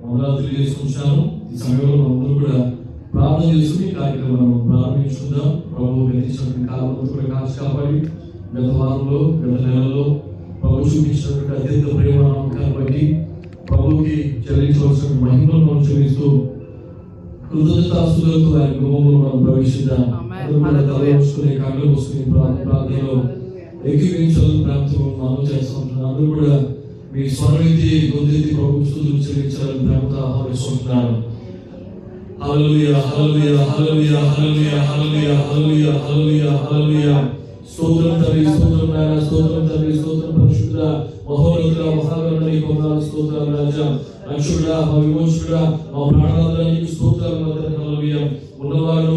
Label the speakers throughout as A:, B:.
A: వందనాలు తెలియజేసుకుంటున్నాను. ఈ సమయంలో మనందరూ కూడా ప్రార్థన చేసుకుని కార్యక్రమం ప్రారంభించుకుందాం. ప్రభు గతించినటువంటి కాలంలో కూడా కాచి కాపాడి గత వారంలో గత నెలలో ప్రభు చూపించినటువంటి అత్యంత ప్రేమ నమ్మకాన్ని బట్టి ప్రభుకి చెల్లించవలసిన మహిమను మనం చెల్లిస్తూ కృతజ్ఞతాస్తుతులతో ఆయన గృహంలో మనం ప్రవేశిద్దాం. తలవసుకుని కళ్ళు వస్తుని ప్రార్థనలో ఏకీవించాలని ప్రేమతో మనం చేస్తాం. అందరూ కూడా మీ స్వరమెత్తి గొంతెత్తి ప్రభు స్తుతులు చెల్లించాలని ప్రేమతో ఆహ్వానిస్తున్నాను. హల్లెలూయా హల్లెలూయా హల్లెలూయా హల్లెలూయా హల్లెలూయా హల్లెలూయా హల్లెలూయా హల్లెలూయా. స్తోత్రం తండ్రి, స్తోత్రం నాయన, స్తోత్రం తండ్రి, స్తోత్రం పరిశుద్ధ మహోన్నతుడ మహాగణుడ నీకు వందనాలు, స్తోత్రాలు రాజా, రక్షకుడా, మా విమోచకుడా, మా ప్రాణనాథుడా నీకు స్తోత్రాలు. హల్లెలూయా. ఉన్నవారు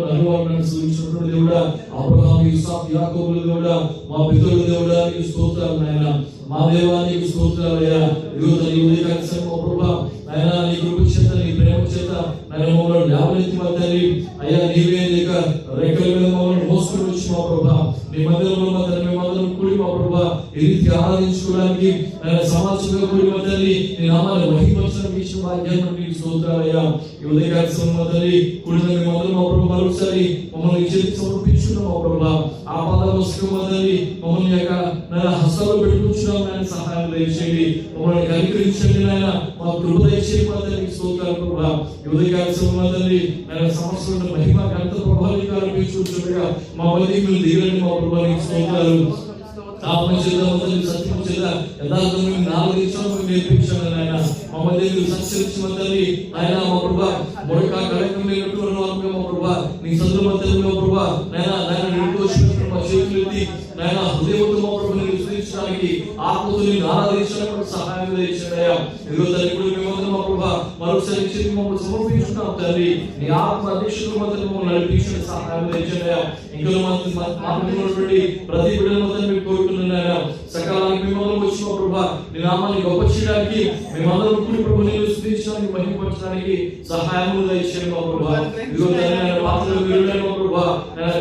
A: నలువారు నన్ను సూచించినటువంటి దేవుడా, అబ్రహాము, ఇస్సాకు, యాకోబుల దేవుడా, మా పితరుల దేవుడా నీకు స్తోత్రాలు నాయన. మా దేవా నీకు స్తోత్రాలయ్యా. ఇదిగో తండ్రి ఉదయకాల సమయంలో ప్రభా నాయన నీ కృప చేత నీ ప్రేమ చేత నాయన మమ్మల్ని లేవనెత్తి తండ్రి అయ్యా నీవే లేక రెక్కల మీద మమ్మల్ని మోసుకొని వచ్చి మా ప్రభా నీ మధ్యలో మా తండ్రి మేమందరం కూడి మా ప్రభా ఈ రీతి ఆరాధించుకోవడానికి సమాజంగా కూడి మా తండ్రి నీ నామాన్ని మహిమపరచడానికి ఇచ్చిన భాగ్యాన్ని నీకు స్తోత్రాలయ్యా. ఈ ఉదయకాల సమయంలో తండ్రి కూడిన మేమందరం మా ప్రభా మరొకసారి మమ్మల్ని చేతికి సమర్పించుకున్నాం మా ప్రభా. ఆ పాదాల వస్తువు తండ్రి మమ్మల్ని యొక్క హస్తాలు పెట్టుకుంటున్నాం నాయన. సహాయం దయచేయండి, మమ్మల్ని కనికరించండి నాయన. మా కృప దయచేయండి మా తండ్రి. స్తోత్రాలు ప్రభా. ఈ ఉదయకాల సమయంలో తండ్రి ఆయన సమస్యలను మహిమ ఘనత ప్రభావికాలు పెంచుకుంటుండగా మా బలికులు దీవెని మా ప్రభా నీకు స్తోత్రాలు. ఆత్మ చేత సత్యం చేత యథార్థంగా నాలుగు నేర్పించాను నాయన. మా మధ్య సత్యం తండ్రి ఆయన మా ప్రభా మొరక కళకం లేనటువంటి వారు మా ప్రభా నీ సదుల మధ్య మా ప్రభా నాయన నాయన నిర్దోషించిన మా చేతులు ఎత్తి నాయన హృదయంతో మా ప్రభు ని విశ్వసించడానికి ఆత్మతో నిన్ను ఆరాధించడానికి సహాయం చేయండియా. ఇదిగో తండ్రి ఇప్పుడు మేము మా ప్రభా మరొకసారి చేతి మమ్మల్ని సమర్పించుకున్నాం తండ్రి. నీ ఆత్మ అధ్యక్షుల మధ్య మమ్మల్ని నడిపించడానికి సహాయం చేయండియా. ఇంకా మాట్లాడినటువంటి ప్రతి బిడ్డల మధ్య మీకు కోరుకుంటున్నాయా. సకాలానికి మిమ్మల్ని వచ్చి మా ప్రభా నీ నామాన్ని గొప్ప చేయడానికి మేమందరం కూడి ప్రభు నేను స్తుతించడానికి మహిమపరచడానికి సహాయం దయచేయండి మా ప్రభా. ఇదిగో తండ్రి పాత్రలు విరుడైన మా ప్రభా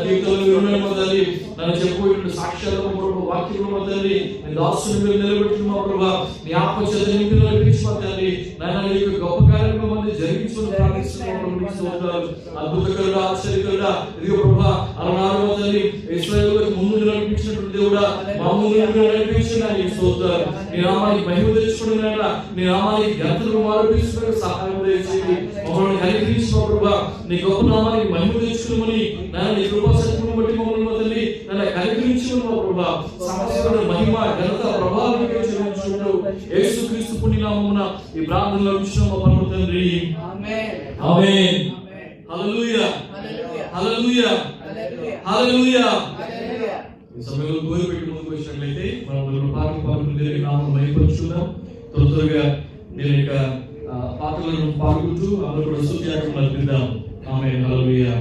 A: కీర్తనలు విరుడైన మా తండ్రి నన్ను చెప్పుకుంటున్న సాక్ష్యాలు మా ప్రభా వాక్యం మా తండ్రి నీ దాసుని మీరు నిలబెట్టిన మా ప్రభా నీ ఆత్మ చేత నింపి నడిపించి మా తండ్రి నాయన నీకు గొప్ప కార్యక్రమం మంది జరిగించుకుని ప్రార్థిస్తున్నాం. అద్భుతకరుడా ఆశ్చర్యకరుడా ఇదిగో ప్రభా అలనాడు మా తండ్రి ఇశ్రాయేలుకు ముందు నడిపించినటువంటి దేవుడా మా ముందు నడిపించిన నీ స్తోత్రాలు. నీ నామానికి మహిమ తెచ్చుకున్నాడా, నీ నామానికి ఘనతను ఆరోపించడానికి సహాయం దయచేయండి. మమ్మల్ని కనికరించి మా ప్రభా నీ గొప్ప నామానికి మహిమ తెచ్చుకోమని నాయన నీ కృపా సత్యమును బట్టి మమ్మల్ని వదిలి నన్ను కనికరించుకుని మా ప్రభా సమస్యలను మహిమ ఘనత ప్రభావం చెల్లించుకుంటూ యేసుక్రీస్తు పుణ్యనామమున ఈ ప్రార్థనలో విషయం మా పరమ తండ్రి ఆమేన్ ఆమేన్. హల్లెలూయా హల్లెలూయా హల్లెలూయా. ఈ సమయంలో గోరు పెట్టి ముందుకు వచ్చినట్లయితే మనం పాటలు నామం మహిమపరుచుకుందాం. త్వరగా నేను ఇక పాటలను పాడుకుంటూ అందరూ కూడా స్తుతియాగం అర్పిద్దాం. ఆమేన్ హల్లెలూయా.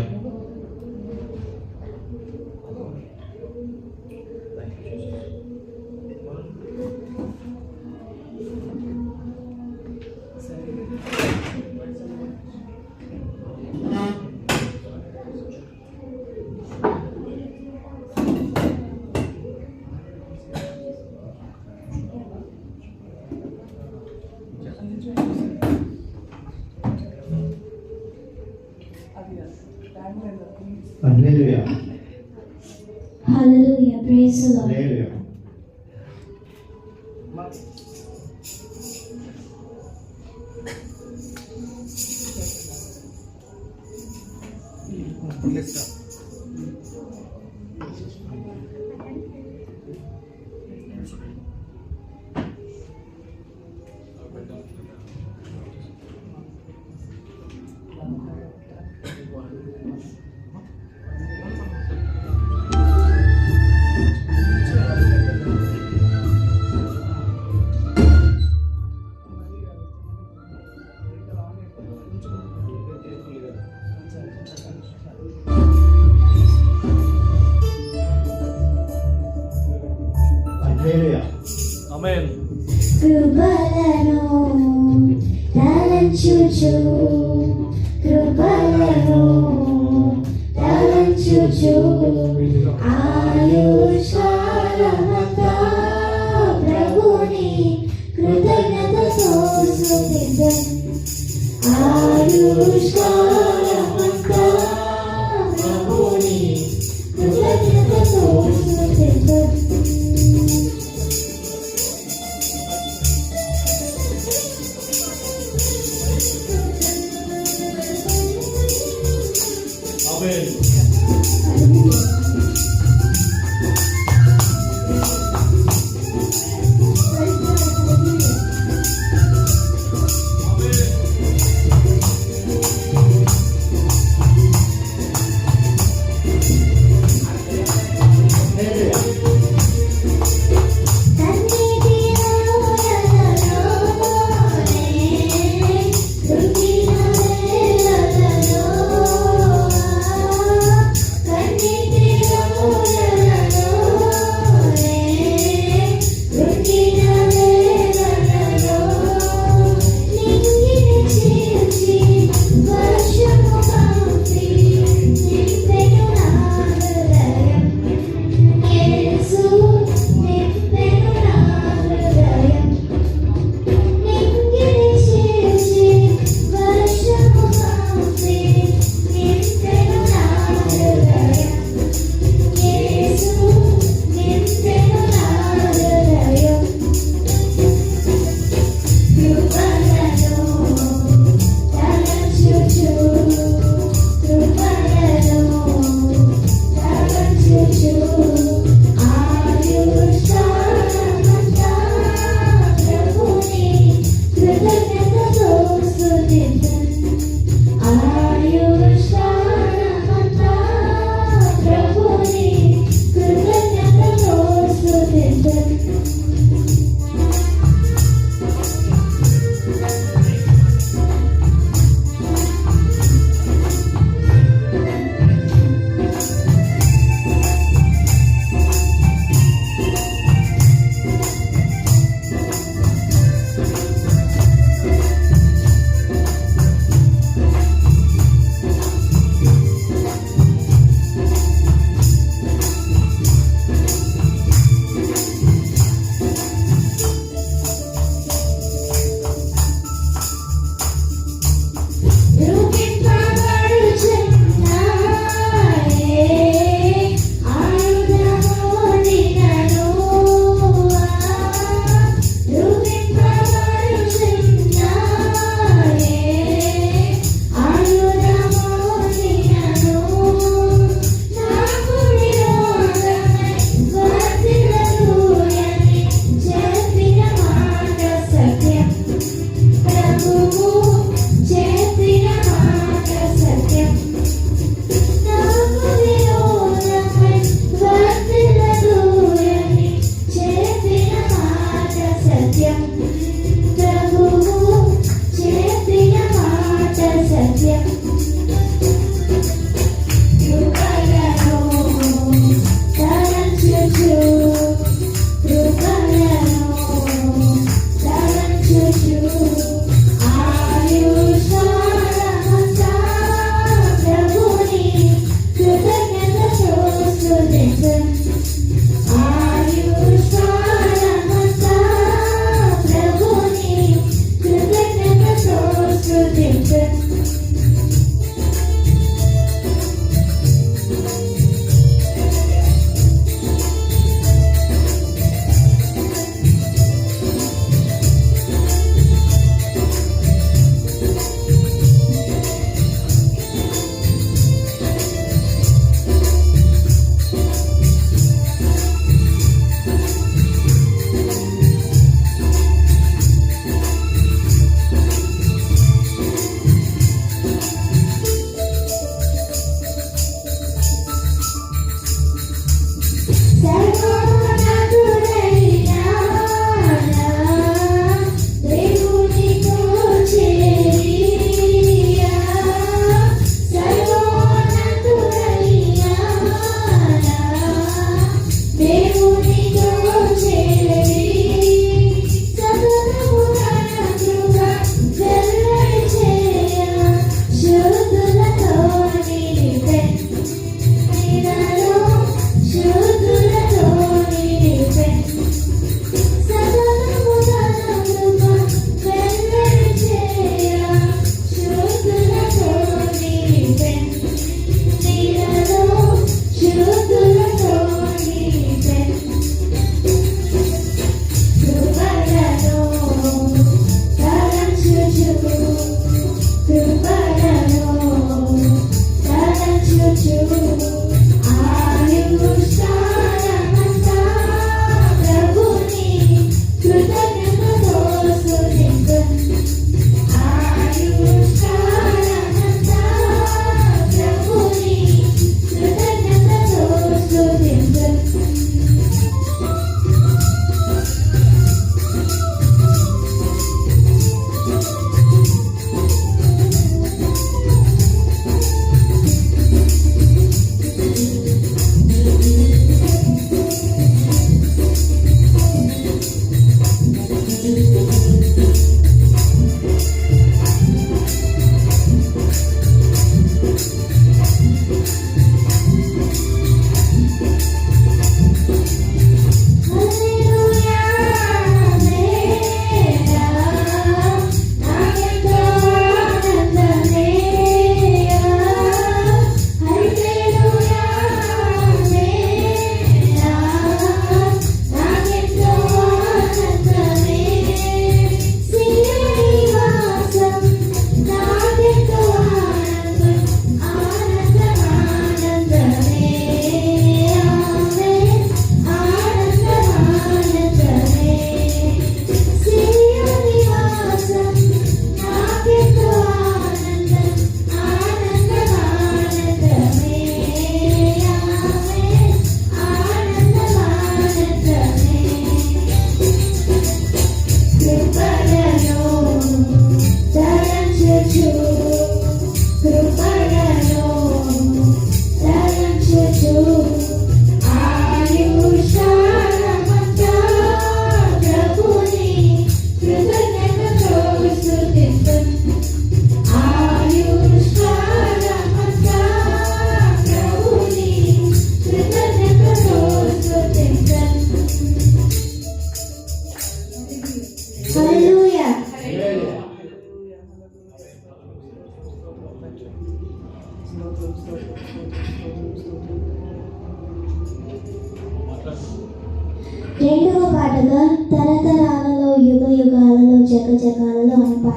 B: Hallelujah.
C: Hallelujah. Praise the Lord.
B: Hallelujah.
A: ఆమేన్.
C: కృపలను తలంచుచు కృపలను తలంచుచు ఆయుష్కాలమంతా ప్రభుని కృతజ్ఞతతో స్తుతించెదను. పుష్కలమంతా ప్రభుని కృతజ్ఞతతో స్తుతించుట.
A: ఆమేన్.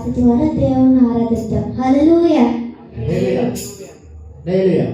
C: పాట ద్వారా దేవుని ఆరాధిద్దాం. హల్లెలూయా.
B: హల్లెలూయా. హల్లెలూయా.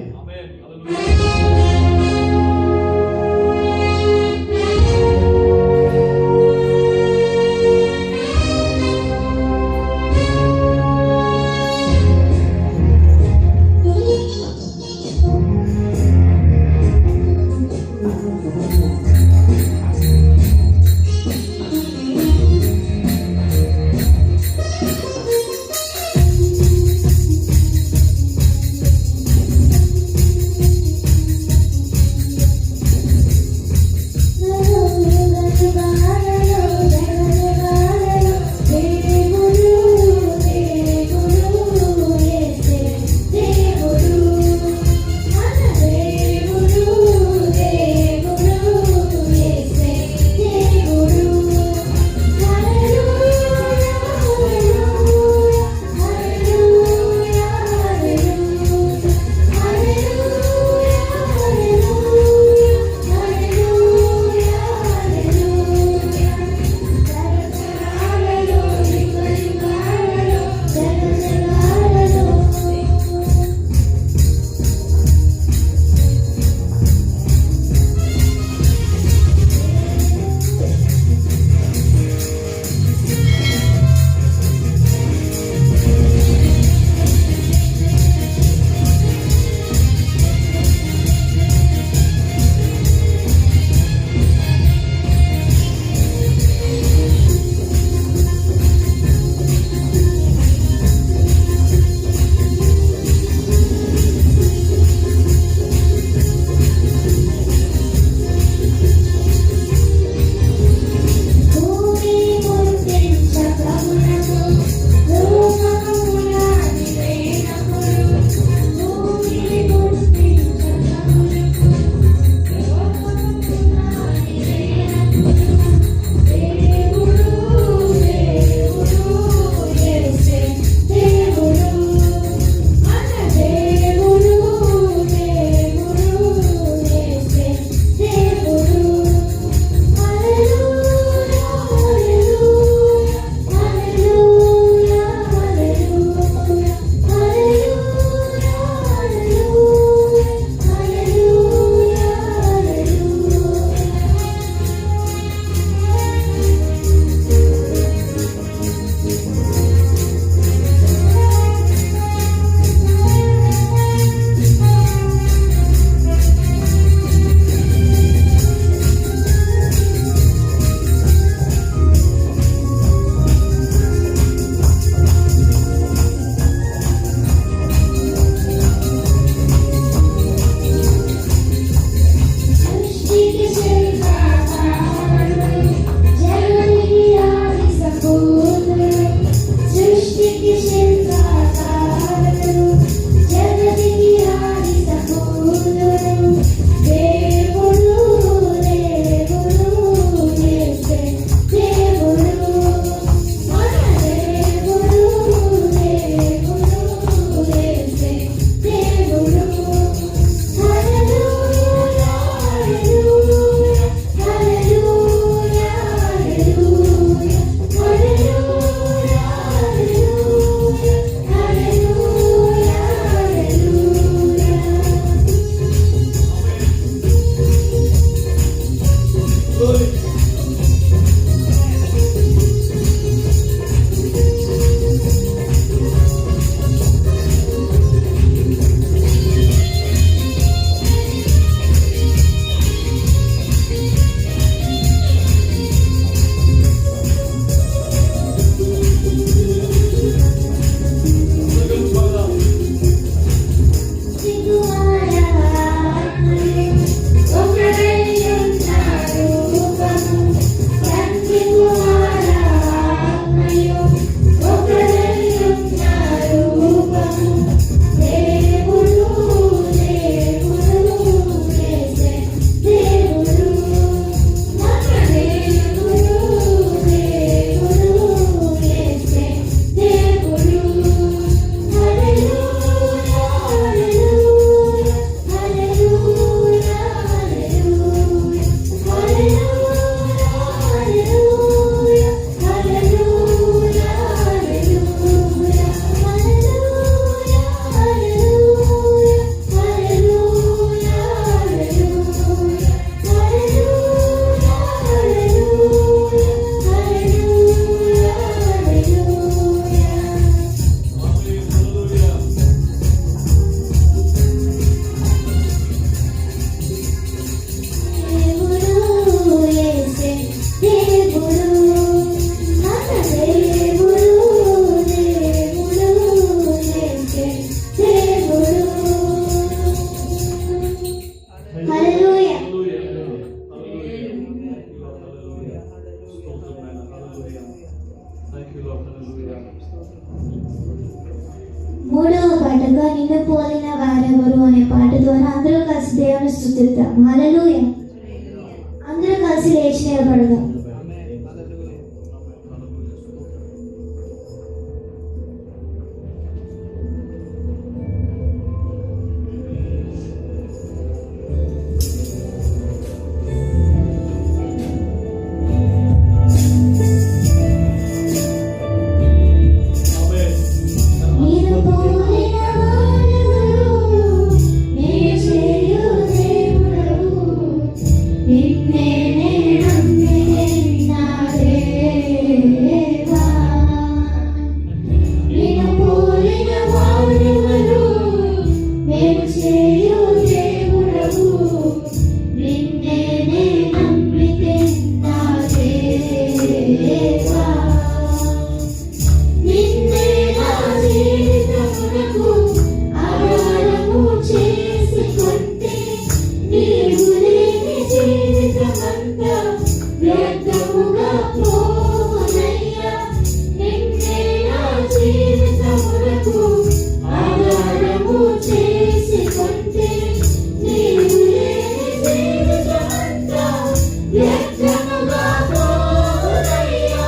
C: మూడవ పాటగా నిన్ను పోలిన వారెవరు అనే పాట ద్వారా అందరూ కలిసి దేవుని స్తుతిద్దాం. హల్లెలూయా. అందరూ కలిసి లేచి నిలబడదాం. నిన్ను పోలిన వారెవరు, నేను చేయు దేవుడవు, నిన్నే నే నమ్మిన దేవా. నిన్ను పోలిన వారెవరు, నేను చేయు దేవుడవు, నిన్నే నే నమ్మిన దేవా. నిన్నే నా జీవితమునకు ఆధారము చేసుకొంటే, నీవు లేని జీవితమంతా వ్యర్థముగా పోవునయ్యా. నిన్నే నా జీవితమునకు ఆధారము చేసుకొంటే, నీవు లేని జీవితమంతా వ్యర్థముగా పోవునయ్యా.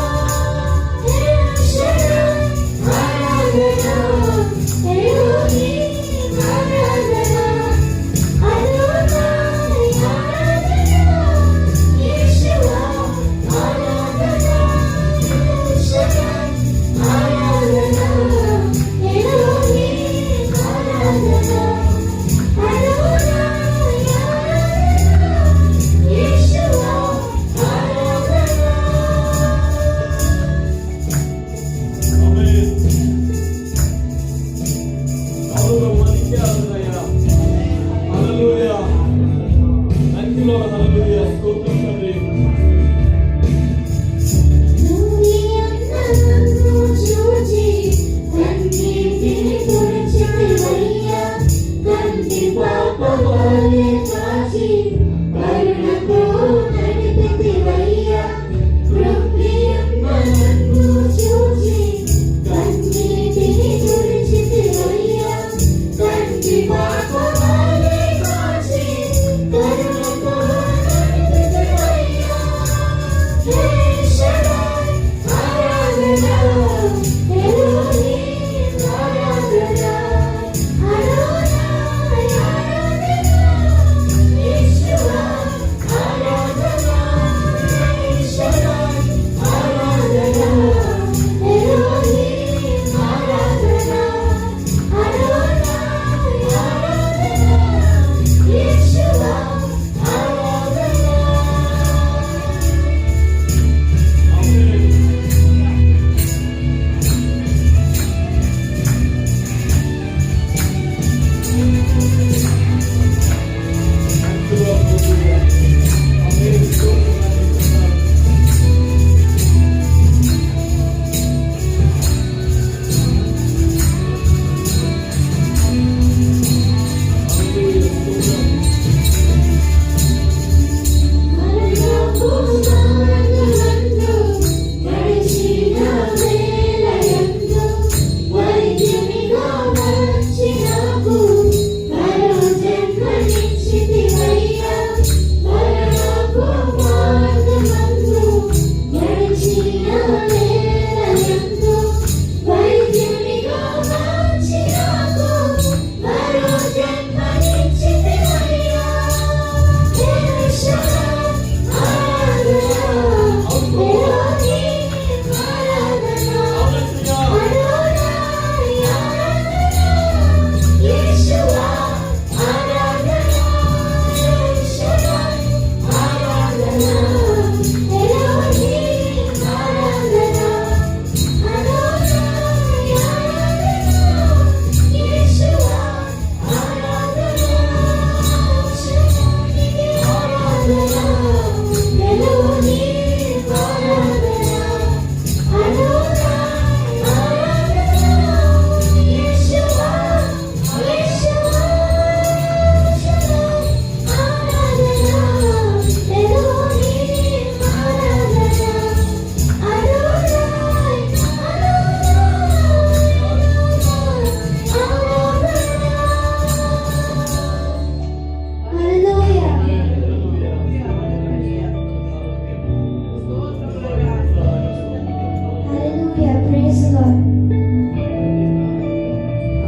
C: Praise lord.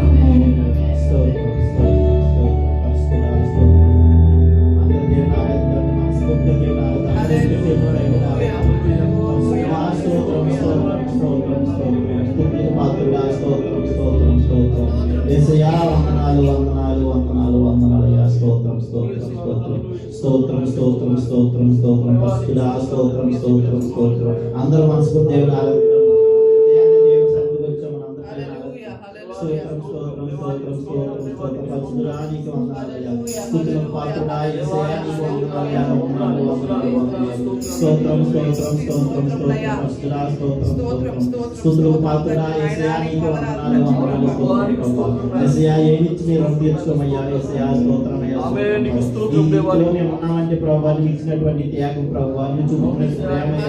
C: ఆమేన్.
B: స్తోత్రం, స్తోత్రం, స్తోత్రం, పరిశుద్ధుడా, స్తోత్రం. అందరి దేవుని ఆరాధన, మనస్ఫూర్తిగా దేవుని ఆరాధన, పరిశుద్ధుడా, స్తోత్రం, స్తోత్రం, స్తోత్రం, స్తోత్రం. స్తుతికి పాత్రుడా, స్తోత్రం, స్తోత్రం, స్తోత్రం. యేసయ్యా, వందనాలు, వందనాలు, వందనాలు, వందనాలయ్యా. స్తోత్రం, స్తోత్రం, స్తోత్రం, స్తోత్రం, స్తోత్రం, స్తోత్రం, స్తోత్రం, పరిశుద్ధుడా, స్తోత్రం, స్తోత్రం, స్తోత్రం. అందరూ మనస్ఫూర్తి దేవుని ఆరాధన, దేవుని సన్నిధికి వచ్చాము, మనందరం స్తోత్రం, స్తోత్రం, స్తోత్రం, స్తోత్రం, స్తోత్రం. పరిశుద్ధుడా, నీకు వందనాలయ్యా. స్తుతులకు పాత్రుడా, యేసయ్యా, నీకు వందనాలయ్యా. వందనాలు, వందనాలు, వందనాలు. స్తోత్రం, స్తోత్రం, స్తోత్రం, స్తోత్రం. పరిశుద్ధుడా, స్తోత్రం, స్తోత్రం. స్తుతులకు పాత్రుడా, యేసయ్యా, నీకు వందనాలు, వందనాలు, స్తోత్రం ప్రభువా. యేసయ్యా, ఏమిచ్చి మీరు రుణం తీర్చుకోమయ్యా. యేసయ్యా, స్తోత్రమయ్యా. ఈ మేము ఉన్నామంటే ప్రభువా, నీవు ఇచ్చినటువంటి త్యాగం ప్రభువా, నువ్వు చూపిన ప్రేమయ్యా.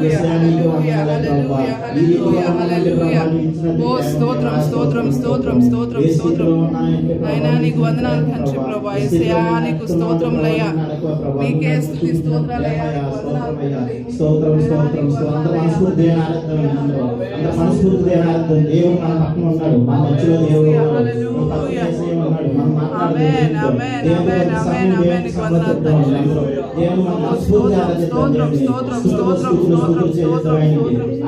B: యేసయ్యా, నీకు వందనాలు ప్రభువా. ఈ రీతిగా ఉన్నామంటే ప్రభువా, నీవు ఇచ్చినటువంటి
D: స్తోత్రం, స్తోత్రం, స్తోత్రం, స్తోత్రం, స్తోత్రం. అయినా నీకు వందనాలు తండ్రి ప్రభా. యేసయ్యా, నీకు స్తోత్రములయ్యా. నీకే స్తుతి స్తోత్రాలయ్యా. నీకు వందనాలు తండ్రి.
B: స్తోత్రం, స్తోత్రం, స్తోత్రం. అందరూ మనస్ఫూర్తి దేవుని ఆరాధన, అందరూ మనస్ఫూర్తి దేవుని ఆరాధన. దేవుడు మన పక్కన ఉన్నాడు, మన మధ్యలో దేవుడు ఉన్నాడు, మన పక్కన యేసయ్య ఉన్నాడు, మనం
D: ఆమేన్, ఆమేన్, ఆమేన్, ఆమేన్, ఆమేన్. నీకు వందనాలు తండ్రి.
B: దేవుడు మన మనస్ఫూర్తి
D: స్తోత్రం, స్తోత్రం, స్తోత్రం, స్తోత్రం, స్తోత్రం.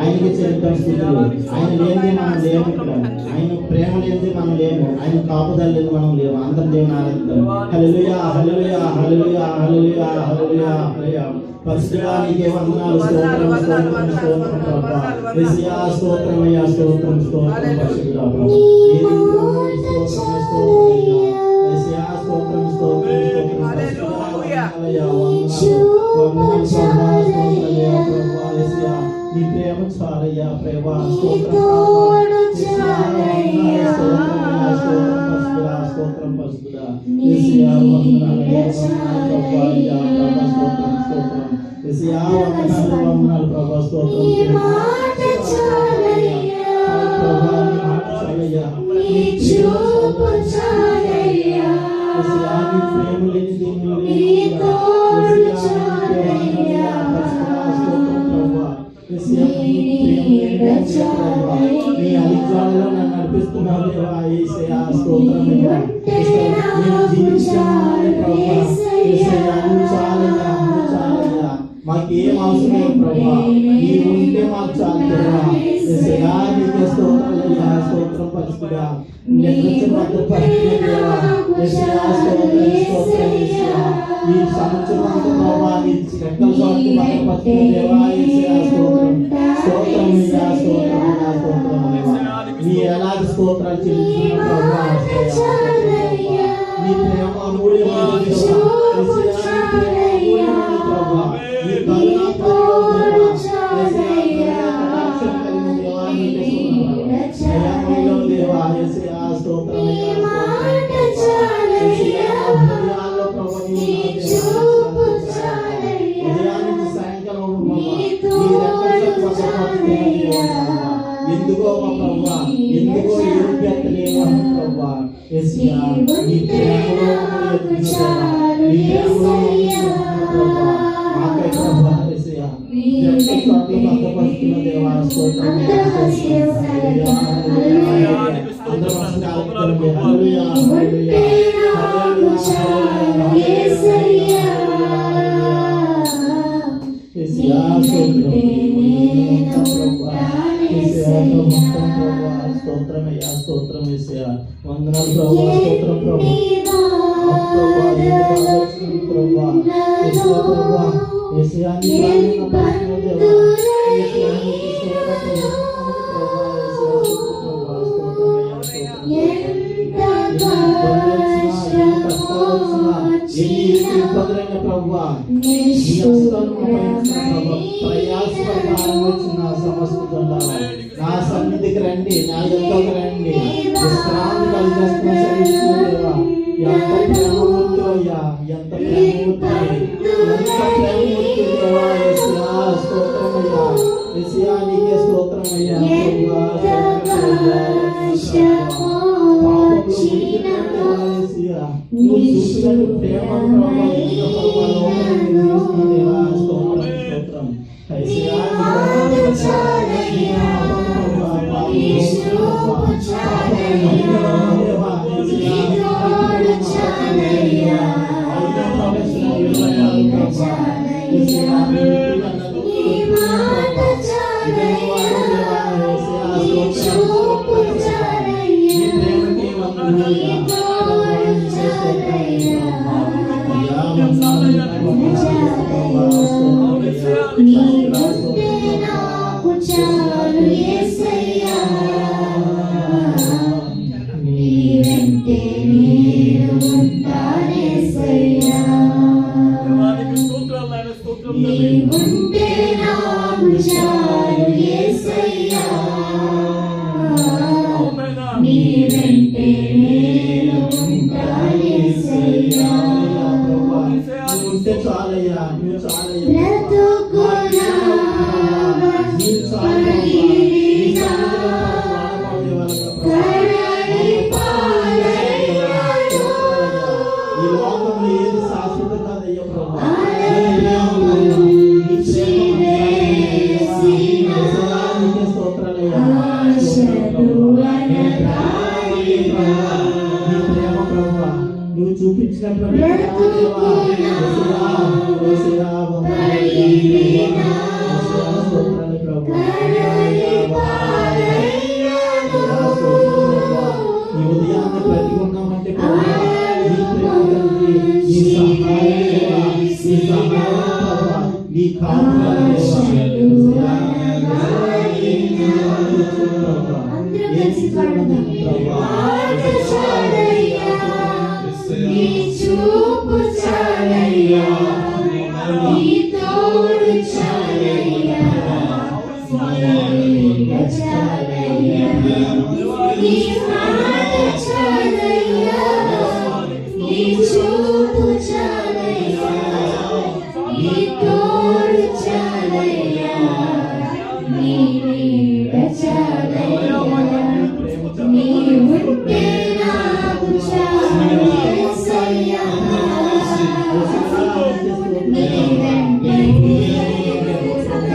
B: ఆయనకి చెల్లిద్దాం స్తుతులు. ఆయన లేనిదే మనం లేము ఇక్కడ. ఆయన ప్రేమ లేనిదే మనం లేము. ఆయన కాపుదల లేదు మనం లేము. అందరం దేవుని ఆరాధిద్దాం. హల్లెలూయా, హల్లెలూయా, హల్లెలూయా, హల్లెలూయా, హల్లెలూయా, హల్లెలూయా. పరిశుద్ధుడా, నీకే వందనాలు. స్తోత్రం, స్తోత్రం, స్తోత్రం ప్రభువా. యేసయ్యా, స్తోత్రమయ్యా, స్తోత్రం, స్తోత్రం. పరిశుద్ధుడా ప్రభువా, ఈ రీతిగా స్తోత్రం, స్తోత్రం అయ్యా. యేసయ్యా, స్తోత్రం, స్తోత్రం, స్తోత్రం. పరిశుద్ధుడా, వందనాలయ్యా, వందనాలు, వందనాలు ప్రభువా. స్తోత్రమయ్యా ప్రభువా. యేసయ్యా, నీ ప్రేమ చాలయ్యా ప్రభువా. స్తోత్రం ప్రభువా. యేసయ్యా, వందనాలు. స్తోత్రమయ్యా, స్తోత్రం. పరిశుద్ధుడా, స్తోత్రం, పరిశుద్ధుడా. యేసయ్యా, వందనాలయ్యా, వందనాలు ప్రభువా. అయ్యా ప్రభువా, స్తోత్రం, స్తోత్రం. యేసయ్యా, వందనాలు, వందనాలు ప్రభువా. స్తోత్రం ప్రభువా. నీ మాట చాలయ్యా. నీ చూపు చాలయ్యా. యేసయ్యా, నీ ప్రేమ లేనిది ఏమీ లేదు. యేసయ్యా, నీకే వందనాలయ్యా. పరిశుద్ధుడా, స్తోత్రం ప్రభువా. యేసయ్యా, నీ ప్రేమ లేనిది ప్రభువా. నీ అధికారంలో నన్ను నడిపిస్తున్నావు దేవా. యేసయ్యా, స్తోత్రమయ్యా. యేసయ్యా, నేను జీవించాలి ప్రభువా. యేసయ్యా, నువ్వు చాలయ్యా, నువ్వు చాలయ్యా. మాకేం అవసరం లేదు ప్రభువా. నీవు ఉంటే మాకు చాలు దేవా. యేసయ్యా, నీకే స్తోత్రాలయ్యా. స్తోత్రం పరిశుద్ధుడా. భద్రపరిచిన దేవా. యేసయ్యా, స్తోత్రం, స్తోత్రం. యేసయ్యా, ఈ సంవత్సరం అంతా ప్రభువా, నీ రెక్కల చాటుకు భద్రపరిచిన దేవా. యేసయ్యా, స్తోత్రం, స్తోత్రం అయ్యా, స్తోత్రం అయ్యా, స్తోత్రం అయ్యా. నీ ఎలాంటి స్తోత్రాలు చెల్లించిన ప్రభువా. యేసయ్యా, నీ ప్రేమ అమూల్యమైనది దేవా. యేసయ్యా, నీ ప్రేమ అమూల్యమైనది ప్రభువా. నీ కరుణ పరిపూర్ణమైన యేసయ్యా, కటాక్షం కలిగిన దేవా. నీకే స్తోత్రం దయామయుడైన దేవా. యేసయ్యా, స్తోత్రం అయ్యా, స్తోత్రం. యేసయ్యా, హృదయాల్లో ప్రభువా నీవు ఉదయం నుంచి సాయంకాలం ప్రభువా నీ రెక్కల చాటుకు భద్రపరుస్తున్న దేవా. ఎందుకో మా ప్రభువా, ఎందుకో ఏడుపెత్తలేము ప్రభువా. యేసయ్యా, నీ ప్రేమలో మమ్మల్ని ఎత్తుకున్న దేవా. నీ ప్రేమలో మమ్మల్ని ఎత్తుకున్న ప్రభువా. మాకై ప్రభువా యేసయ్యా, రెక్కల చాటుకు భద్రపరుస్తున్న దేవా. స్తోత్రం అయ్యా, స్తోత్రం. హల్లెలూయా, హల్లెలూయా. అందరూ మనసుని ఆరాధిద్దాం. హల్లెలూయా, హల్లెలూయా, హల్లెలూయా, యేసయ్యా, యేసయ్యా, స్తోత్రం ప్రభువా. యేసయ్యా, మొత్తం ప్రభువా. స్తోత్రం అయ్యా, స్తోత్రం. యేసయ్యా, వందనాలు ప్రభువా. స్తోత్రం ప్రభువా. ప్రభువా, ఎందుకు ఆలోచన ప్రభువా. యేసయ్యా ప్రభువా. యేసయ్యా, నీ ప్రాణం నమ్మకమైన దేవా. యేసయ్యా, నీకు స్తోత్రం ప్రభువా. యేసయ్యా, స్తోత్రం ప్రభువా. స్తోత్రం అయ్యా, స్తోత్రం. ఇబ్బందులైన ప్రభువా, నీ హస్తాలను మోయించిన ప్రభువా. ప్రయాసపడి వచ్చిన సమస్త జనులారా, నా సన్నిధికి రండి, నా యొద్దకు రండి. విశ్రాంతి కలిగేస్తున్న శరీరం దేవా. ఎంత ప్రేమమూర్తి అయ్యా, ఎంత ప్రేమమూర్తి, ఎంత ప్రేమమూర్తి దేవా. యేసయ్యా, స్తోత్రం అయ్యా. యేసయ్యా, నీకే స్తోత్రం అయ్యా ప్రభువా. పాపంలో ఉడికిన యేసయ్యా, నువ్వు చూసినట్టు ప్రేమ ప్రభువా. ఎంత ప్రభువా లోకంలో నువ్వు చూసిన దేవా. స్తోత్రం, స్తోత్రం. యేసయ్యా, నీ పాపం ప్రభువా.
C: చూపు చాలయ్యా,
B: నీ ప్రేమకే వందనాలు
C: నీ తోడు చాలయ్యా, నీ ఉంటే నాకు చాలు యేసయ్యా, నీ వెంటే నేను ఉంటానేసయ్యా, నీ ఉంటే నాకు చాలు యేసయ్యా, నీ వెంటే నేను ఉంటానేసయ్యా,
B: ఉంటే చాలయ్యా, నువ్వు చాలయ్యా.
C: బ్రతుకునా పరిగినా కడలి పాలయ్యాను,
B: ఈ లోకంలో ఏది శాశ్వతం కాదయ్యా ప్రభు.
C: ఆలయము చివేసిన
B: నీకే స్తోత్రాలయ్యా.
C: ఆశలు అనగాలినా,
B: నీ ప్రేమ ప్రభు నువ్వు చూపించినటువంటి
C: బ్రతుకునా పరిగినా
B: స్తోత్రాలు ప్రభు.
C: కడలి పాలయ్యాను,
B: ఈ ఉదయాన్ని బ్రతికి ఉన్నామంటే ప్రభు, నీ ప్రేమ కలిగి, నీ సహాయం దేవా, నీ సహాయం ప్రభు, నీ కాపుదల దేవా.
C: అందరూ కలిసి పాడదాం. మాట చాలయ్యా, నీ చూపు చాలయ్యా, నీ తోడు చాలయ్యా, నీ నీడ చాలయ్యా, నీ మాట చాలయ్యా, నీ చూపు చాలయ్యా, నీ తోడు చాలయ్యా, నీ నీడ చాలయ్యా, నీ ఉంటే నాకు చాలు యేసయ్యా, నీ వెంటే నేను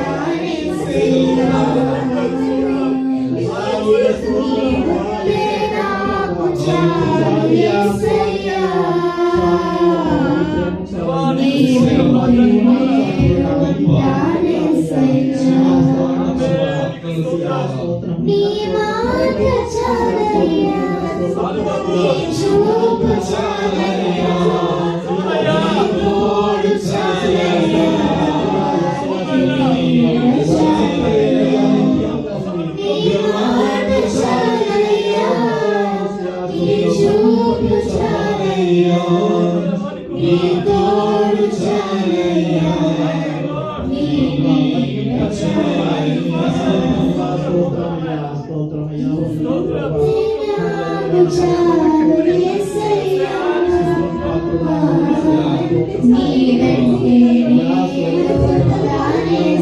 C: ఉంటానేసయ్యా, నీ ఉంటే నాకు చాలు యేసయ్యా, నీ వెంటే నేను ఉంటానేసయ్యా, నీ మాట చాలయ్యా, నీ చూపు చాలయ్యా, నీ తోడు చాలయ్యా, నీ నీడ చాలయ్యా, నీ మాట చాలయ్యా, నీ చూపు చాలయ్యా, నీ తోడు చాలయ్యా, నీ నీడ చాలయ్యా, నాకు చాలు యేసయ్యా, నీ వెంటే నేను ఉంటానేసయ్యా, నీ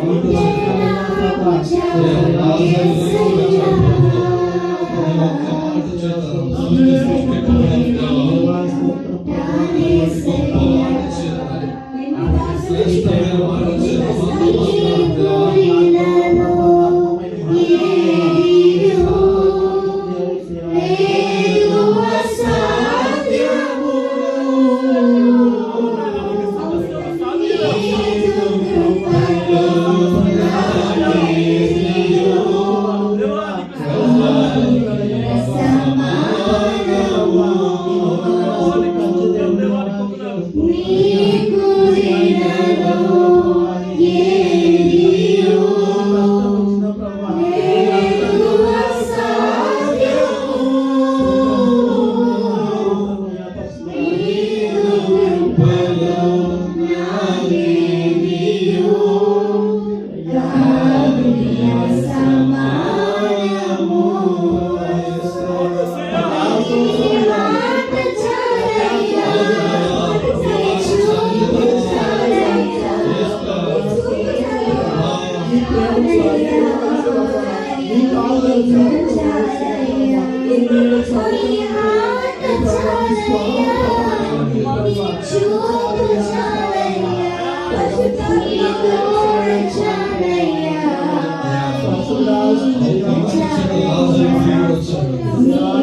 C: ఉంటే నాకు చాలు యేసయ్యా, నీ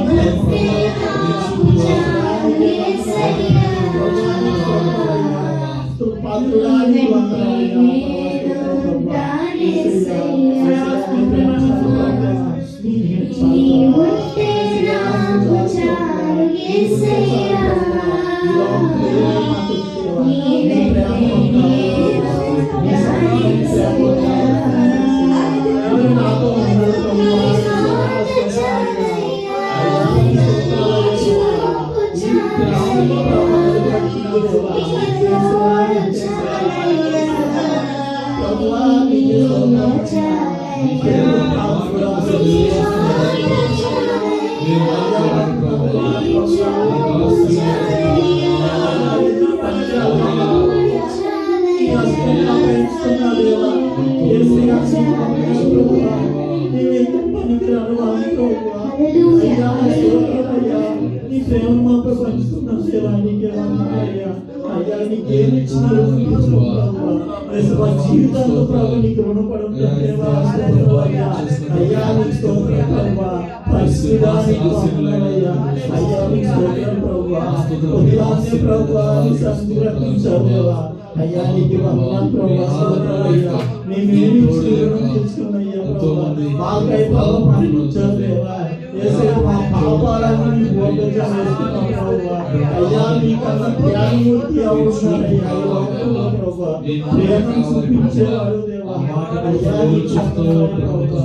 C: వెంటే నేను ఉంటానేసయ్యా,
B: పాత్రుడా నీకు వందనాలు. ప్రభువా నీకే నీ ప్రేమ మాపై పంచుతున్నాం దేవా నీకే వందనాలయ్యా. అయ్యా నీకేమి ఇచ్చినారు జీవితంలో ప్రభు నీకు రుణపడం దేవా. అయ్యా నీకు స్తోత్రం ప్రభా. పరిశుద్ధానికి వందనాలయ్యా. అయ్యా నీకు స్తోత్రం ప్రభా. ఉదయాన్నే ప్రభా నీ సన్నిధిని రక్షించావు దేవా. అయ్యా నీకు వందనాలు ప్రభా. స్తోత్రాలయ్యా. మేమేమి ఇచ్చి రుణం తీసుకున్నాయ్యా ప్రభా. మాకై ప్రభా పంపించావు దేవా. మా పాపాలన్నీ నీ బోధగా వేస్తున్నాం ప్రభా. అయ్యా నీకన్నా జ్ఞానమూర్తి అవుతున్నారయ్యా ప్రభా. ప్రేమను చూపించేవాడు దేవా. అయ్యా నీ స్తోత్రం ప్రభా.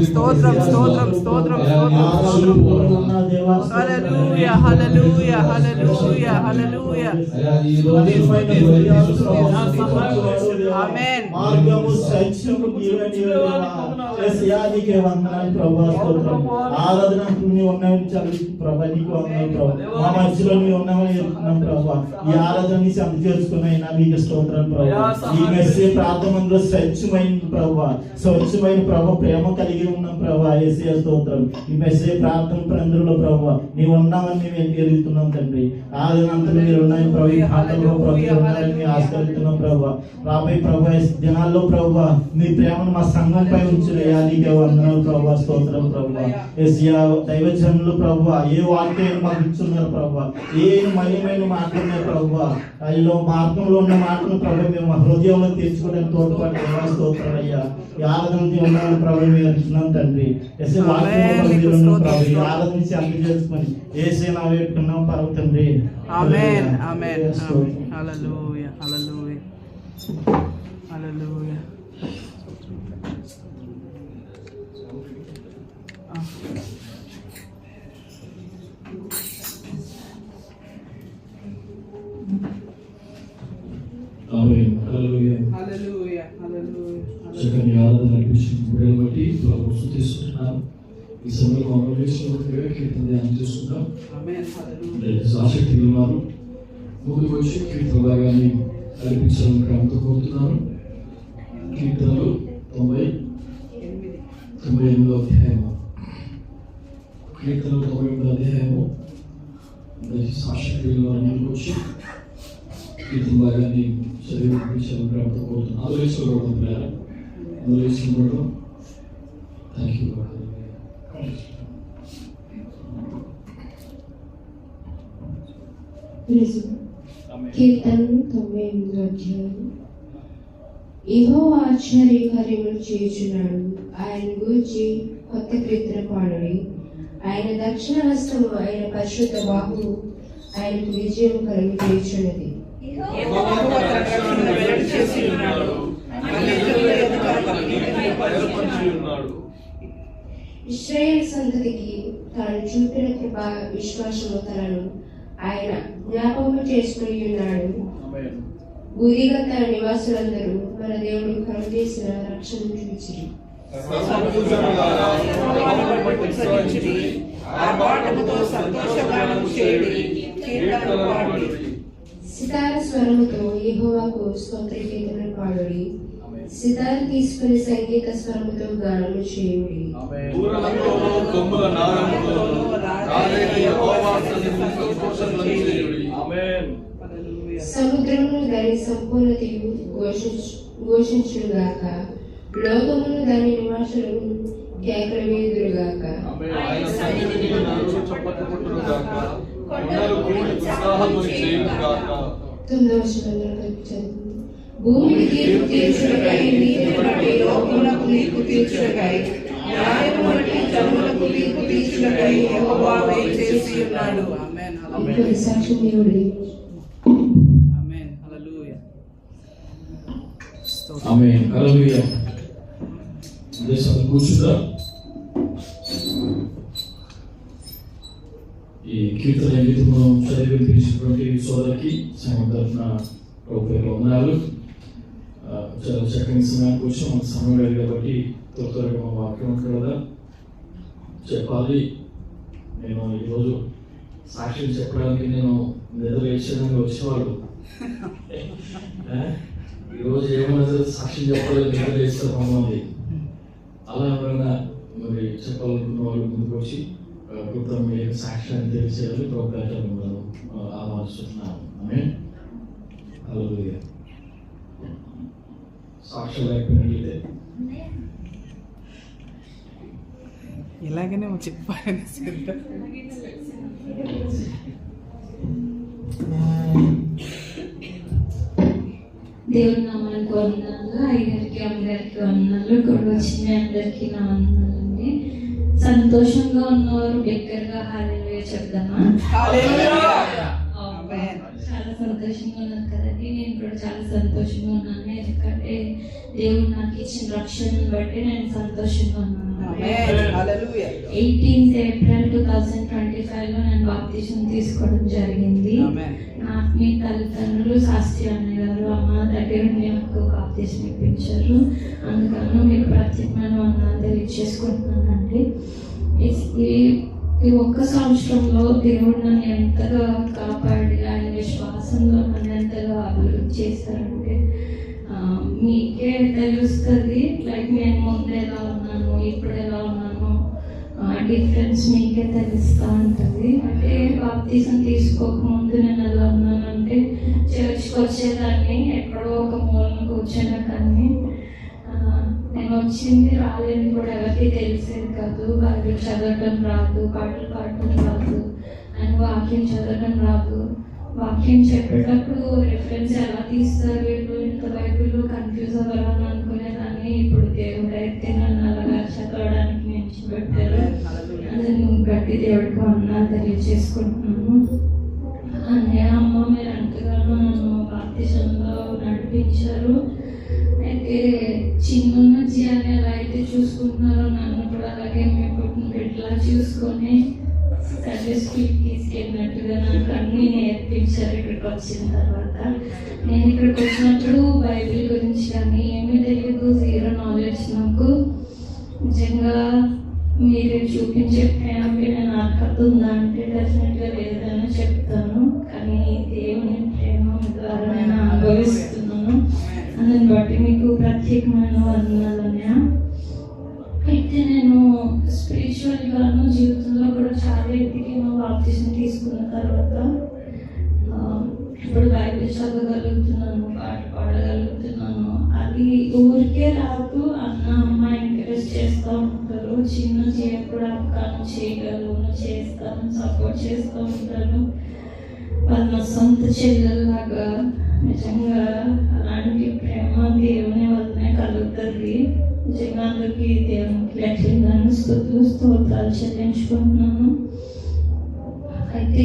D: స్తోత్రం స్తోత్రం స్తోత్రం హల్లెలూయా హల్లెలూయా హల్లెలూయా హల్లెలూయా ఆమేన్.
B: మార్గము సత్యము నీకే వందనాలు ప్రభా. స్తోత్రం. ఆరాధన నీ ఉన్నామని చదివి ప్రభా నీకు వందనాలు ప్రభా. మా మధ్యలో నీ ఉన్నామని చెప్తున్నాం ప్రభా. ఈ ఆరాధన సంధి చేసుకున్నాయినా మీకు స్తోత్రం ప్రభా. ఈ మెసేజ్ ప్రార్థనలో స్వచ్ఛమైన ప్రభా, స్వచ్ఛమైన ప్రభా ప్రేమ కలిగి ఉన్నాం ప్రభా. యేసయ్య స్తోత్రం. ఈ మెసేజ్ ప్రార్థన ప్రందులో ప్రభా నీ ఉన్నామని మేము ఎరుగుతున్నాం తండ్రి. ఆరాధనంతా మీరు ఉన్నాయని ప్రభా. ఈ పాటల్లో ప్రభు ఉన్నారని ఆస్కరిస్తున్నాం ప్రభా. రాబోయే ప్రభా దినాల్లో ప్రభా నీ ప్రేమను మా సంఘంపై ఉంచులయ్యా. నీకే వందనాలు ప్రభా. స్తోత్రం ప్రభా. యేసయ్య దైవజనులు ప్రభా ఏ వాక్యం మాకు ఇచ్చున్నారు ప్రభా. ఏ మహిమైన మాట్లాడినారు ప్రభా. అయ్యో మార్గంలో ఉన్న మాటను ప్రభు మేము హృదయంలో తీర్చుకోవడానికి తోడ్పాటు దేవా. స్తోత్రం అయ్యా. ఈ ఆరాధన ఉన్నామని ప్రభు మేము అంటున్నాం తండ్రి. యేసయ్య వాక్యం ప్రభు ఈ ఆరాధన నుంచి అంది చేసుకొని యేసయ్య నా వేడుకున్నాం పరమ తండ్రి.
D: ఆమేన్ ఆమేన్ హల్లెలూయా హల్లెలూయా హల్లెలూయా.
A: ఆమేన్. హల్లెలూయా.
D: హల్లెలూయా హల్లెలూయా.
A: చక్కని ఆరాధన నడిపించిన బిడ్డలను బట్టి ప్రభువును స్తుతిస్తున్నాను. ఈ సమయంలో మనం చేసినట్టుగా కీర్తన ధ్యానం చేసుకుంటాం.
D: ఆమేన్ హల్లెలూయా.
A: దయచేసి ఆసక్తి ఉన్నారు ముందుకు వచ్చి కీర్తన భాగాన్ని నడిపించాలని ప్రేమతో కోరుతున్నాను. కీర్తనలు 98వ అధ్యాయము. కీర్తనలు 98వ అధ్యాయము. దయచేసి ఆసక్తి ఉన్నారు ముందుకు వచ్చి కీర్తన భాగాన్ని చదివి నడిపించాలని ప్రేమతో కోరుతున్నాను. అందులో వేసుకోవడం థ్యాంక్ యూ.
E: కీర్తన 98వ అధ్యాయం. యెహోవా ఆశ్చర్య కార్యములు చేయుచున్నాడు. ఆయన గూర్చి కొత్త కీర్తన పాడుడి. ఆయన దక్షిణ హస్తము, ఆయన పరిశుద్ధ బాహువు ఆయనకు విజయం కలుగజేయుచున్నది. ఇశ్రాయేలు సంతతికి తాను చూపిన కృప విశ్వాసము తనను ఆయన జ్ఞాపకము చేసుకుని ఉన్నాడు. భూదిగంత నివాసులందరూ మన దేవుడు కలుగజేసిన రక్షణ చూచిరి. సితార స్వరముతో యెహోవాకు స్తోత్ర కీర్తన పాడుడి. సితార తీసుకుని సంగీత స్వరముతో గానము చేయుడి. సముద్రమును దాని సంపూర్ణతయు ఘోషించుగాక. లోకమును దాని నివాసులను కేకలు వేయుదురుగాక. భూమికి తీర్పు తీర్చుటకై, నీతిని బట్టి లోకమునకు తీర్పు తీర్చుటకై, న్యాయము బట్టి జనములకు తీర్పు తీర్చుటకై యెహోవా వేయించేసి ఉన్నాడు.
D: ఆమేన్
E: ఇప్పుడు సాక్షి దేవుడి.
D: ఆమేన్ హల్లెలూయా.
A: ఆమేన్ హల్లెలూయా. దేశాన్ని కూర్చుందా కీర్తన గీతము చదివి వినిపించినటువంటి సోదరికి సంఘం తరఫున ప్రభుత్వ వందనాలు. చాలా చక్కని సమయానికి వచ్చి మనకు సమయం లేదు కాబట్టి త్వరగా మా వాక్యం ఉంటుంది కదా చెప్పాలి. నేను ఈరోజు సాక్ష్యం చెప్పడానికి నేను నిద్ర లేచడానికి వచ్చేవాడు. ఈరోజు ఏమైనా సాక్ష్యం చెప్పాలి నిద్ర లేస్తారు మమ్మల్ని. అలా ఎవరైనా మరి చెప్పాలనుకున్న వాళ్ళు ముందుకు వచ్చి ప్రభుత్వం మీకు సాక్ష్యాన్ని తెలిసేయాలి. ప్రభుత్వం ఆలోచిస్తున్నాను. ఆమె హల్లెలూయా. సాక్ష్యం లేకపోయినట్లయితే
D: ఇలాగనే చెప్పాలని
F: దేవుని నామానికి వందనాలు. అయ్యగారికి అమ్మగారికి వందనాలు. ఇక్కడ వచ్చిన అందరికీ నా వందనాలండి. సంతోషంగా ఉన్నవారు బిగ్గరగా హల్లెలూయా చెప్దామా? చాలా సంతోషంగా ఉన్నాను కదండి. నేను కూడా చాలా సంతోషంగా ఉన్నాను. ఎందుకంటే దేవుడు నాకు ఇచ్చిన రక్షణను బట్టి నేను సంతోషంగా ఉన్నాను. 18th April 2025 నేను బాప్తిజం తీసుకోవడం జరిగింది. మీ తల్లిదండ్రులు శాస్త్రి అన్నయ్య గారు అమ్మ దగ్గర నాకు బాప్తిజం ఇప్పించారు. అందుకని మీకు ప్రత్యేకమైన వందనాలు తెలియజేసుకుంటున్నానండి. ఈ ఒక్క సంవత్సరంలో దేవుడు నన్ను ఎంతగా కాపాడి ఆయన విశ్వాసంలో నన్ను ఎంతగా అభివృద్ధి చేశారంటే మీకే తెలుస్తుంది. లైక్ నేను ముందు ఎలా ఉన్నాను, ఇప్పుడు ఎలా ఉన్నాను, డిఫరెన్స్ మీకే తెలుస్తూ ఉంటుంది. అంటే బాప్తిజం తీసుకోకముందు నేను ఎలా ఉన్నానంటే చర్చ్కి వచ్చేదాన్ని, ఎక్కడో ఒక మూలన కూర్చున్నా కానీ నేను వచ్చింది రాలేని కూడా ఎవరికి తెలిసేది కాదు. బైబిల్ చదవటం రాదు, పాటలు పాడటం రాదు, అండ్ వాక్యం చదవటం రాదు. వాక్యం చెప్పేటప్పుడు రిఫరెన్స్ ఎలా తీస్తారు వీళ్ళు, ఇంత బైబిల్ కన్ఫ్యూజ్ అవ్వాలని అనుకునేదాన్ని. ఇప్పుడు దేవుడు అయితే నన్ను అలాగా చదవడానికి నిలిచిపెట్టారు. అందుని బట్టి దేవుడికి వందనాలు తెలియజేసుకుంటున్నాను. అన్నయ్య అమ్మ మీరు ఎంతగానో నన్ను బాప్తిజంలో నడిపించారు. అయితే చిన్న నుంచి అని ఎలా అయితే చూసుకుంటున్నారో నన్ను కూడా అలాగే మీ పుట్టిన బిడ్డలా చూసుకొని సండే స్కూల్కి తీసుకెళ్ళినట్టుగా నాకు అన్నీ నేర్పించారు. ఇక్కడికి వచ్చిన తర్వాత నేను ఇక్కడికి వచ్చినప్పుడు బైబిల్ గురించి కానీ ఏమీ తెలియదు, జీరో నాలెడ్జ్ నాకు. నిజంగా మీరు చూపించే ప్రేమకి నేను అర్హత ఉందా అంటే డెఫినెట్గా లేదని చెప్తాను. కానీ దేవుని ప్రేమ ద్వారా నేను అనుభవిస్తున్నాను. అందుని బట్టి మీకు ప్రత్యేకమైన వందనాలు అన్నయ్య. అయితే నేను స్పిరిచువల్ గాను జీవితంలో కూడా చాలా ఎదిగిన బాప్తిజం తీసుకున్న తర్వాత ఇప్పుడు బైబిల్ చదవగలుగుతున్నాను, పాట పాడగలుగుతున్నాను. అది ఊరికే రాదు. అన్న అమ్మ ఎంకరేజ్ చేస్తూ ఉంటారు. చిన్న చేయకుండా అక్కను చేయగలవు, చేస్తాను, సపోర్ట్ చేస్తూ ఉంటారు. వాళ్ళ సొంత చెల్లెల్లాగా నిజంగా అలాంటి ప్రేమ దేవుని వల్లనే కలుగుతుంది. నిజంగా అందరికీ దేవునికి లెక్కలను స్తోత్రాలు చెల్లించుకుంటున్నాను. అయితే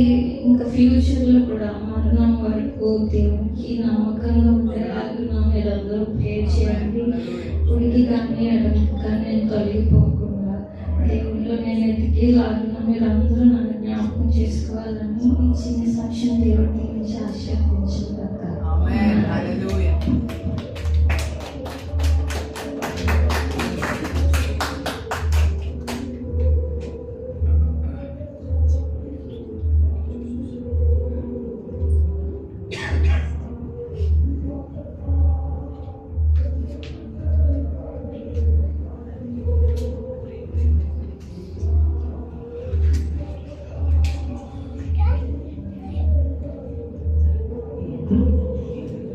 F: ఇంకా ఫ్యూచర్లో కూడా మరణం వరకు దేవునికి నమ్మకంగా ఉండేలాగా మీరందరూ ప్రే చేయండి. ఉడికి కానీ ఎడమికి కానీ నేను తొలగిపోకుండా దేవుళ్ళు నేను ఎదిగేలాగా మీరందరూ నన్ను జ్ఞాపకం చేసుకోవాలని ఈ చిన్న సాక్ష్యం దేవుడి గురించి ఆశీర్వదించారు.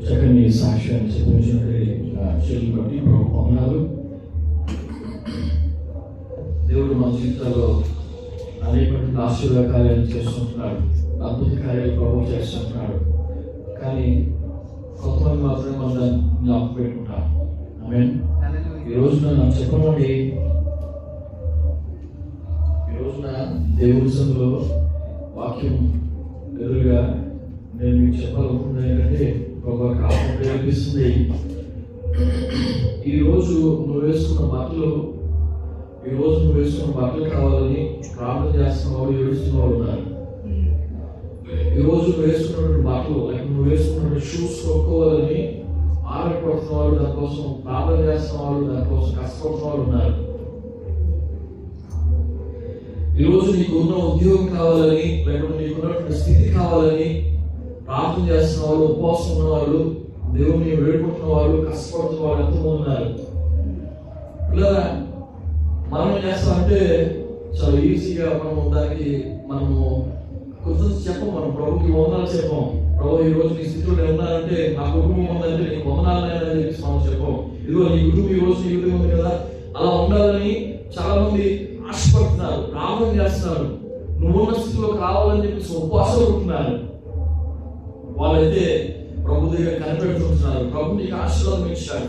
A: చక్కని సాక్ష్యాన్ని చెప్పించినటువంటి చెల్లి బట్టి వందనాలు. దేవుడు మన జీవితాల్లో అనేకటువంటి ఆశీర్వాద కార్యాలు చేస్తుంటున్నాడు, అద్భుత కార్యాలు ప్రభావం చేస్తుంటున్నాడు. కానీ కొంతమంది మాత్రమే మనం దాన్ని జ్ఞాపకం పెట్టుకుంటాం. ఆమేన్. ఈ రోజున నాకు చెప్పమండి, ఈ రోజున దేవుడి సందులో వాక్యం ఎదురుగా నేను మీకు చెప్పాలనుకుంటున్నాను ఏంటంటే ఒక ఆత్మ ప్రేరేపిస్తుంది. ఈరోజు నువ్వు వేసుకున్న బట్టలు కావాలని ప్రార్థన చేస్తున్న వాడు ఏడుస్తున్న వాడు ఉన్నారు. ఈ రోజు నువ్వు వేసుకున్నటువంటి బట్టలు, లేక నువ్వు వేసుకున్నటువంటి షూస్ కొనుక్కోవాలని ఆడపడుతున్న వాళ్ళు, దానికోసం ప్రార్థన చేస్తున్న వాళ్ళు, దానికోసం కష్టపడుతున్న వాళ్ళు ఉన్నారు. ఈరోజు నీకు ఉన్న ఉద్యోగం కావాలని, లేకపోతే నీకున్నటువంటి స్థితి కావాలని ప్రార్థన చేస్తున్న వాళ్ళు, ఉపవాసం ఉన్న వాళ్ళు, దేవుని వేడుకుంటున్న వాళ్ళు, కష్టపడుతున్న వాళ్ళు ఎంతమంది ఉన్నారు. పిల్లరా, మనం ఏం చేస్తామంటే చాలా ఈజీగా మనము కృతజ్ఞత చెప్పం, మనం ప్రభుకి వందనాలు చెప్పం. ప్రభు ఈ రోజు నీ స్థితిలో నేను ఉన్నానంటే, నా కుటుంబం ఉందంటే నీకు వందనాలు అని చెప్పేసి మనం చెప్పం. ఇదిగో నీ కుటుంబం ఈ రోజు నీ కుటుంబం ఉంది కదా, అలా ఉండాలని చాలా మంది ఆశపడుతున్నారు, ప్రార్థన చేస్తున్నారు, నువ్వున్న స్థితిలోకి రావాలని చెప్పేసి ఉపవాసాలు ఉంటున్నారు. వాళ్ళైతే ప్రభు దగ్గర కనిపెడుతుంటున్నారు. ప్రభు నీకు ఆశీర్వాదం ఇచ్చాడు,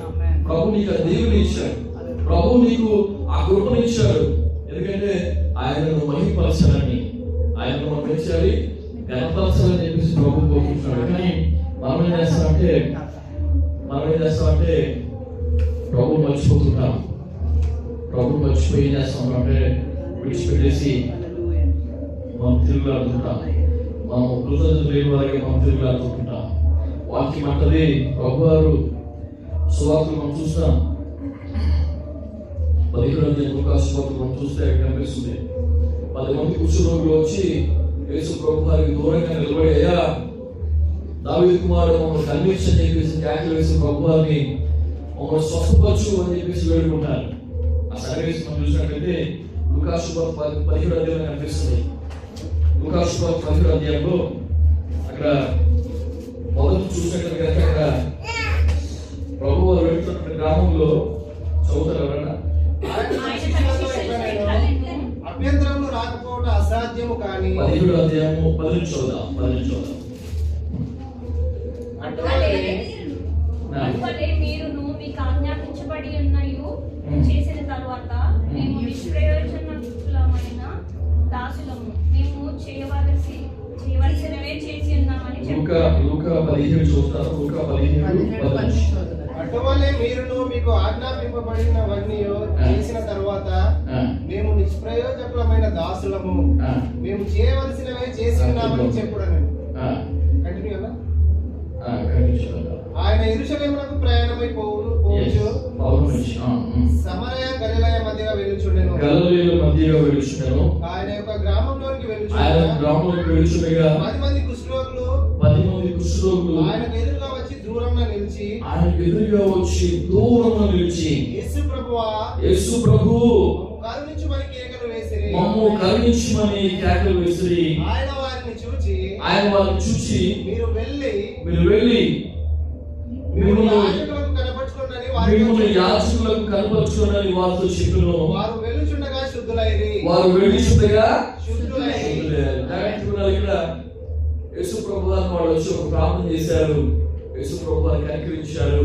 A: ప్రభు నీకు దేవుని ఇచ్చాడు, ప్రభు నీకు ఆ కృపను ఇచ్చాడు. ఎందుకంటే ఆయనను మహిమపరచాలని, ఆయనను మనం పెంచాలి, గణపరచాలని చెప్పేసి ప్రభు కోరుకుంటున్నాడు. కానీ మనం ఏం చేస్తామంటే ప్రభు మర్చిపోతుంటాం. ప్రభు మర్చిపోయి ఏం చేస్తామంటే విడిచిపెట్టేసి మనం తిరుగులాడుతుంటాం. మనం కృతజ్ఞత లేని వారికి మనం తిరుగులాడుతుంటాం. వాక్యం అంటది, ప్రభు వారు సువార్తలు మనం చూస్తాం, 17 లూకాసు సువార్తలు మనం చూస్తే కనిపిస్తుంది. 10 మంది కుష్ఠరోగులు వచ్చి యేసు ప్రభు వారికి దూరంగా నిలబడి, అయ్యా దావీదు కుమారుడు మమ్మల్ని కన్విక్షన్ చెప్పేసి కేకలు వేసి ప్రభు వారిని మమ్మల్ని స్వస్థపరచు అని చెప్పేసి వేడుకుంటారు. ఆ సన్నివేశం మనం చూసినట్లయితే లూకాసు సువార్త 17వ అధ్యాయంలో కనిపిస్తుంది. లూకాసు సువార్త 17వ అధ్యాయంలో అక్కడ మొదటి చూసినట్లయితే అక్కడ ప్రభు వారు వెళ్తున్న గ్రామంలో చదువుతారు ఎవరన్నా,
B: అభ్యంతరములు రాకపోవడం అసాధ్యము కానీ
A: 17వ అధ్యాయము 10 నుంచి చూద్దాం.
G: అందువల్లే మీరును మీకు ఆజ్ఞాపించబడి ఉన్నయు చేసిన తరువాత మేము నిష్ప్రయోజనమైన దాసులము, మేము చేయవలసినవే చేసి ఉన్నామని
A: లూకా 15 చూస్తారు. లూకా 15
B: అటువలే మీరును మీకు ఆజ్ఞాపింపబడినవన్నీ చేసిన తరువాత మేము నిష్ప్రయోజకులమైన దాసులము, మేము చేయవలసినవే చేసి ఉన్నామని చెప్పుడను. కంటిన్యూ కదా. ఆయన యెరూషలేమునకు ప్రయాణమై పోవచ్చు సమరయ గలిలయ మధ్యగా వెళ్ళుచుండెను. ఆయన యొక్క గ్రామంలోనికి వెళ్ళుచుండగా 10 మంది కుష్ఠరోగులు ఆయనకు ఎదురుగా వచ్చి దూరంగా నిలిచి యేసు ప్రభువా కరుణించుమని కేకలు వేసిరి. ఆయన వారిని చూచి మీరు వెళ్ళి
A: యాజకులకు కనపరచుకోనని వారితో చెప్పెను.
B: వారు వెళ్ళుచుండగా శుద్ధులైరి.
A: ఇక్కడ యేసు ప్రభు వారిని వాళ్ళు వచ్చి ఒక ప్రార్థన చేశారు. యేసు ప్రభు వారిని కనికరించారు.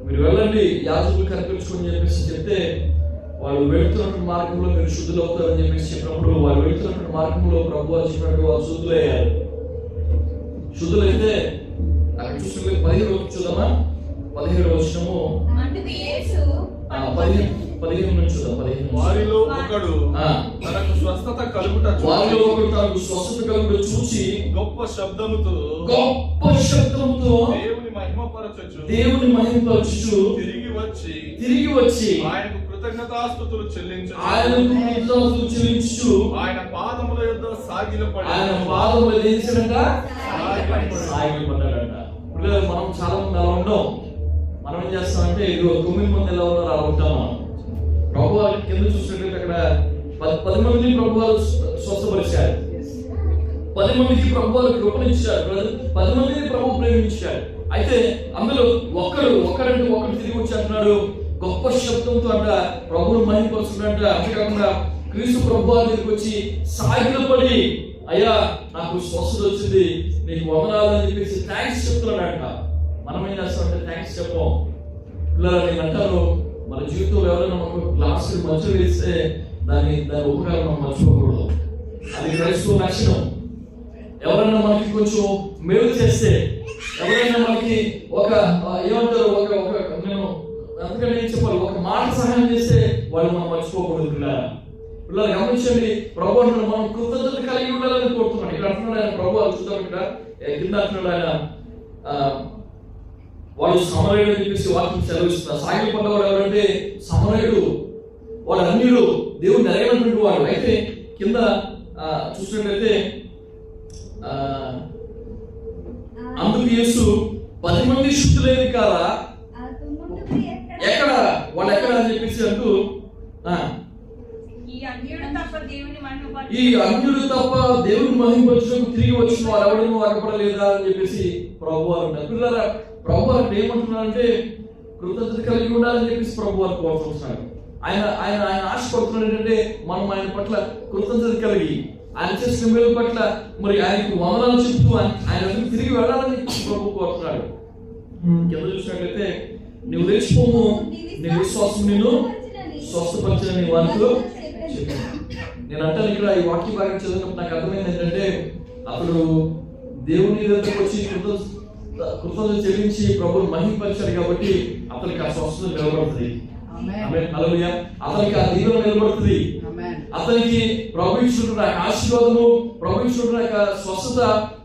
A: మీరు వెళ్ళండి, యాజకులు కనిపించుకొని చెప్పేసి చెప్తే, వాళ్ళు వెళుతున్నటువంటి మార్గంలో మీరు శుద్ధులు అవుతారని చెప్పేసి చెప్పినప్పుడు, వాళ్ళు వెళుతున్నటువంటి మార్గంలో ప్రభు వారు చెప్పినట్టు వాళ్ళు శుద్ధులయ్యారు. శుద్ధులైతే అక్కడ చూసుకుంటే 15 చూద్దామా, 17 వచనము 15 నుంచి చూద్దాం. 15
H: వారిలో ఒకడు తనకు స్వస్థత కలుగుట
A: చూసి
H: గొప్ప శబ్దముతో
A: దేవుని మహిమపరచుచు తిరిగి వచ్చి
H: ఆయనకు కృతజ్ఞతాస్తుతులు చెల్లించు ఆయన పాదముల యొద్ద సాగిలపడి
A: సాగిలపడ్డాడంట. మనం చాలా మంది అలా ఉండం. మనం ఏం చేస్తామంటే, ఇదిగో 9 మంది ఎలా ఉన్నారో అలా ఉంటాం. మనం ప్రభు కింద చూసినట్లయితే అక్కడ 10 మందిని ప్రభు స్వస్థపరిచారు. 10 మందికి ప్రభు కృపణించారు. 10 మందిని ప్రభు ప్రేమించారు. అయితే అందులో ఒకడంటే ఒకడు తిరిగి వచ్చి అంటున్నాడు, గొప్ప శబ్దంతో అంట ప్రభువును మహిమపరుచుకున్నట్ట. అంతేకాకుండా క్రీస్తు ప్రభు దగ్గరికి వచ్చి సాగిలపడి, అయ్యా నాకు స్వస్థత వచ్చింది, నీకు వందనాలు అని చెప్పేసి థ్యాంక్స్ చెప్తున్నాడంట. మనం ఏం చేస్తామంటే థ్యాంక్స్ చెప్పం. పిల్లలు నేను అంటారు, మన జీవితంలో ఎవరైనా మనకు గ్లాసు మంచం వేస్తే దాని ఉపకారం మనం మర్చిపోకూడదు. అది క్రైస్తవ లక్షణం. ఎవరైనా మనకి కొంచెం మేలు చేస్తే, ఎవరైనా మనకి ఏమంటారు నేను అందుకని ఏం చెప్పాలి, ఒక మాట సహాయం చేస్తే వాళ్ళు మనం మర్చిపోకూడదు. ఇలా గమనించండి, ప్రభు అంటున్నాడు మనం కృతజ్ఞత కలిగి ఉండాలని కోరుతున్నాడు. ఇక్కడ అంటున్నాడు ఆయన ప్రభు, అది చూద్దాం ఇక్కడ కింద అంటున్నాడు ఆయన, వాడు సమరయుడు అని చెప్పేసి వాక్యం సెలవిస్తున్నారు. సాగిల పడ్డవాడు ఎవరంటే సమరయుడు, వాడు అన్యుడు, దేవుడు నెరవేరినటువంటి వాడు. అయితే కింద చూసినట్లయితే అందుకు యేసు 10 మంది శుద్ధులేని కాదా, ఎక్కడ వాళ్ళు ఎక్కడ అని చెప్పేసి అంటూ
G: ఈ అన్యుడు తప్ప దేవుని
A: మహిమపరచుటకు తిరిగి వచ్చిన వారు ఎవడను అగపడలేదా అని చెప్పేసి ప్రభు వారు అంటారు. ప్రభు వారు ఏమంటున్నారంటే కృతజ్ఞత కలిగి ఉండాలని చెప్పేసి ప్రభు వారు కోరుకుంటున్నారు. ఆయన ఆయన ఆయన ఆశపడుతున్నాడు ఏంటంటే మనం ఆయన పట్ల కృతజ్ఞత కలిగి ఆయన చేసిన మేలు పట్ల మరి ఆయనకు వందనాలు చెప్తూ ఆయన తిరిగి వెళ్ళాలని ప్రభు కోరుతున్నాడు. కింద చూసినట్లయితే నువ్వు లేచిపోము, నీ విశ్వాసం నేను స్వస్థపరచని వారితో చెప్పాను. నేను అంటాను ఇక్కడ ఈ వాక్య భాగం చదివినప్పుడు నాకు అర్థమైంది ఏంటంటే అతడు దేవుని దగ్గరకు వచ్చి కృతజ్ఞత చెల్లించి ప్రభువుని మహిమపరిచాడు కాబట్టి అతనికి ఆ స్వస్థత నిలబడుతుంది. హల్లెలూయా. అతనికి ఆ దీవెన నిలబడుతుంది. అతనికి ప్రభు ఇచ్చిన ఆశీర్వాదము, ప్రభు ఇచ్చిన స్వస్థత,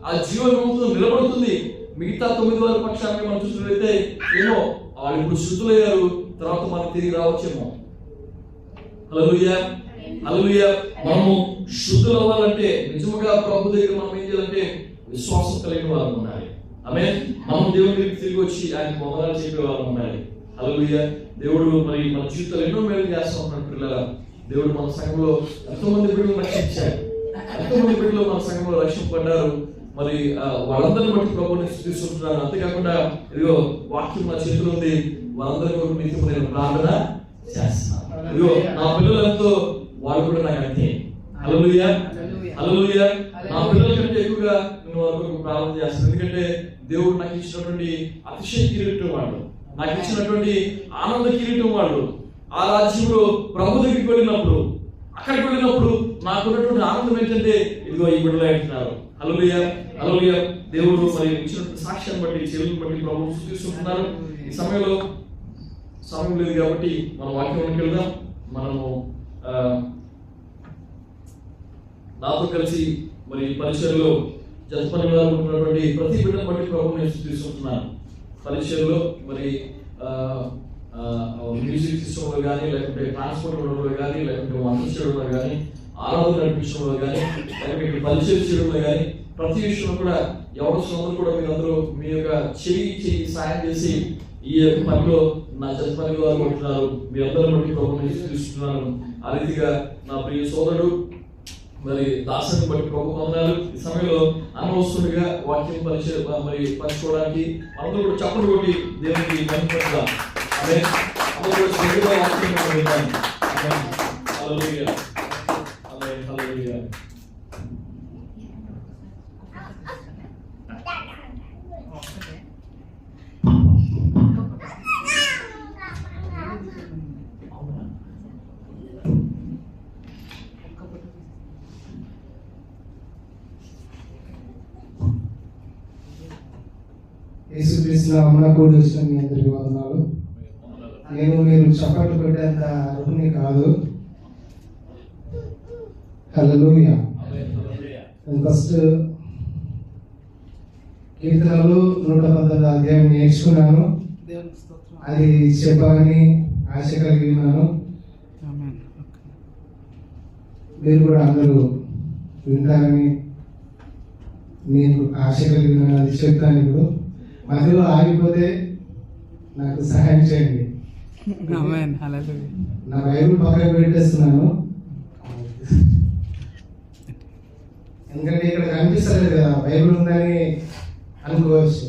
A: ఆ జీవనముతో నిలబడుతుంది. మిగతా 9 వారి పక్షాన్ని మనం చూసినట్లయితే ఏమో వాళ్ళు ఇప్పుడు శుద్ధులయ్యారు, తర్వాత మనకు తిరిగి రావచ్చేమో. హల్లెలూయా, హల్లెలూయా. మనము శుద్ధులు అవ్వాలంటే నిజముగా ప్రభు దగ్గర మనం ఏం చేయాలంటే విశ్వాసం కలిగిన వారు ఉండాలి. ఆమేన్. మనం దేవుని దగ్గరికి తిరిగి వచ్చి ఆయన వందనాలు చెప్పే వారు ఉండాలి. హల్లెలూయా. దేవుడు మరి మన జీవితంలో ఎన్నో మేలు చేస్తూ ఉన్నాడు. పిల్లల దేవుడు మన సంఘంలో ఎంతో మంది బిడ్డలు రక్షించారు, ఎంతో మంది బిడ్డలు మన సంఘంలో రక్షింపబడ్డారు. మరి వాళ్ళందరిని బట్టి ప్రభువుని స్తుతిస్తున్నాను. అంతేకాకుండా ఇదిగో వాక్యం నా చేతిలో ఉంది, వాళ్ళందరి కొరకు నిత్యం నేను ప్రార్థన చేస్తున్నాను. ఇదిగో నా పిల్లలతో వాళ్ళు కూడా నాకు అంతే. హల్లెలూయా, హల్లెలూయా. నా పిల్లల కంటే ఎక్కువగా నేను వాళ్ళ కొరకు ప్రార్థన చేస్తాను. ఎందుకంటే దేవుడు నాకు ఇచ్చినటువంటి అతిశయ కిరీటం వాడు, నాకు ఇచ్చినటువంటి ఆనంద కిరీటం వాడు. ఆ రాజ్యంలో ప్రభు దగ్గరికి వెళ్ళినప్పుడు, అక్కడికి వెళ్ళినప్పుడు నాకున్నటువంటి ఆనందం ఏంటంటే ఇదిగో ఈ బిడ్డలు అంటున్నారు. హల్లెలూయా, హల్లెలూయా. దేవుడు మరి ఇచ్చినటువంటి సాక్ష్యాన్ని బట్టి, చెవులను బట్టి ప్రభు స్తుతిస్తున్నారు. ఈ సమయంలో సమయం లేదు కాబట్టి మన వాక్యంలోకి వెళ్దాం. మనము నాతో కలిసి మరి పరిచయలో జతపని వారు ఉన్నటువంటి ప్రతి బిడ్డను బట్టి ప్రభువుని స్తుతిస్తున్నాను. పరిచయలో మరి మ్యూజిక్ సిస్టంలో కానీ, లేకుంటే ట్రాన్స్పోర్ట్ ఉండడంలో కానీ, లేకుంటే వంట చేయడంలో కానీ, ఆరాధన నడిపించడంలో కానీ, లేకపోతే పరిచయం చేయడంలో కానీ, ప్రతి విషయంలో కూడా ఎవరు కూడా మీరందరూ మీ యొక్క చెయ్యి సాయం చేసి ఈ యొక్క పనిలో నా జతపని వారు ఉంటున్నారు. మీ అందరూ బట్టి ప్రభువుని స్తుతిస్తున్నాను. ఆ రీతిగా నా ప్రియ సోదరుడు మరి దాసుని బట్టి ప్రభు వందనాలు. ఈ సమయంలో అనవసరంగా వాక్యం మరి పంచుకోవడానికి అందరూ కూడా చప్పట్లు కొట్టి దేవునికి మహిమపరుద్దాం. ఆమేన్. అందరూ కూడా శ్రద్ధగా వాక్యం విందాం. ఆమేన్. హల్లెలూయా, ఆమేన్, హల్లెలూయా.
B: యేసుక్రీస్తు నామమున కూడి వచ్చిన మీ అందరికీ వందనాలు. నేను మీరు చప్పట్లు పెట్టేంత అర్హుని కాదు. హల్లెలూయా. ఫస్ట్ కీర్తనలు 119 అధ్యాయం నేర్చుకున్నాను, అది చెప్పాలని ఆశ కలిగి ఉన్నాను. మీరు కూడా అందరూ వింటారని నేను ఆశ కలిగి ఉన్నాను. అది చెప్తాను. ఇప్పుడు మధ్యలో ఆగిపోతే నాకు సహాయం చేయండి. నా బైబిల్ పక్కన పెట్టేస్తున్నాను, ఎందుకంటే ఇక్కడ కనిపిస్తలేదు కదా, బైబిల్ ఉందని అనుకోవచ్చు.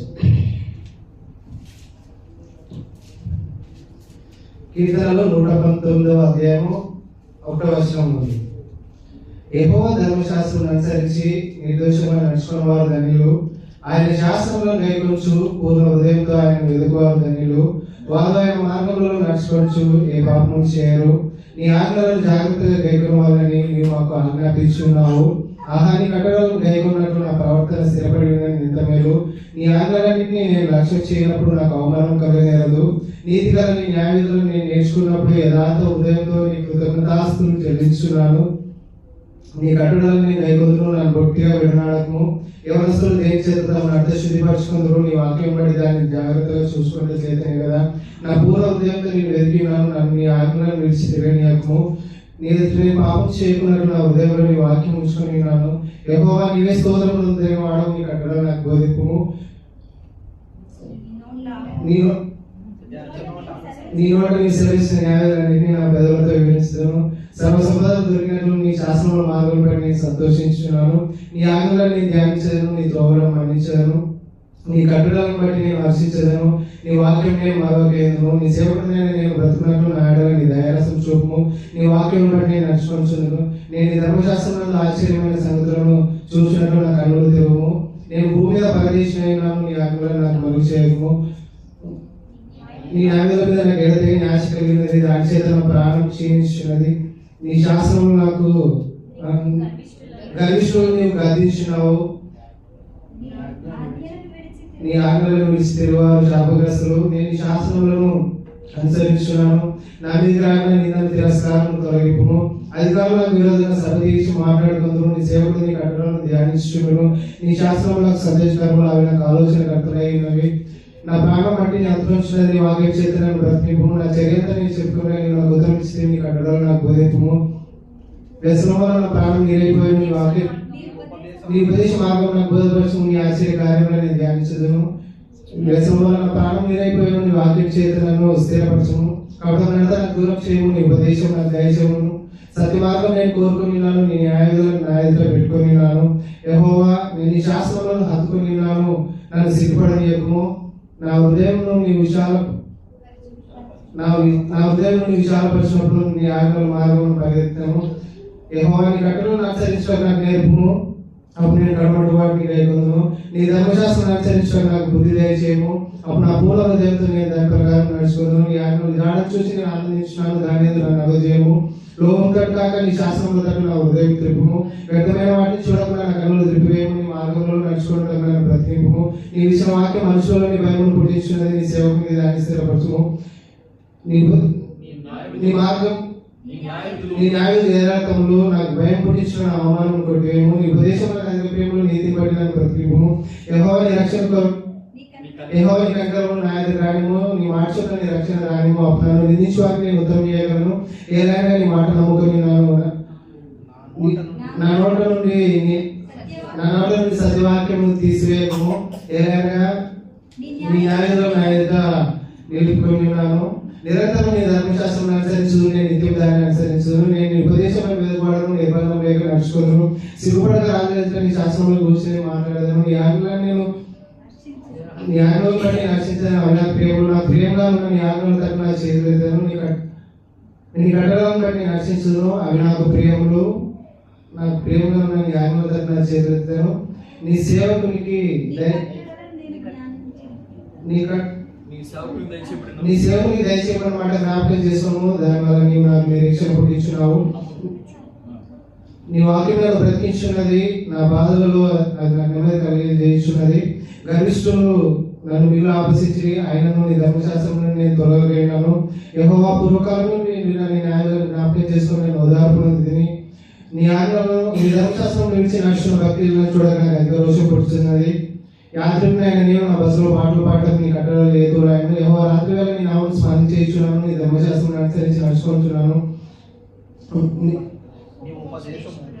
B: కీర్తనలో 119వ అధ్యాయము 1వ వచనం ఉంది. యెహోవా ధర్మశాస్త్రం అనుసరించి నిర్దోషంగా నడుచుకున్న వారు ధన్యులు, ఆయన శాస్త్రంలో గైకొనచ్చు పూర్ణ హృదయంతో ఆయన వెతుకువారు ధన్యులు. వారు ఆయన మార్గంలో నడుచుకోవచ్చు, ఏ పాపము చేయరు. నీ ఆజ్ఞలను జాగ్రత్తగా గైకొనవాలని నీవు మాకు ఆజ్ఞాపించున్నావు. ఆహాని కట్టడలను గైకొన్నట్లు నా ప్రవర్తన స్థిరపడి ఎంత మేలు. నీ ఆజ్ఞలన్నింటినీ నేను లక్ష్యం చేయనప్పుడు నాకు అవమానం కలగనేరదు. నీతిగల నీ న్యాయవిధులను నేను నేర్చుకున్నప్పుడు యథార్థ హృదయంతో నీ కృతజ్ఞతాస్తులు చెల్లించున్నాను. నీ కట్టడలను నీ దైవదులు నన్ను బొట్టిగా విడనాడకము. యవనస్తులు దేని చేత తమను అర్థశుద్ధిపరచుకుందరు నీ వాక్యం బట్టి దాన్ని జాగ్రత్తగా చూసుకుంటే చేతనే కదా. నా పూర్వ హృదయంతో నేను వెతికినాను, నన్ను నీ ఆజ్ఞలను విడిచి తిరగనీయకము. నీ ఎదుట పాపం చేయకున్నట్టు నా హృదయంలో నీ వాక్యం ఉంచుకొని ఉన్నాను. యెహోవా నీవే స్తోత్రములు వాడవు, నీ కట్టడలు నాకు బోధింపుము. నీ నోట నీ సెలవిస్తున్న న్యాయాలన్నింటినీ నా పెదవులతో వివరించుతాను. సర్వ సంపదలు దొరికినట్లు నీ శాసనముల మార్గం బట్టి నేను సంతోషించున్నాను. నీ ఆజ్ఞలను నేను ధ్యానించదను, నీ త్రోవలను మన్నించదను. నీ కట్టడలను బట్టి నేను హర్షించదను, నీ వాక్యం నేను మరొకేందును. నీ సేవకుడైన నేను బ్రతుకున్నట్లు నా ఎడల నీ దయారసం చూపుము. నీ వాక్యం బట్టి నేను నడుచుకొనుచున్నాను. నేను నీ ధర్మశాస్త్రంలో ఆశ్చర్యమైన సంగతులను చూసినట్లు నా కన్నులు తెరువుము. నేను భూమి మీద పరదేశినైనాను, నీ ఆజ్ఞలను నాకు మరుగు చేయము. నీ న్యాయముల మీద నాకు ఎడతెగని ఆశ కలిగినది, దాని చేత నా ప్రాణం క్షీణించున్నది. నీ శాసనము నాకు గర్విష్ఠులు నీవు గర్దించినావు. నీ ఆజ్ఞలను విడిచి తిరుగువారు శాపగ్రస్తులు. నేను నీ శాసనములను అనుసరించున్నాను. నా మీద రాగిన నిందను తిరస్కారం తొలగింపుము. అధికారులు నాకు విరోధంగా సభ తీర్చి మాట్లాడుకుందరు. నీ సేవకుడు నీ కట్టడలను ధ్యానించుచున్నాను. నీ శాసనములకు సందేశకరములు, అవి నాకు ఆలోచన కర్తలై ఉన్నవి. నా ప్రాణం బట్టి నేను అంతరించినది నీ వాక్యం చేత నన్ను బ్రతికింపుము. నా చర్యంతా నేను చెప్పుకునే నేను గుర్తించి నీ కట్టడలు నాకు బోధింపుము. వ్యసనం వల్ల నా ప్రాణం నీరైపోయి నీ వాక్యం నీ ఉపదేశ మార్గం నాకు బోధపరచు. నీ ఆశ్చర్య కార్యంలో నేను ధ్యానించదును. వ్యసనం వల్ల నా ప్రాణం నీరైపోయాను, నీ వాక్యం చేత నన్ను స్థిరపరచము. కాబట్టి నాకు దూరం చేయము, నీ ఉపదేశం నాకు దయచేయము. సత్య మార్గం నేను కోరుకుని ఉన్నాను, నీ న్యాయవిధులను నా ఎదుట పెట్టుకుని ఉన్నాను. యెహోవా నేను నీ శాస్త్రములను హత్తుకుని ఉన్నాను, నన్ను సిగ్గుపడనీయకుము. నా హృదయం విశాలపరిచినప్పుడు నీ ఆజ్ఞల మార్గం పరిగెత్తాను. యెహోవా నీ కట్టడలను అనుసరించడం నాకు నేర్పుము. అప్పుడు నేను కడమటి వాటిని కైకొందును. నీ ధర్మశాస్త్రం అనుసరించడం నాకు బుద్ధి దయచేయము. అప్పుడు నా పూర్వ హృదయంతో నేను దాని ప్రకారం నడుచుకుందును. నీ ఆజ్ఞలు విధానం చూసి నేను ఆనందించినాను, దాని మీద నన్ను అగజేయము. లోకం తట్టు కాక నీ శాస్త్రంలో తట్టు నా హృదయం త్రిప్పుము. వ్యర్థమైన వాటిని చూడకుండా నా కన్నులు త్రిపివేయము. నీ మార్గంలో నడుచుకోవడం నన్ను బ్రతికింపుము. నీ విషయం వాక్యం మనుషులలో నీ భయమును పుట్టించున్నది. నీ సేవకుని దాన్ని స్థిరపరచుము. నీ మార్గం నీ న్యాయవిధులు యథార్థములు నాకు భయం పుట్టించిన అవమానం కొట్టివేయము. నీ ఉపదేశంలో ప్రేమలు నీతిని బట్టి నన్ను బ్రతికింపుము. యెహోవా నీ రక్షణ యెహోవా నీ కంకరములు నా ఎదుట రానిము. నీ మాట చొప్పున నీ రక్షణ రానిము. అప్పుడు నన్ను నిందించు వారికి నేను ఉత్తరం చేయగలను. ఏదైనా నీ మాట నమ్ముకొని నా నోట నుండి సత్యవాక్యం తీసివేయము. ఏదైనా నీ న్యాయవిధులు నా ఎదుట నిలుపుకొని ఉన్నాను. నిరంతరం నీ ధర్మశాస్త్రం అనుసరించు, నేను నిత్యం దాన్ని అనుసరించు. నేను నీ ఉపదేశంలో వెలువడను, నిర్బంధం లేక నడుచుకోను. సిగ్గుపడక రాజు నీ శాస్త్రంలో కూర్చొని మాట్లాడదాను. నీ ఆజ్ఞలను నేను నీ ఆజ్ఞలు బట్టి నశించాను. అవి నాకు ప్రియములు. నా ప్రియంగా ఉన్న నీ ఆజ్ఞలు తట్టు నాకు చేతులెత్తాను. నీ కట్టడలను బట్టి నశించును. అవి నాకు ప్రియములు. నాకు ప్రియముగా ఉన్న నీ ఆజ్ఞలు తట్టు నాకు చేతులెత్తాను. నీ సేవకునికి నీ సేవకునికి దయచేయడం మాట జ్ఞాపకం చేసాము. దానివల్ల నీవు నాకు నిరీక్షణ పుట్టించున్నావు. నీ వాక్యం నాకు బ్రతికించున్నది. నా బాధలలో నాకు నెమ్మది కలిగజేయుచున్నది. గర్విష్ఠులు నన్ను వీళ్ళు ఆపసించి ఆయనను నీ ధర్మశాస్త్రం నుండి నేను తొలగలేనాను. యెహోవా పూర్వకాలం నుండి నీ న్యాయాలను జ్ఞాపకం చేసుకుని నేను ఓదార్పు పొందితిని. నీ ఆజ్ఞలను నీ ధర్మశాస్త్రం విడిచి నడుచున్న భక్తులను చూడక నాకు ఎంతో రోషం పుట్టుతున్నది. యాత్రికునైన నేను నా బస్సులో పాటలు పాడటం నీ కట్టడలు లేదు రాయను. యెహోవా రాత్రి వేళ నీ నామం స్మరణ చేయించున్నాను. నీ ధర్మశాస్త్రం అనుసరించి నడుచుకుంటున్నాను.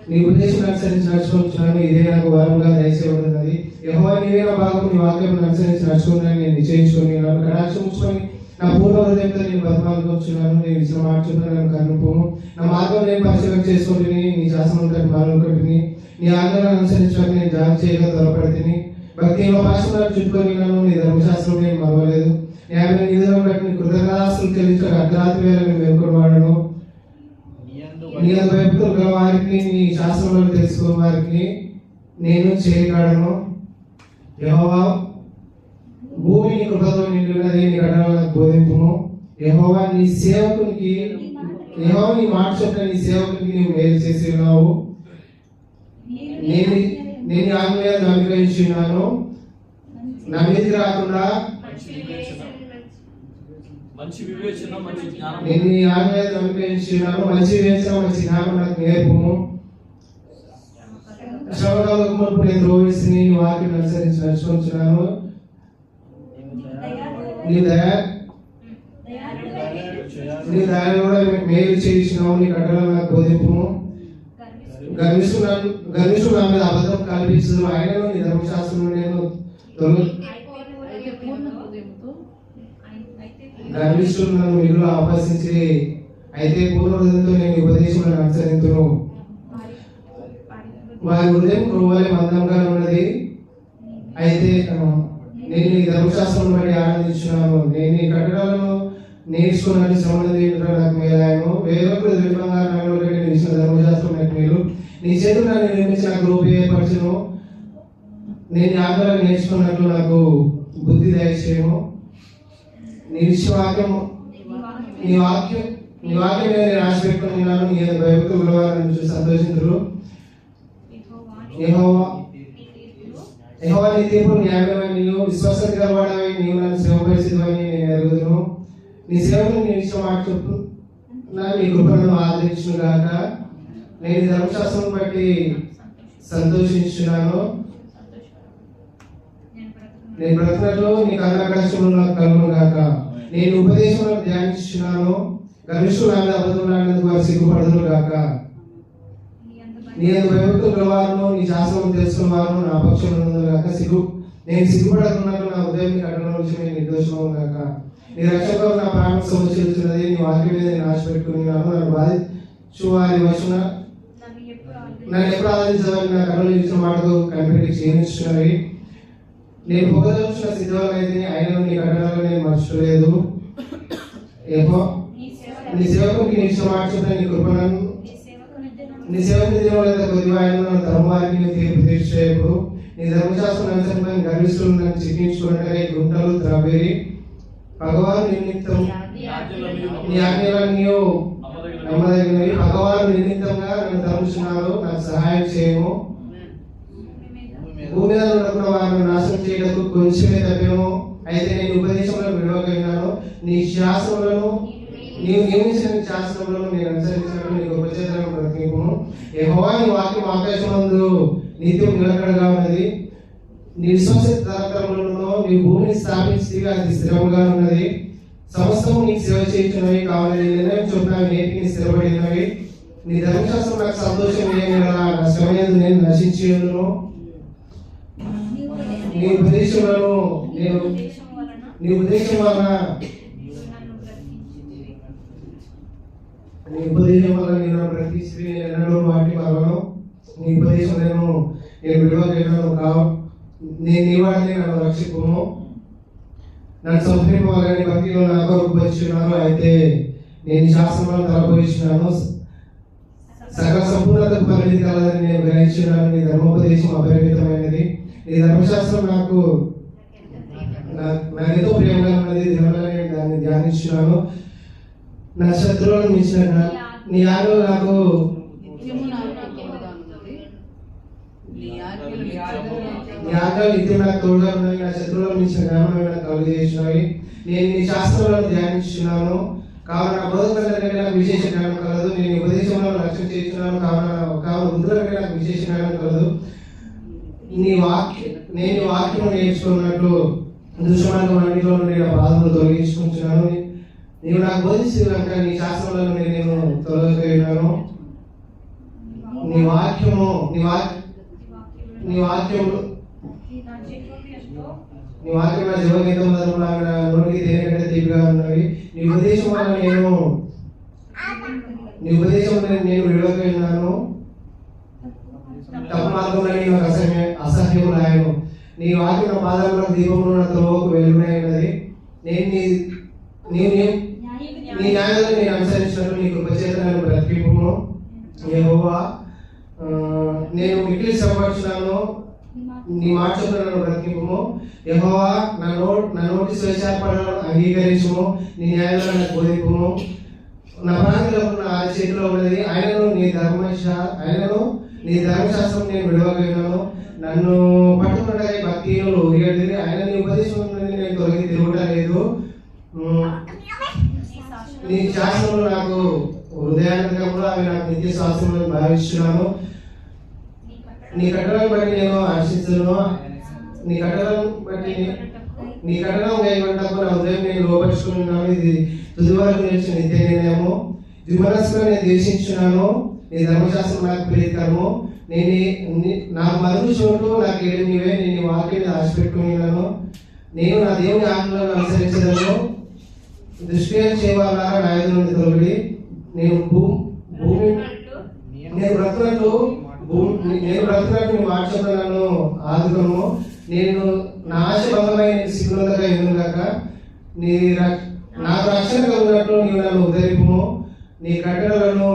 B: నీ ఉపదేశం అనుసరించి నడుచుకుంటున్నాను. ఇదే నాకు వరంగా దయచేయబడినది. యెహోవా నీవే నా భాగం. నీ వాక్యం అనుసరించి నడుచుకుంటున్నాను. నేను నిశ్చయించుకొని ఉన్నాను. కటాక్షం ఉంచుకొని నా పూర్వ హృదయంతో నేను బతిమాలుకొచ్చున్నాను. నేను ఇచ్చిన మార్చుకుని నన్ను కనుపోము. నా మార్గం నేను పరిశీలన చేసుకుంటుని. నీ శాసనం తట్టు మాలొకటిని. నీ ఆజ్ఞలను అనుసరించడానికి నేను జాగ్రత్త చేయగా త్వరపడితిని. భక్తి భాషలను చుట్టుకొని ఉన్నాను. నీ ధర్మశాస్త్రం నేను మరవలేదు. న్యాయమైన నిధులను బట్టి నీ కృతజ్ఞతాస్తులు చెల్లించక అర్ధరాత్రి వేళ నేను మేల్కొని వాడను. నీ భక్తులు గల వారికి, నీ శాస్త్రంలో తెలుసుకున్న వారికి నేను చేయగలను. యెహోవా భూమి నీ కృపతో నిండినది. నీ కట్టడలు నాకు బోధింపుము. యెహోవా నీ సేవకునికి యెహోవా నీ మాట చొప్పున నీ సేవకునికి నీవు మేలు చేసి ఉన్నావు. నేను ఆజ్ఞలను నమ్మకించున్నాను. నా మీదికి రాకుండా
H: మంచి వివేచన, మంచి జ్ఞానం.
B: నేను నీ ఆజ్ఞలను అనుగ్రహించున్నాను. మంచి వివేచన, మంచి జ్ఞానం నాకు నేర్పుము. శ్రమకాలకు మునుపు నేను ద్రోహిస్తుని నీ వాక్యం అనుసరించి నడుచుకుంటున్నాను. నీ దయ కూడా మేలు చేయించినావు. నీ కట్టలను నాకు బోధింపుము. గర్విష్ఠుడు నా మీద అబద్ధం కల్పించు. ఆయనను నీ ధర్మశాస్త్రం నేను గర్విష్ఠుడు నన్ను మిగులు ఆపర్శించి అయితే పూర్ణ హృదయంతో నేను ఉపదేశములను అనుసరింతును. వారి హృదయం క్రూవలే మందంగా ఉన్నది. అయితే నేను నీ ధర్మశాస్త్రం బట్టి ఆనందించున్నాను. నేను నీ కట్టడాలను నేర్చుకున్నాను. శ్రమణది నాకు మేలాయను. వేరొకరు ద్వీపంగా నన్ను నిలిచిన ధర్మశాస్త్రం నాకు మేలు. నీ చేతులు నన్ను నిర్మించి నాకు రూపేయపరచును. నేను ఆజ్ఞలను నేర్చుకున్నట్లు నాకు బుద్ధి దయచేయము. నీ వాక్యం నేను ఆశ పెట్టుకున్నాను. నీ భయభక్తులు నన్ను చూసి సంతోషించరు. యెహోవా నీ తీర్పు న్యాయమైన నీవు విశ్వాసం గలవాడవై నీవు నన్ను సేవపరిచితివని నేను ఎరుగుదును. నీ సేవకుని నీ ఇష్టం మాట చెప్పు. నీ కృపను ఆదరించును గాక. నేను ధర్మశాస్త్రం బట్టి సంతోషించున్నాను. నేను బ్రతుకున్నట్లు నీ కరుణాకటాక్షములు నాకు కలుగును గాక. నేను ఉపదేశంలో ధ్యానించున్నాను. గర్విష్ఠుడు నా మీద అబద్ధములాడినందుకు వారు సిగ్గుపడదురు గాక. నీ భయభక్తులు గలవారును నీ శాస్త్రం తెలుసుకున్న వారును నా పక్షంలో ఉన్నందుకు గాక. నేను సిగ్గుపడకున్నట్లు నా ఉదయం నీ కట్టడం విషయం నేను నిర్దోషమవు గాక. నీ రక్షకుడు నా ప్రాణం సమస్యలుతున్నది. నీ వాక్యం మీద నేను ఆశ పెట్టుకున్నాను. నన్ను బాధించు వారి వశున నన్ను ఎప్పుడు ఆదరించదని నా కన్నులు ఇచ్చిన మాటకు కనిపెట్టి క్షీణిస్తున్నవి. నేను పొగదలుచున్న సిద్ధమైతే ఆయనను నీ కట్టడాలను నేను మర్చిపోలేదు. నీ సేవకునికి నీ ఇచ్చిన మాట చెప్పిన నీ కృపణను నీ సేవకుని దేవులైతే కొద్దిగా ఆయన ధర్మవారికి నీ తీర్పు తీర్చేయప్పుడు. నీ ధర్మశాస్త్రం అనుసరించి గర్విష్ఠులు నన్ను చిక్కించుకున్నట్టుగా గుంటలు ద్రవ్యరి భగవాన్ నిమిత్తం నీ ఆజ్ఞలన్నీ నమ్మదగినవి. భగవాన్ నిమిత్తంగా నన్ను తరుముచున్నారు. నాకు సహాయం చేయము. భూమి మీద ఉన్న వారిని నాశనం చేయడానికి కొంచెమే తప్పేమో. అయితే నేను ఉపదేశంలో విడవగలిగినాను. నీ శాస్త్రములను నీవు నియమించిన శాస్త్రములను నేను అనుసరించినట్లు నీకు ఉపచేతనం ప్రతినిపును. యెహోవా నీ వాక్యం ఆకాశమందు నిత్యం నిలకడగా ఉన్నది. నీ విశ్వాస తరతరములను నీ భూమిని స్థాపించి అది స్థిరముగా ఉన్నది. సమస్తము నీకు సేవ చేయించినవి కావాలి. నిర్ణయం చొప్పున నేటికి స్థిరపడినవి. నీ ధర్మశాస్త్రం నాకు సంతోషం నా శ్రమయందు నేను నశించేయును. నీ ఉపదేశం వలన నేను బ్రతికి ఎన్నడూ వాటి వలన నీ ఉపదేశం నేను విడవగలను కావు. నేను నీ వాడిని నన్ను రక్షింపుము. నన్ను సంహరింపవాలని భక్తిలో నా కొరకు వచ్చినాను. అయితే నేను శాస్త్రంలో తలపోయిస్తున్నాను. సకల సంపూర్ణతకు పరిమితి కలదని నేను గ్రహించున్నాను. నీ ధర్మోపదేశం అపరిమితమైనది. నీ ధర్మశాస్త్రం నాకు ఎంతో ప్రేమగా ఉన్నది. దినవలని దాన్ని ధ్యానించున్నాను. నా శత్రువులను మించిన నీ ఆజ్ఞలు నాకు నిత్యం నాకు తోడుగా ఉన్నాయి. నా శత్రువులను మించిన జ్ఞానం నాకు కలుగజేసినవి. నేను నీ శాస్త్రాలను ధ్యానించున్నాను. కావున నా బోధకులందరికీ నాకు విశేష జ్ఞానం కలదు. నేను ఉపదేశంలో లక్ష్యం చేస్తున్నాను. కావున వృద్ధులకి నాకు విశేష జ్ఞానం కలదు. నేను వాక్యం నేర్చుకున్నట్లు దుష్మార్గం అన్నిటిలో నేను బాధలు తొలగించుకుంటున్నాను. నీవు నాకు బోధించిన కనుక నీ శాస్త్రంలో నేను తొలగిపోయినాను. నీ వాక్యము నా జీవగీతం నోటికి దేనికంటే తీపిగా ఉన్నవి. నీ ఉపదేశం వల్ల నేను విడవకపోయినాను. తప్పు మార్గంలో నాకు అసహ్యం రాయను. నీ వాక్యం నా పాదాలలో దీపంలో నా త్రోవకు వెలుగునైనది. నీ న్యాయాలను నేను అనుసరించినట్లు నీ కృపచేతనను బ్రతికింపుము. యెహోవా నేను మిక్కిలి శ్రమపడుచున్నాను. నీ మాట చొప్పున నన్ను బ్రతికింపుము. యెహోవా నా నోటి స్వేచ్ఛార్పణను అంగీకరించుము. నీ న్యాయాలను నాకు బోధింపుము. నా ప్రాంతంలో ఉన్న ఆ చేతిలో ఉన్నది. ఆయనను నీ ధర్మశాస్త్రం నేను విడవగలిగాను. నన్ను పట్టుకున్నట్టుగా భక్తిలో ఉరిగేది. ఆయన నీ ఉపదేశం నేను తొలగి తిరుగుట లేదు. నీ శాసనములు నాకు హృదయాంతకములు, అవి నాకు నిత్య శాసనములను భావిస్తున్నాను. నీ కట్టడలను బట్టి నేను హర్షించును. నీ కట్టడలను బట్టి నీ కట్టడం కైగొట్టకు నా హృదయం నేను లోపరుచుకున్నాను. ఇది తుది వరకు నిలిచిన నిత్య నిర్ణయము. ద్విమనస్సులో నేను ద్వేషించున్నాను. నీ ధర్మశాస్త్రం నాకు ప్రీతికరము. నాకు మరుగు చోటు నాకు ఏడు నీవే. నేను వాక్యాన్ని ఆశపెట్టుకున్నాను. నేను నా దేవుని ఆజ్ఞలను అనుసరించదను. దుష్క్రియలు చేయవాలారా నా ఎదురు నుండి తొలగి. నేను బ్రతుకున్నట్టు నీ మాట చొప్పున నన్ను ఆదుకును. నేను నా ఆశ భంగమై సిగ్గులంతగా ఎదురుగాక. నాకు రక్షణ కలిగినట్లు నీవు నన్ను ఉదరింపుము. నీ కట్టడలను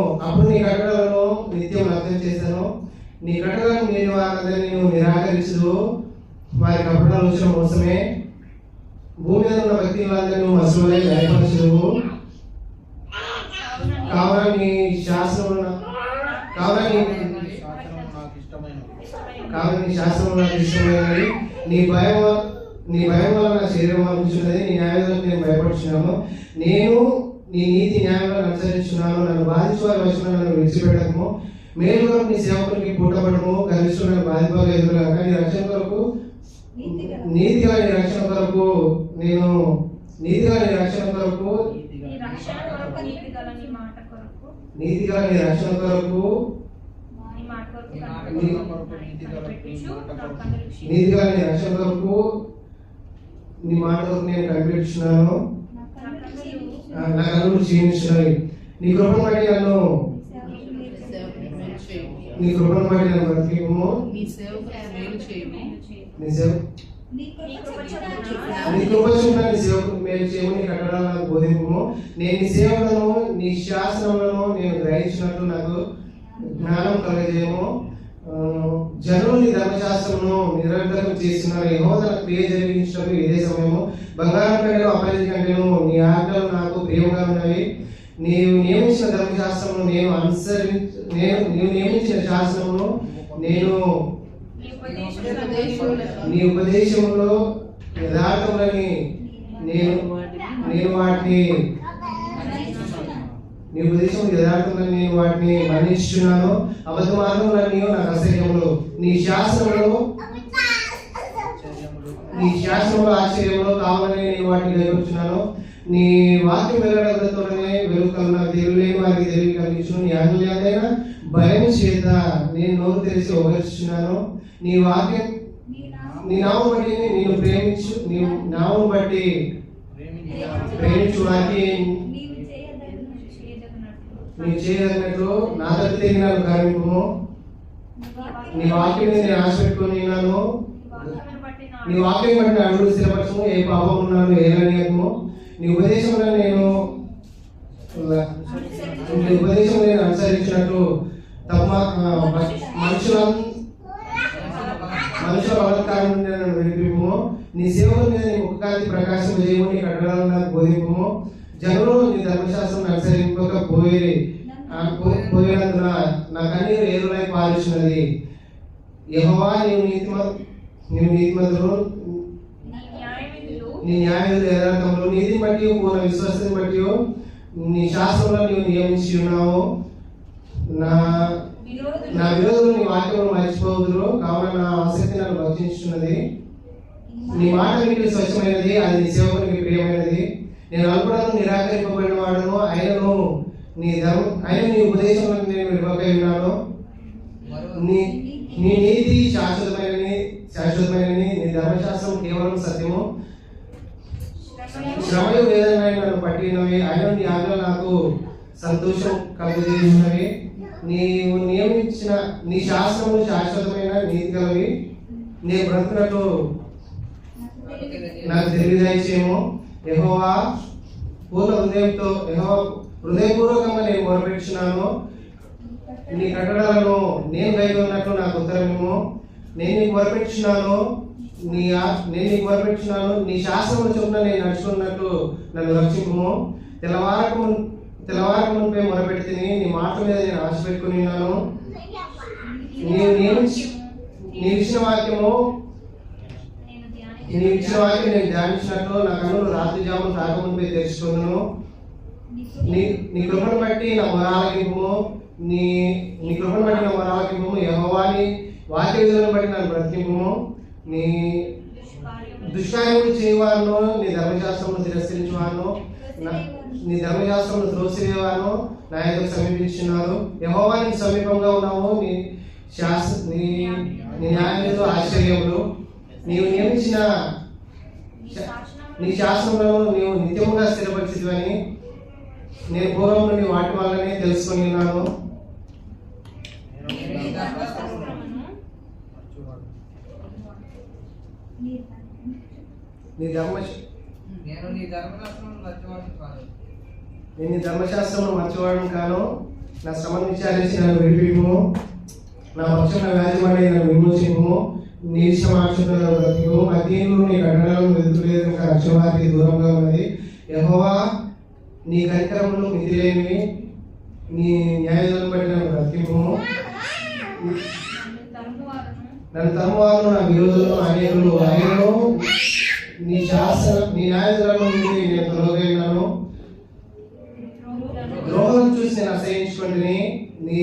B: నిత్యం అర్థం చేశాను. నీ కట్టడలను నేను వారందరినీ నేను నిరాకరించదు. వారి కపటాలు వచ్చిన మోసమే. భూమి మీద ఉన్న వ్యక్తులందరినీ నువ్వు అసలులే గాయపరచదు. కావున నీ శాస్త్రము నాకు ఇష్టమైనది. నీ భయం వల్ల నా శరీరం అనిపించున్నది. నీ న్యాయాలకు నేను భయపడుచున్నాను. నేను నీ నీతి న్యాయాలను అనుసరించున్నాను. నన్ను బాధించు వారి వచ్చిన నన్ను విడిచిపెట్టకము. మేలు కొరకు నీ సేవకునికి పూటపడము. గరిష్ఠుడు నన్ను బాధింపగా ఎదురుగాక. నీ రక్షణ కొరకు నీతిగా నీ రక్షణ కొరకు నేను నీతిగా నీ రక్షణ కొరకు నీతిగా నీ రక్షణ కొరకు నీతిగా నీ రక్షణ కొరకు నీ మాట కొరకు నేను కనిపెట్టుచున్నాను. నా కళ్ళు క్షీణిస్తున్నాయి. నీ కృపను బట్టి నన్ను బ్రతికింపుము. నీ కృప చూడ నీ సేవకు మేలు చేయము. నీ కట్టడాలను నాకు బోధింపుము. నేను నీ సేవలను నీ శాసనములను నేను గ్రహించినట్లు నాకు జ్ఞానం కలగజేయము. జనులు నీ ధర్మశాస్త్రమును నిరంతరం చేస్తున్నారు. యెహోవా తన క్రియ జరిగించినప్పుడు ఇదే సమయము. బంగారం కంటేను అపరిధి కంటేను నీ ఆజ్ఞలు నాకు ప్రియముగా ఉన్నవి. నీవు నియమించిన ధర్మశాస్త్రమును నీవు నియమించిన శాసనమును నేను నీ ఉపదేశంలో యథార్థములని నేను వాటిని మన్నిస్తున్నాను. అబద్ధ మార్గములన్నీ నాకు అసహ్యములు. నీ శాస్త్రములో ఆశ్చర్యములు కావాలని నేను వాటిని గైకొచ్చున్నాను. నీ వాక్యం వెల్లడతోనే వెలుగుకలను నాకు తెలియలేని వారికి తెలివి కలిగించును. నీ ఆజ్ఞలు ఏదైనా భయం చేత నేను నోరు తెరిచి ఉపయోగిస్తున్నాను. నీ వాక్యం నీ నామం బట్టి ప్రేమించు వాక్యం నీవు చేయదగినట్లు నా తల్లి నన్ను కరుణింపుము. నీ వాక్యం నేను ఆశపెట్టుకుని ఉన్నాను. నీ వాక్యం బట్టి నా అడుగులు స్థిరపరచము. ఏ పాపం ఉన్నాను ఏలనీయకము. నీ ఉపదేశంలో నేను అనుసరించినట్లు తప్ప మనుషుల బలత్కారం నుండి నన్ను విడిపింపు. నీ సేవల మీద నీ ముఖకాంతి ప్రకాశం చేయము. నీ కట్టడాలను నాకు బోధింపు. జనులు నీ ధర్మశాస్త్రం అనుసరింపకపోయినందున నా కన్నీరు ఏరులై పారుచున్నది. యెహోవా నీవు నీతిమంతులు. నీ న్యాయవిధులు యథార్థములు. నీతిని బట్టి పూర్ణ విశ్వాసాన్ని బట్టి నీ శాస్త్రంలో నీవు నియమించి ఉన్నావు. నా విరోధులు నీ వాక్యమును మర్చిపోదురు. కావున నా ఆసక్తి నన్ను భక్షించున్నది. నీ మాట నీకు స్వచ్ఛమైనది, అది నీ సేవకునికి ప్రియమైనది. నేను అల్పుడను నిరాకరింపబడిన వాడును. అయినను నీ ఉపదేశంలో నేను విడవకై ఉన్నాను. నీ నీతి శాశ్వతమైనది. నీ ధర్మశాస్త్రం కేవలం సత్యము. శ్రమలు వేదనై నన్ను పట్టినవి. అయిన నీ ఆజ్ఞలు నాకు సంతోషం కలుగజేసినవి. నీవు నియమించిన నీ శాస్త్రము శాశ్వతమైన నీతి కలవి. నేను బ్రతుకున్నట్టు నాకు తెలియజేయము. యెహోవా హృదయపూర్వకంగా నేను మొరపెట్టుచున్నాను. నీ కట్టడలను నేను కైగొన్నట్లు నాకు ఉత్తరము. నేను నీకు మొరపెట్టుచున్నాను. నీ శాస్త్రము చొప్పున నేను నడుచుకున్నట్టు నన్ను రక్షింపుము. తెల్లవారకమునిపై మొరపెడితే నీ మాట మీద నేను ఆశ పెట్టుకుని ఉన్నాను. నీ ఇచ్చిన వాక్యము నీ ఇచ్చిన వాక్యం నేను ధ్యానించినట్లు నా కన్నులు రాత్రి జాములు తాగముందే తెరుచుకున్నాను. నీ కృపను బట్టి నా మొరాలకింపు, నీ కృపను బట్టి నా మొరాలకింపు. యెహోవాని వాక్య విధులను బట్టి నన్ను బ్రతికింపు. నీ దుష్కార్యములు చేయవాను, నీ ధర్మశాస్త్రమును తిరస్కరించేవాను, నీ ధర్మశాస్త్రమును త్రోసివేవాను నా ఎదురు సమీపించున్నారు. యెహోవా నీకు సమీపంగా ఉన్నావు, నీ న్యాయములు ఆశ్చర్యములు. నీవు నియమించిన నీ శాసనములను నీవు నిత్యముగా స్థిరపరిచితివని నేను పూర్వం నుండి వాటి వల్లనే తెలుసుకొని ఉన్నాను. నేను నీ ధర్మశాస్త్రమును మర్చివాడను కాను. నా శ్రమను విచారించి నన్ను విడిపిము. నా పక్షం వ్యాధి పడి నన్ను విమోచింపు. నీ ఇష్టమార్చుకున్న బ్రతికు మధ్యలో నీ కట్టడాలను వెతుకులేదు, రక్షవారికి దూరంగా ఉన్నది. యెహోవా నీ కనికరములు మితిలేనివి, నీ న్యాయాలను బట్టి నన్ను బ్రతికింపు. నన్ను తరువారు నా విరోధులను అనేకులు ఆయనను నీ న్యాయాలను నేను తొలగైనాను. ద్రోహులను చూసి నేను అసహించుకుంటుని, నీ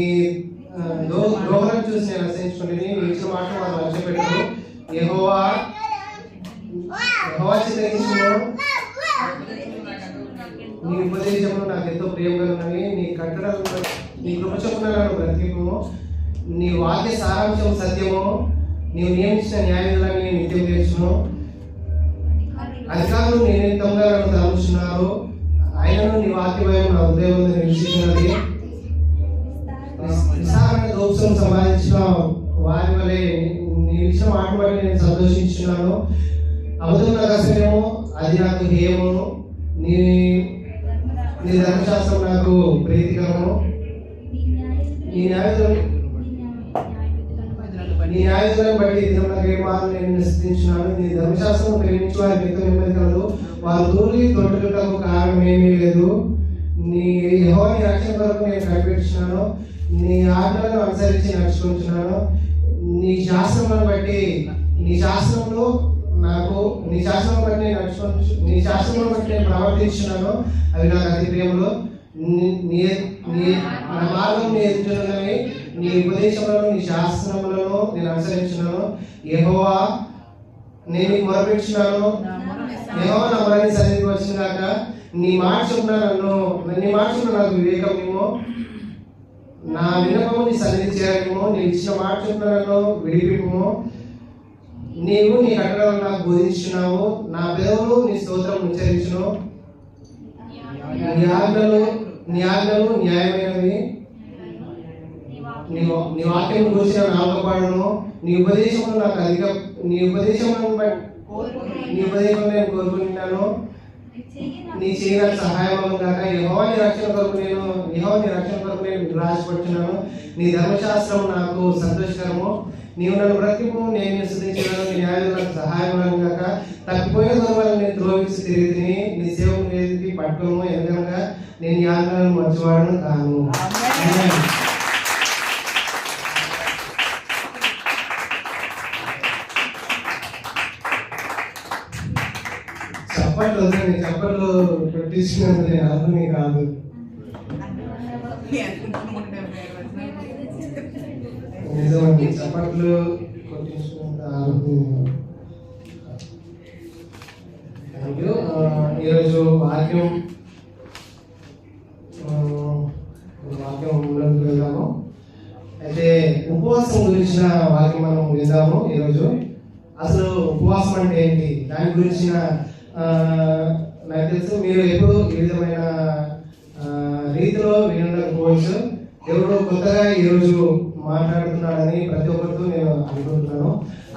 B: ద్రోహులను చూసి నేను అసహించుకుంటుని. నీ ఇచ్చిన మాట వారు లక్ష్యపెట్టరు. యెహోవా చిత్తగించును. నీ ఉపదేశములు నాకు ఎంతో ప్రియంగా ఉన్నవి. నీ కట్టడలను నీ కృప చొప్పున నన్ను బ్రతికింపు. నీ వాక్య సారాంశం సత్యము. నీవు నియమించిన న్యాయములను నిత్యం తీర్చును. అధికారులు నియమితంగా నన్ను తలంచున్నారు. ఆయనను నీ వాక్యమయం నా హృదయం నిలిచినది. నిస్సారమైన దోషం సంపాదించిన వారి వలె నీ ఇచ్చిన మాట బట్టి నేను సంతోషించున్నాను. అబద్ధం నాకు అసహ్యము, అది నాకు హేయము. నీ ధర్మశాస్త్రం నాకు ప్రీతికరము. నీ న్యాయతులను బట్టి నేను నిశ్చయించున్నాను. నీ ధర్మశాస్త్రం ప్రేమించి వారి ఎంతో నెమ్మది కలదు. వారు దూరి తొట్టులకు కారణం ఏమీ లేదు. నీ యెహోవాని రక్షణ కొరకు నేను కనిపెట్టుచున్నాను. నీ ఆజ్ఞలను అనుసరించి నడుచుకుంటున్నాను. నీ శాస్త్రములను బట్టి నేను ప్రవర్తించున్నాను. అవి నాకు అతి ప్రియములు. నా మార్గం నీ ఎదుటనున్నవి. నీ ఉపదేశములను నీ శాస్త్రములను నేను అనుసరించున్నాను. యెహోవా నేను మొరపెట్టుచున్నాను. యెహోవా నా మొరని సన్నిధికి వచ్చినాక నీ మాట చొప్పున నాకు వివేకం ఇమ్ము. నా విన్నపము నీ సన్నిధి చేరము. నీ ఇచ్చిన మాట చొప్పున నన్ను విడిపింపుము. నీవు నీ కట్టడలను నాకు బోధించున్నావు. నా పెదవులు నీ స్తోత్రం ఉచ్చరించును. నీ ఆజ్ఞలు న్యాయమైనవి. నీ వాక్యం గురించి నేను ఆలోకపడను. నీ ఉపదేశములను నేను కోరుకుంటున్నాను. నీ చేయడానికి సహాయం కాక యెహోవాని రక్షణ కొరకు నేను రాజపడుతున్నాను. నీ ధర్మశాస్త్రం నాకు సంతోషకరము. నీవు నన్ను బ్రతికింపు. నేను స్తుతించను. నీ న్యాయం నాకు సహాయం కాక తప్పిపోయిన దొరవలను నేను త్రోవించి తిరిగి నీ సేవకు ఎదిగి పట్టుకోము. ఎందుకనగా నేను ఈ ఆజ్ఞలను మర్చివాడను కాను. చప్పట్లు పెట్టించినందుకు అర్థమే కాదు. నిజమండి, చప్పట్లు కొట్టించినంత అర్థం. ఈరోజు వాక్యం వెళ్దాము. అయితే ఉపవాసం గురించిన వాక్యం మనం విందాము ఈరోజు. అసలు ఉపవాసం అంటే ఏంటి, దాని గురించిన నాకు తెలుసు మీరు ఎప్పుడు ఈ విధమైన రీతిలో వినకపోవచ్చు. దేవుడు కొత్తగా ఈరోజు మాట్లాడుతున్నాడని ప్రతి ఒక్కరితో నేను అనుకుంటున్నాను.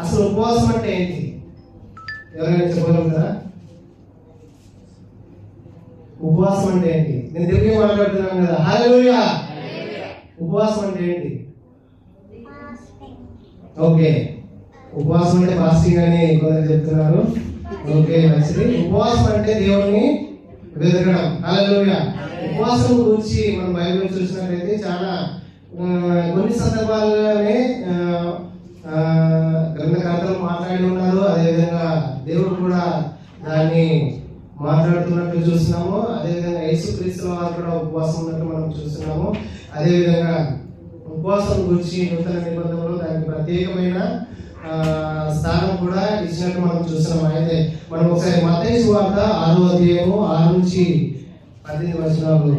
B: అసలు ఉపవాసం అంటే ఏంటి ఎవరైనా చెప్పగలుగుతారా? ఉపవాసం అంటే ఏంటి? నేను తెలుగే మాట్లాడుతున్నాను కదా. హల్లెలూయా. ఉపవాసం అంటే ఏంటి? ఓకే, ఉపవాసం అంటే ఫాస్టింగ్ అని కొందరు చెప్తున్నారు. ఓకే, మంచిది. ఉపవాసం అంటే దేవుని వెతకడం. హల్లెలూయా. ఉపవాసం గురించి మనం బైబిల్ చూసినట్లయితే చాలా కొన్ని సందర్భాల్లోనే గ్రంథకర్తలు మాట్లాడి ఉన్నారు. అదేవిధంగా దేవుడు కూడా దాన్ని మాట్లాడుతున్నట్లు చూస్తున్నాము. అదేవిధంగా యేసుక్రీస్తుల వారు కూడా ఉపవాసం ఉన్నట్లు మనం చూస్తున్నాము. అదేవిధంగా ఉపవాసం గురించి నూతన నిబంధనలో దానికి ప్రత్యేకమైన స్థానం కూడా ఇచ్చినట్టు మనం చూస్తున్నాం. అయితే మనం ఒకసారి మత్తయి సువార్త 6వ అధ్యాయము 6 నుంచి 18 వచనాలు,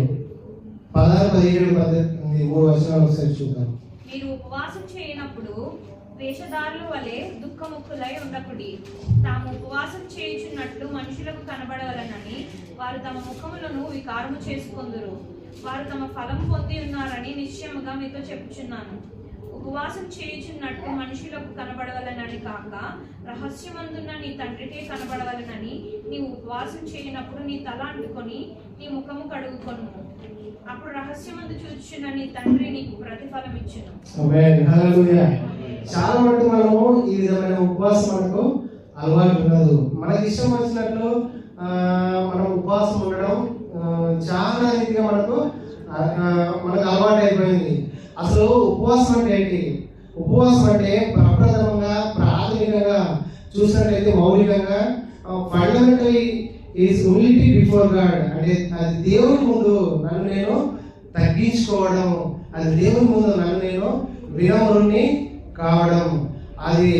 B: 16, 17, 18 3 వచనాలు ఒకసారి చూద్దాం.
G: మీరు ఉపవాసం చేయనప్పుడు వేషధారుల వలె దుఃఖముఖులై ఉండకుడి. తాము ఉపవాసం చేయుచున్నట్లు మనుషులకు కనబడవలనని వారు తమ ముఖములను వికారము చేసుకొందురు. వారు తమ ఫలం పొంది ఉన్నారని నిశ్చయముగా మీతో చెప్పుచున్నాను. ఉపవాసం చేయుచున్నట్టు మనుషులకు కనబడవలనని కాక రహస్యమందున్న నీ తండ్రికే కనబడవలనని నీవు ఉపవాసం చేయనప్పుడు నీ తల అంటుకొని నీ ముఖము కడుగుకొను. అప్పుడు రహస్యమందు చూచుచున్న నీ తండ్రి నీకు ప్రతిఫలం ఇచ్చును.
B: చాలా మటుకు మనము ఈ విధమైన ఉపవాసం మనకు అలవాటు ఉండదు. మనకి ఇష్టం వచ్చినట్లు మనం ఉపవాసం ఉండడం చాలా రీతిగా మనకు అలవాటు అయిపోయింది. అసలు ఉపవాసం అంటే ఏంటి? ఉపవాసం అంటే ప్రప్రథమంగా ప్రాథమికంగా చూసినట్లయితే మౌలికంగా fundamentally is humility before God. అంటే అది దేవుని ముందు నన్ను నేను తగ్గించుకోవడం, అది దేవుని ముందు నన్ను నేను వినమ్రుని కావడం. అది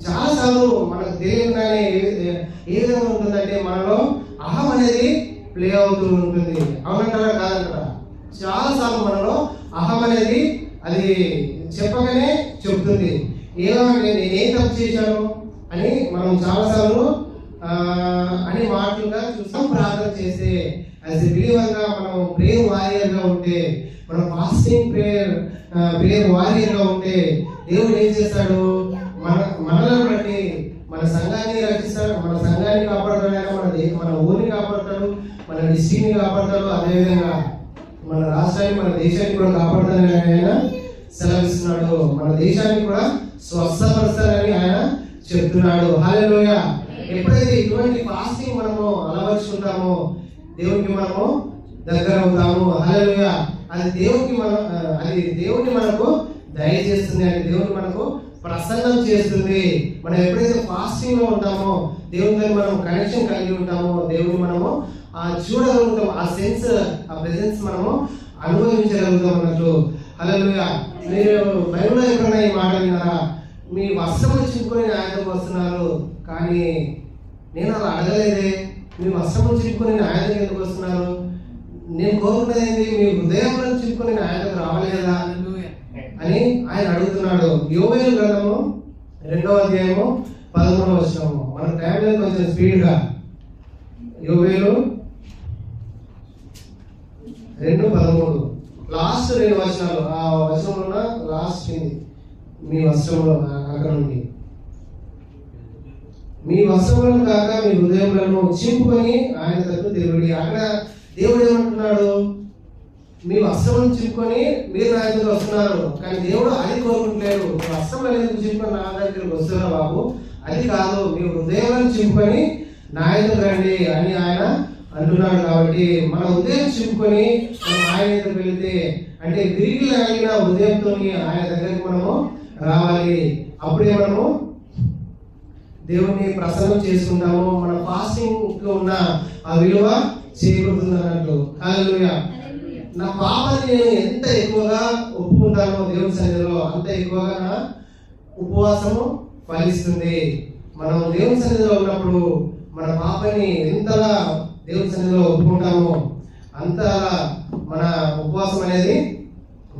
B: చాలాసార్లు మనకు తెలియగానే ఏ విధంగా ఉంటుందంటే మనలో అహం అనేది ప్లే అవుతూ ఉంటుంది. అవునంటారా కాదంటారా? చాలాసార్లు మనలో అహం అనేది అది చెప్పగానే చెప్తుంది. ఏమంటే నేనేం తప్పు చేశాను అని మనం చాలాసార్లు అని మాటలుగా చూస్తాం. ప్రార్థన చేస్తే యాజ్ ఎ బిలీవర్గా మనం ప్రేయర్ వారియర్గా ఉంటే, మనం ఫాస్టింగ్ ప్రేయర్ వారియర్గా ఉంటే దేవుడు ఏం చేస్తాడు? మనలను బట్టి మన సంఘాన్ని రక్షిస్తాడు, మన సంఘాన్ని కాపాడతాడు, మన ఊరిని కాపాడతాడు, మన డిస్ట్రిక్ట్ని కాపాడతాడు, అదేవిధంగా మన రాష్ట్రాన్ని మన దేశాన్ని కూడా కాపాడతానని ఆయన సెలవిస్తున్నాడు. మన దేశాన్ని కూడా స్వస్థపరుస్తానని ఆయన చెప్తున్నాడు. హల్లెలూయా. ఎప్పుడైతే ఇటువంటి ఫాస్టింగ్ మనము అలవర్చుకుంటామో దేవునికి మనము దగ్గర అవుతాము. హల్లెలూయా. అది దేవుని మనకు దయచేస్తుంది, అది దేవుని మనకు ప్రసన్నం చేస్తుంది. మనం ఎప్పుడైతే ఫాస్టింగ్ లో ఉంటామో దేవునితో మనం కనెక్షన్ కలిగి ఉంటామో దేవుని మనము చూడగలుగుతాం, ఆ సెన్స్, ఆ ప్రెజెన్స్ మనము అనుభవించగలుగుతాం అన్నట్లు. హల్లెలూయా. మీరు బైబిల్లో ఎక్కడైనా ఈ మాట విన్నారా? మీ వస్త్రములు చింపుకొని నా ఆయనకు వస్తున్నారు, కానీ నేను అలా అడగలేదే. మీ వస్త్రములు చింపుకొని నా ఆయనకు ఎందుకు వస్తున్నారు? నేను కోరుకున్నది ఏంటి? మీ హృదయంలో చింపుకొని నా ఆయనకు రావాలి కదా అని ఆయన అడుగుతున్నాడు. యోవేలు గ్రంథము 2వ అధ్యాయము 13వ వచనము. మన టైం లేదు, కొంచెం స్పీడ్గా. యోవేలు 2:13 లాస్ట్ 2 వచనాలు. ఆ వచనంలో లాస్ట్ మీ వస్త్రంలో అక్కడ ఉంది. మీ వస్త్రములను కాక మీ హృదయములను చింపుకొని ఆయన తట్టు దేవుడి. అక్కడ దేవుడు ఏమంటున్నాడు? మీ వస్త్రములను చింపుకొని మీరు నా దగ్గర వస్తున్నారు, కానీ దేవుడు అది కోరుకుంటలేడు. మీ వస్త్రం అనేది చింపుకొని నా దగ్గరికి వస్తున్నా బాబు, అది కాదు, మీ హృదయాలను చింపుకొని నా దగ్గర రండి అని ఆయన అంటున్నాడు. కాబట్టి మన హృదయం చింపుకొని మనం ఆయన దగ్గరికి వెళితే, అంటే విరిగి లాగిన హృదయంతో ఆయన దగ్గరికి మనము రావాలి. అప్పుడే మనము దేవుని ప్రసన్నం చేసుకుంటాము. మన ఫాస్టింగ్ లో ఉన్న ఆ విలువ చేకూరుతుంది అన్నట్లు. హల్లెలూయా. నా పాపాన్ని నేను ఎంత ఎక్కువగా ఒప్పుకుంటానో దేవుని సన్నిధిలో, అంత ఎక్కువగా నా ఉపవాసము ఫలిస్తుంది. మనం దేవుని సన్నిధిలో ఉన్నప్పుడు మన పాపాన్ని ఎంతలా దేవుని సన్నిధిలో ఒప్పుకుంటామో అంతలా మన ఉపవాసం అనేది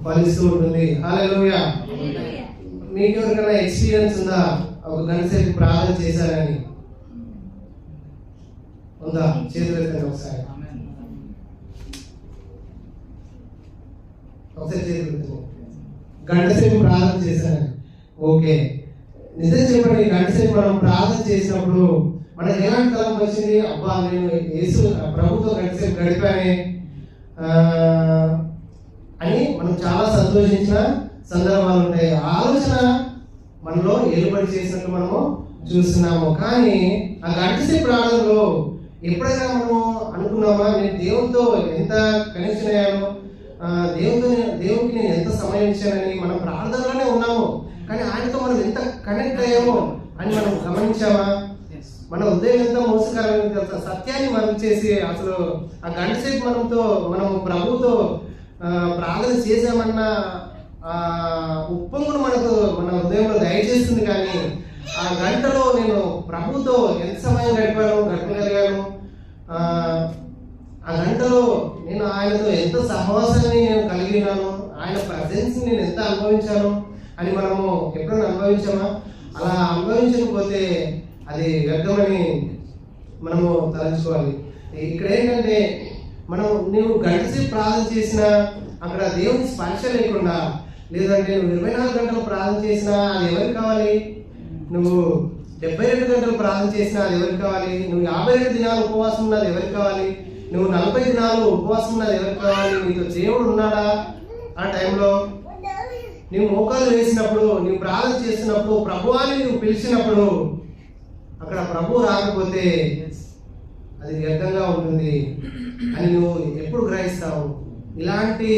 B: ఫలిస్తూ ఉంటుంది. హల్లెలూయా. మీకు ఎవరికైనా ఎక్స్పీరియన్స్ ఉందా? ఒక గంట సేపు ప్రార్థన చేశారని ఉందా? చేతులు ఎత్తండి ఒకసారి. గంట సేపు ప్రార్థన చేశారని. ఓకే, నిజం చెప్పండి, గంట సేపు మనం ప్రార్థన చేసినప్పుడు మనకి ఎలాంటి తలం వచ్చింది? అబ్బా, నేను యేసు ప్రభుతో గంట సేపు గడిపానే అని మనం చాలా సంతోషించిన సందర్భాలు ఉంటాయి. ఆలోచన మనలో ఏలుబడి చేసినట్టు మనము చూస్తున్నాము. కానీ ఆ గంట సేపు ప్రార్థనలో ఎప్పుడైనా మనము అనుకున్నామా, నేను దేవునితో ఎంత కనెక్షన్ అయ్యాను, దేవునికి నేను ఎంత సమయం ఇచ్చానని? మనం ప్రార్థనలోనే ఉన్నాము, కానీ ఆయనతో మనం ఎంత కనెక్ట్ అయ్యామో అని మనం గమనించామా?
I: మన హృదయం ఎంత మోసకరమైన తెలుసా? సత్యాన్ని మనం చేసి అసలు ఆ గంట సేపు మనం ప్రభుతో ప్రార్థన చేసామన్న ఉప్పొంగును మన హృదయంలో దయచేస్తుంది. కానీ ఆ గంటలో నేను ప్రభుతో ఎంత సమయం గడపగలిగాను, ఆ గంటలో నేను ఆయనతో ఎంత సహవాసాన్ని నేను కలిగి ఉన్నాను, ఆయన ప్రజెన్స్ నేను ఎంత అనుభవించాను అని మనము ఎప్పుడైనా అనుభవించామా? అలా అనుభవించకపోతే అది వ్యర్థమని మనము తలంచుకోవాలి. ఇక్కడ ఏంటంటే నువ్వు గంటసేపు ప్రార్థన చేసినా అక్కడ దేవుని స్పర్శ లేకుండా, లేదంటే నువ్వు 24 గంటలు ప్రార్థన చేసినా అది ఎవరికి కావాలి? నువ్వు 72 గంటలు ప్రార్థన చేసినా అది ఎవరికి కావాలి? నువ్వు 52 దినాలు ఉపవాసం ఉన్నది ఎవరికి కావాలి? నువ్వు 40 దినాలు ఉపవాసం ఉన్నది ఎవరికి కావాలి? నీతో దేవుడు ఉన్నాడా? ఆ టైంలో నువ్వు మోకాలు వేసినప్పుడు, నువ్వు ప్రార్థన చేసినప్పుడు, ప్రభువాన్ని నువ్వు పిలిచినప్పుడు అక్కడ ప్రభు రాకపోతే అది వ్యర్థంగా ఉంటుంది అని నువ్వు ఎప్పుడు గ్రహిస్తావు? ఇలాంటి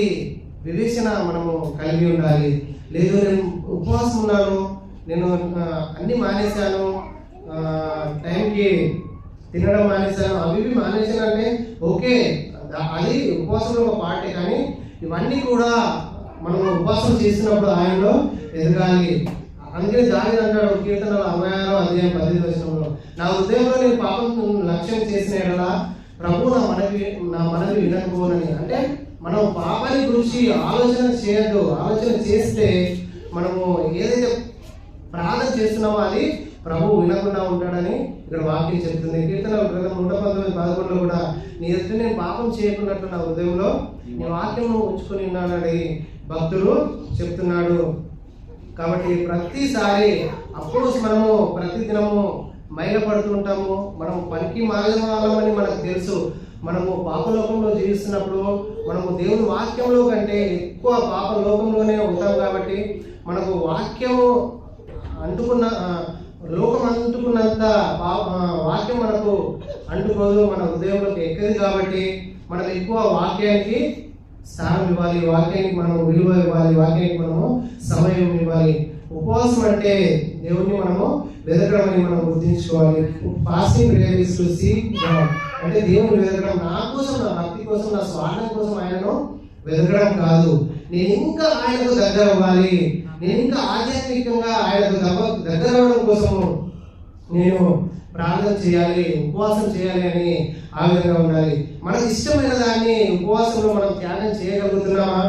I: వివేచన మనము కలిగి ఉండాలి. లేదు నేను ఉపవాసం ఉన్నాను, నేను అన్ని మానేశాను, టైంకి తినడం మానేశాను, అవి మానేశాను అంటే ఓకే, అది ఉపవాసంలో ఒక పార్టీ. కానీ ఇవన్నీ కూడా మనం ఉపవాసం చేసినప్పుడు ఆయనలో ఎదగాలి. అందుకని దావీదు అంటాడు కీర్తనలు 66:15 నా హృదయంలో నేను పాపం లక్ష్యం చేసిన ఎడలా ప్రభు నా మనవి వినకపోనని. అంటే మనం పాపాన్ని గురించి ఆలోచన చేయొద్దు. ఆలోచన చేస్తే మనము ఏదైతే ప్రార్థన చేస్తున్నామో అది ప్రభు వినకుండా ఉంటాడని ఇక్కడ వాక్యం చెప్తుంది. కీర్తనల గ్రంథం 119:11 కూడా నీ ఎదుట నేను పాపం చేయకున్నట్లు నా హృదయంలో నీ వాక్యం ఉంచుకొని ఉన్నాడని భక్తుడు చెప్తున్నాడు. కాబట్టి ప్రతిసారి అప్పుడు మనము ప్రతిదినము మైలపడుతుంటాము. మనం పనికి మాలని మనకు తెలుసు. మనము పాపలోకంలో జీవిస్తున్నప్పుడు మనము దేవుని వాక్యంలో కంటే ఎక్కువ పాప లోకంలోనే ఉంటాం. కాబట్టి మనకు వాక్యము లోకం అంటుకున్నంత వాక్యం మనకు అంటుకోదు, మన హృదయంలోకి ఎక్కదు. కాబట్టి మనం ఎక్కువ వాక్యానికి స్థానం ఇవ్వాలి, వాక్యానికి మనం విలువ ఇవ్వాలి, వాక్యానికి మనము సమయం ఇవ్వాలి. ఉపవాసం అంటే దేవుణ్ణి మనము వెతకడం అని మనం గుర్తించుకోవాలి. Fasting prayer is to seek God, అంటే దేవుని వెతకడం. నా కోసం, నా భక్తి కోసం, నా స్వార్థం కోసం ఆయనను వెతకడం కాదు. నేను ఇంకా ఆయనకు దగ్గర అవ్వాలి, నేను ఇంకా ఆధ్యాత్మికంగా ఆయనకు దగ్గర అవ్వడం కోసము నేను ప్రార్థన చేయాలి, ఉపవాసం చేయాలి అని ఆ విధంగా ఉండాలి. మనకు ఇష్టమైన దాన్ని ఉపవాసంలో మనం త్యాగం చేయగలుగుతున్నామా?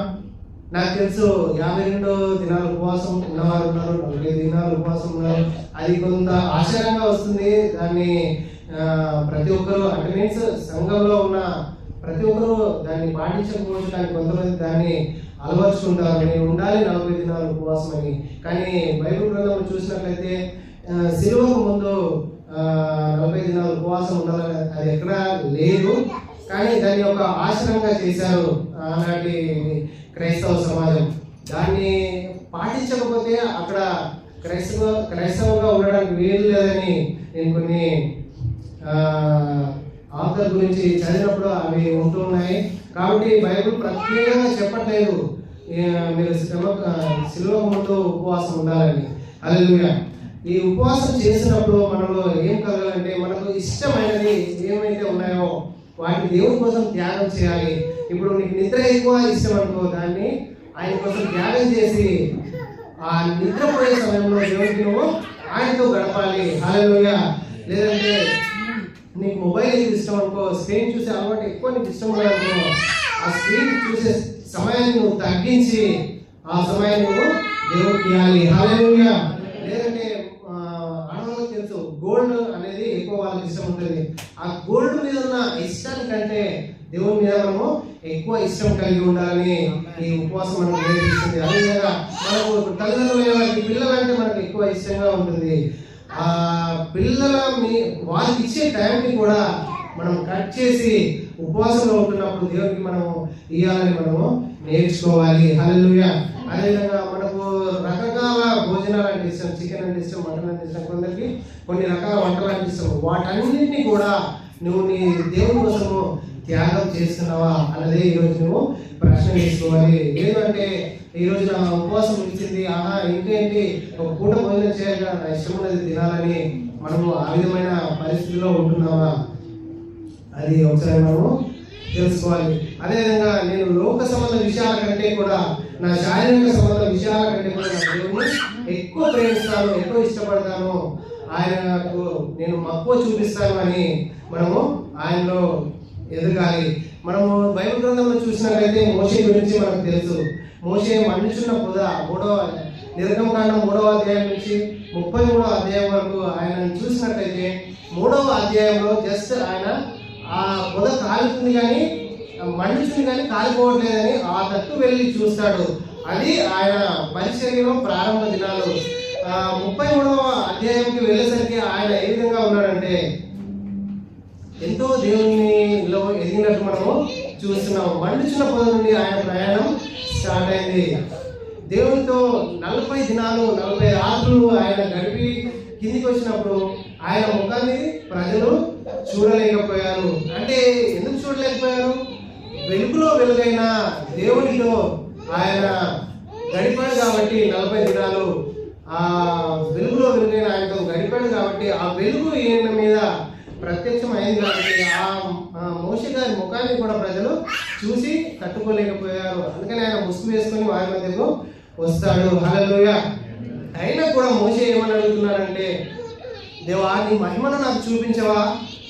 I: నాకు తెలుసు 52 దినాలు ఉపవాసం ఉన్నవారు ఉన్నారు, 45 దినాలు ఉపవాసం ఉన్నారు. అది కొంత ఆశ్చర్యంగా వస్తుంది. దాన్ని ప్రతి ఒక్కరు అంటే మీన్స్ సంఘంలో ఉన్న ప్రతి ఒక్కరు దాన్ని పాటించకపోవచ్చు. కానీ కొంతమంది దాన్ని అలవర్చుకుంటారు, నేను ఉండాలి 40 దినాలు ఉపవాసం అని. కానీ బైబిల్ గ్రంథంలో చూసినట్లయితే సిలువకు ముందు 40 దినాలు ఉపవాసం ఉండాలని అది ఎక్కడా లేదు. కానీ దాన్ని ఒక ఆశ్రమంగా చేశారు ఆనాటి క్రైస్తవ సమాజం. దాన్ని పాటించకపోతే అక్కడ క్రైస్తవుగా ఉండడానికి వీలు లేదని నేను కొన్ని ఆథర్ గురించి చదివినప్పుడు అవి ఉంటున్నాయి. కాబట్టి బైబిల్ ప్రత్యేకంగా చెప్పట్లేదు మీరు సిలువకు ముందు ఉపవాసం ఉండాలని. హల్లెలూయా. ఈ ఉపవాసం చేసినప్పుడు మనలో ఏం కలగాలంటే మనకు ఇష్టమైనది ఏమైతే ఉన్నాయో వాటిని దేవుని కోసం త్యాగం చేయాలి. ఇప్పుడు నీకు నిద్ర ఎక్కువ ఇష్టం అనుకో, దాన్ని ఆయన కోసం త్యాగం చేసి ఆ నిద్రపోయే సమయంలో దేవుడికి నువ్వు ఆయనతో గడపాలి. హల్లెలూయా. లేదంటే నీకు మొబైల్ ఇష్టం అనుకో, స్క్రీన్ చూసే అలవాటు ఎక్కువ నీకు ఇష్టం ఉన్నదనుకో, ఆ స్క్రీన్ చూసే సమయాన్ని నువ్వు తగ్గించి ఆ సమయాన్ని నువ్వు దేవుడికి ఇవ్వాలి. హల్లెలూయా. లేదంటే ఆడవాళ్ళకి తెలుసు గోల్డ్ అనేది ఎక్కువ వాళ్ళకి ఇష్టం ఉంటుంది. ఆ గోల్డ్ మీద ఉన్న ఇష్టానికంటే దేవుని మీద మనము ఎక్కువ ఇష్టం కలిగి ఉండాలని ఈ ఉపవాసం మనకు నేర్పిస్తుంది. అదేవిధంగా మనకు తల్లిదండ్రులైన వారికి పిల్లలంటే మనకు ఎక్కువ ఇష్టంగా ఉంటుంది. ఆ వారికి ఇచ్చే టైంని కూడా మనం కట్ చేసి ఉపవాసంలో ఉంటున్నప్పుడు దేవునికి మనము ఇవ్వాలని మనము నేర్చుకోవాలి. హల్లెలూయా. అదేవిధంగా మనకు రకరకాల భోజనాలు అంటే ఇష్టం, చికెన్ అంటే ఇష్టం, మటన్ అంటే ఇష్టం, కొందరికి కొన్ని రకాల వంటలు అంటే ఇష్టం. వాటన్నింటినీ కూడా నువ్వు నీ దేవుని కోసము త్యాగం చేస్తున్నావా అన్నదే ఈరోజు నువ్వు ప్రశ్న చేసుకోవాలి. లేదు అంటే ఈరోజు నా ఉపవాసం ఇచ్చింది, ఆహా ఇంకేంటి ఒక పూట భోజనం చేయాలి, నా ఇష్టం ఉన్నది తినాలని మనము ఆ విధమైన పరిస్థితిలో ఉంటున్నామా, అది ఒకసారి మనము తెలుసుకోవాలి. అదేవిధంగా నేను లోక సంబంధ విషయాల కంటే కూడా, నా శారీరక సంబంధ విషయాల కంటే కూడా నా దేవుని ఎక్కువ ప్రేమిస్తాను, ఎక్కువ ఇష్టపడతాను, ఆయనకు నేను మక్కువ చూపిస్తాను అని మనము ఆయనలో ఎదగాలి. మనము బైబిల్ గ్రంథంలో చూసినట్లయితే మోషే గురించి మనకు తెలుసు. మోషే మండుచున్న పొద, నిర్గమకాండం 3వ అధ్యాయం నుంచి 33వ అధ్యాయం వరకు ఆయనను చూసినట్లయితే 3వ అధ్యాయంలో జస్ట్ ఆయన ఆ పొద కాలుతుంది కానీ, మండుతుంది కానీ కాలిపోవట్లేదని ఆ తట్టు వెళ్ళి చూస్తాడు. అది ఆయన పరిచర్యలో ప్రారంభ దినాలు. 33వ అధ్యాయంకి వెళ్ళేసరికి ఆయన ఏ విధంగా ఉన్నాడంటే ఎంతో దేవునిలో ఎదిగినట్టు మనము చూస్తున్నాము. మండుచున్న పొద నుండి ఆయన ప్రయాణం స్టార్ట్ అయింది. దేవునితో 40 దినాలు 40 రాత్రులు ఆయన గడిపి కిందికి వచ్చినప్పుడు ఆయన ముఖాన్ని ప్రజలు చూడలేకపోయారు. అంటే ఎందుకు చూడలేకపోయారు? వెలుగులో వెలుగైన దేవునితో ఆయన గడిపాడు కాబట్టి 40 దినాలు ఆ వెలుగులో వెలుగైన ఆయనతో గడిపాడు కాబట్టి ఆ వెలుగు ఈయన మీద ప్రత్యక్షం అయింది కాబట్టి ఆ మోషే గారి ముఖాన్ని కూడా ప్రజలు చూసి తట్టుకోలేకపోయారు. అందుకని ఆయన ముసుగు వేసుకొని వారి మధ్యకు వస్తాడు. హల్లెలూయా. అయినా కూడా మోషే ఏమని అడుగుతున్నారంటే, దేవా నీ మహిమను నాకు చూపించవా,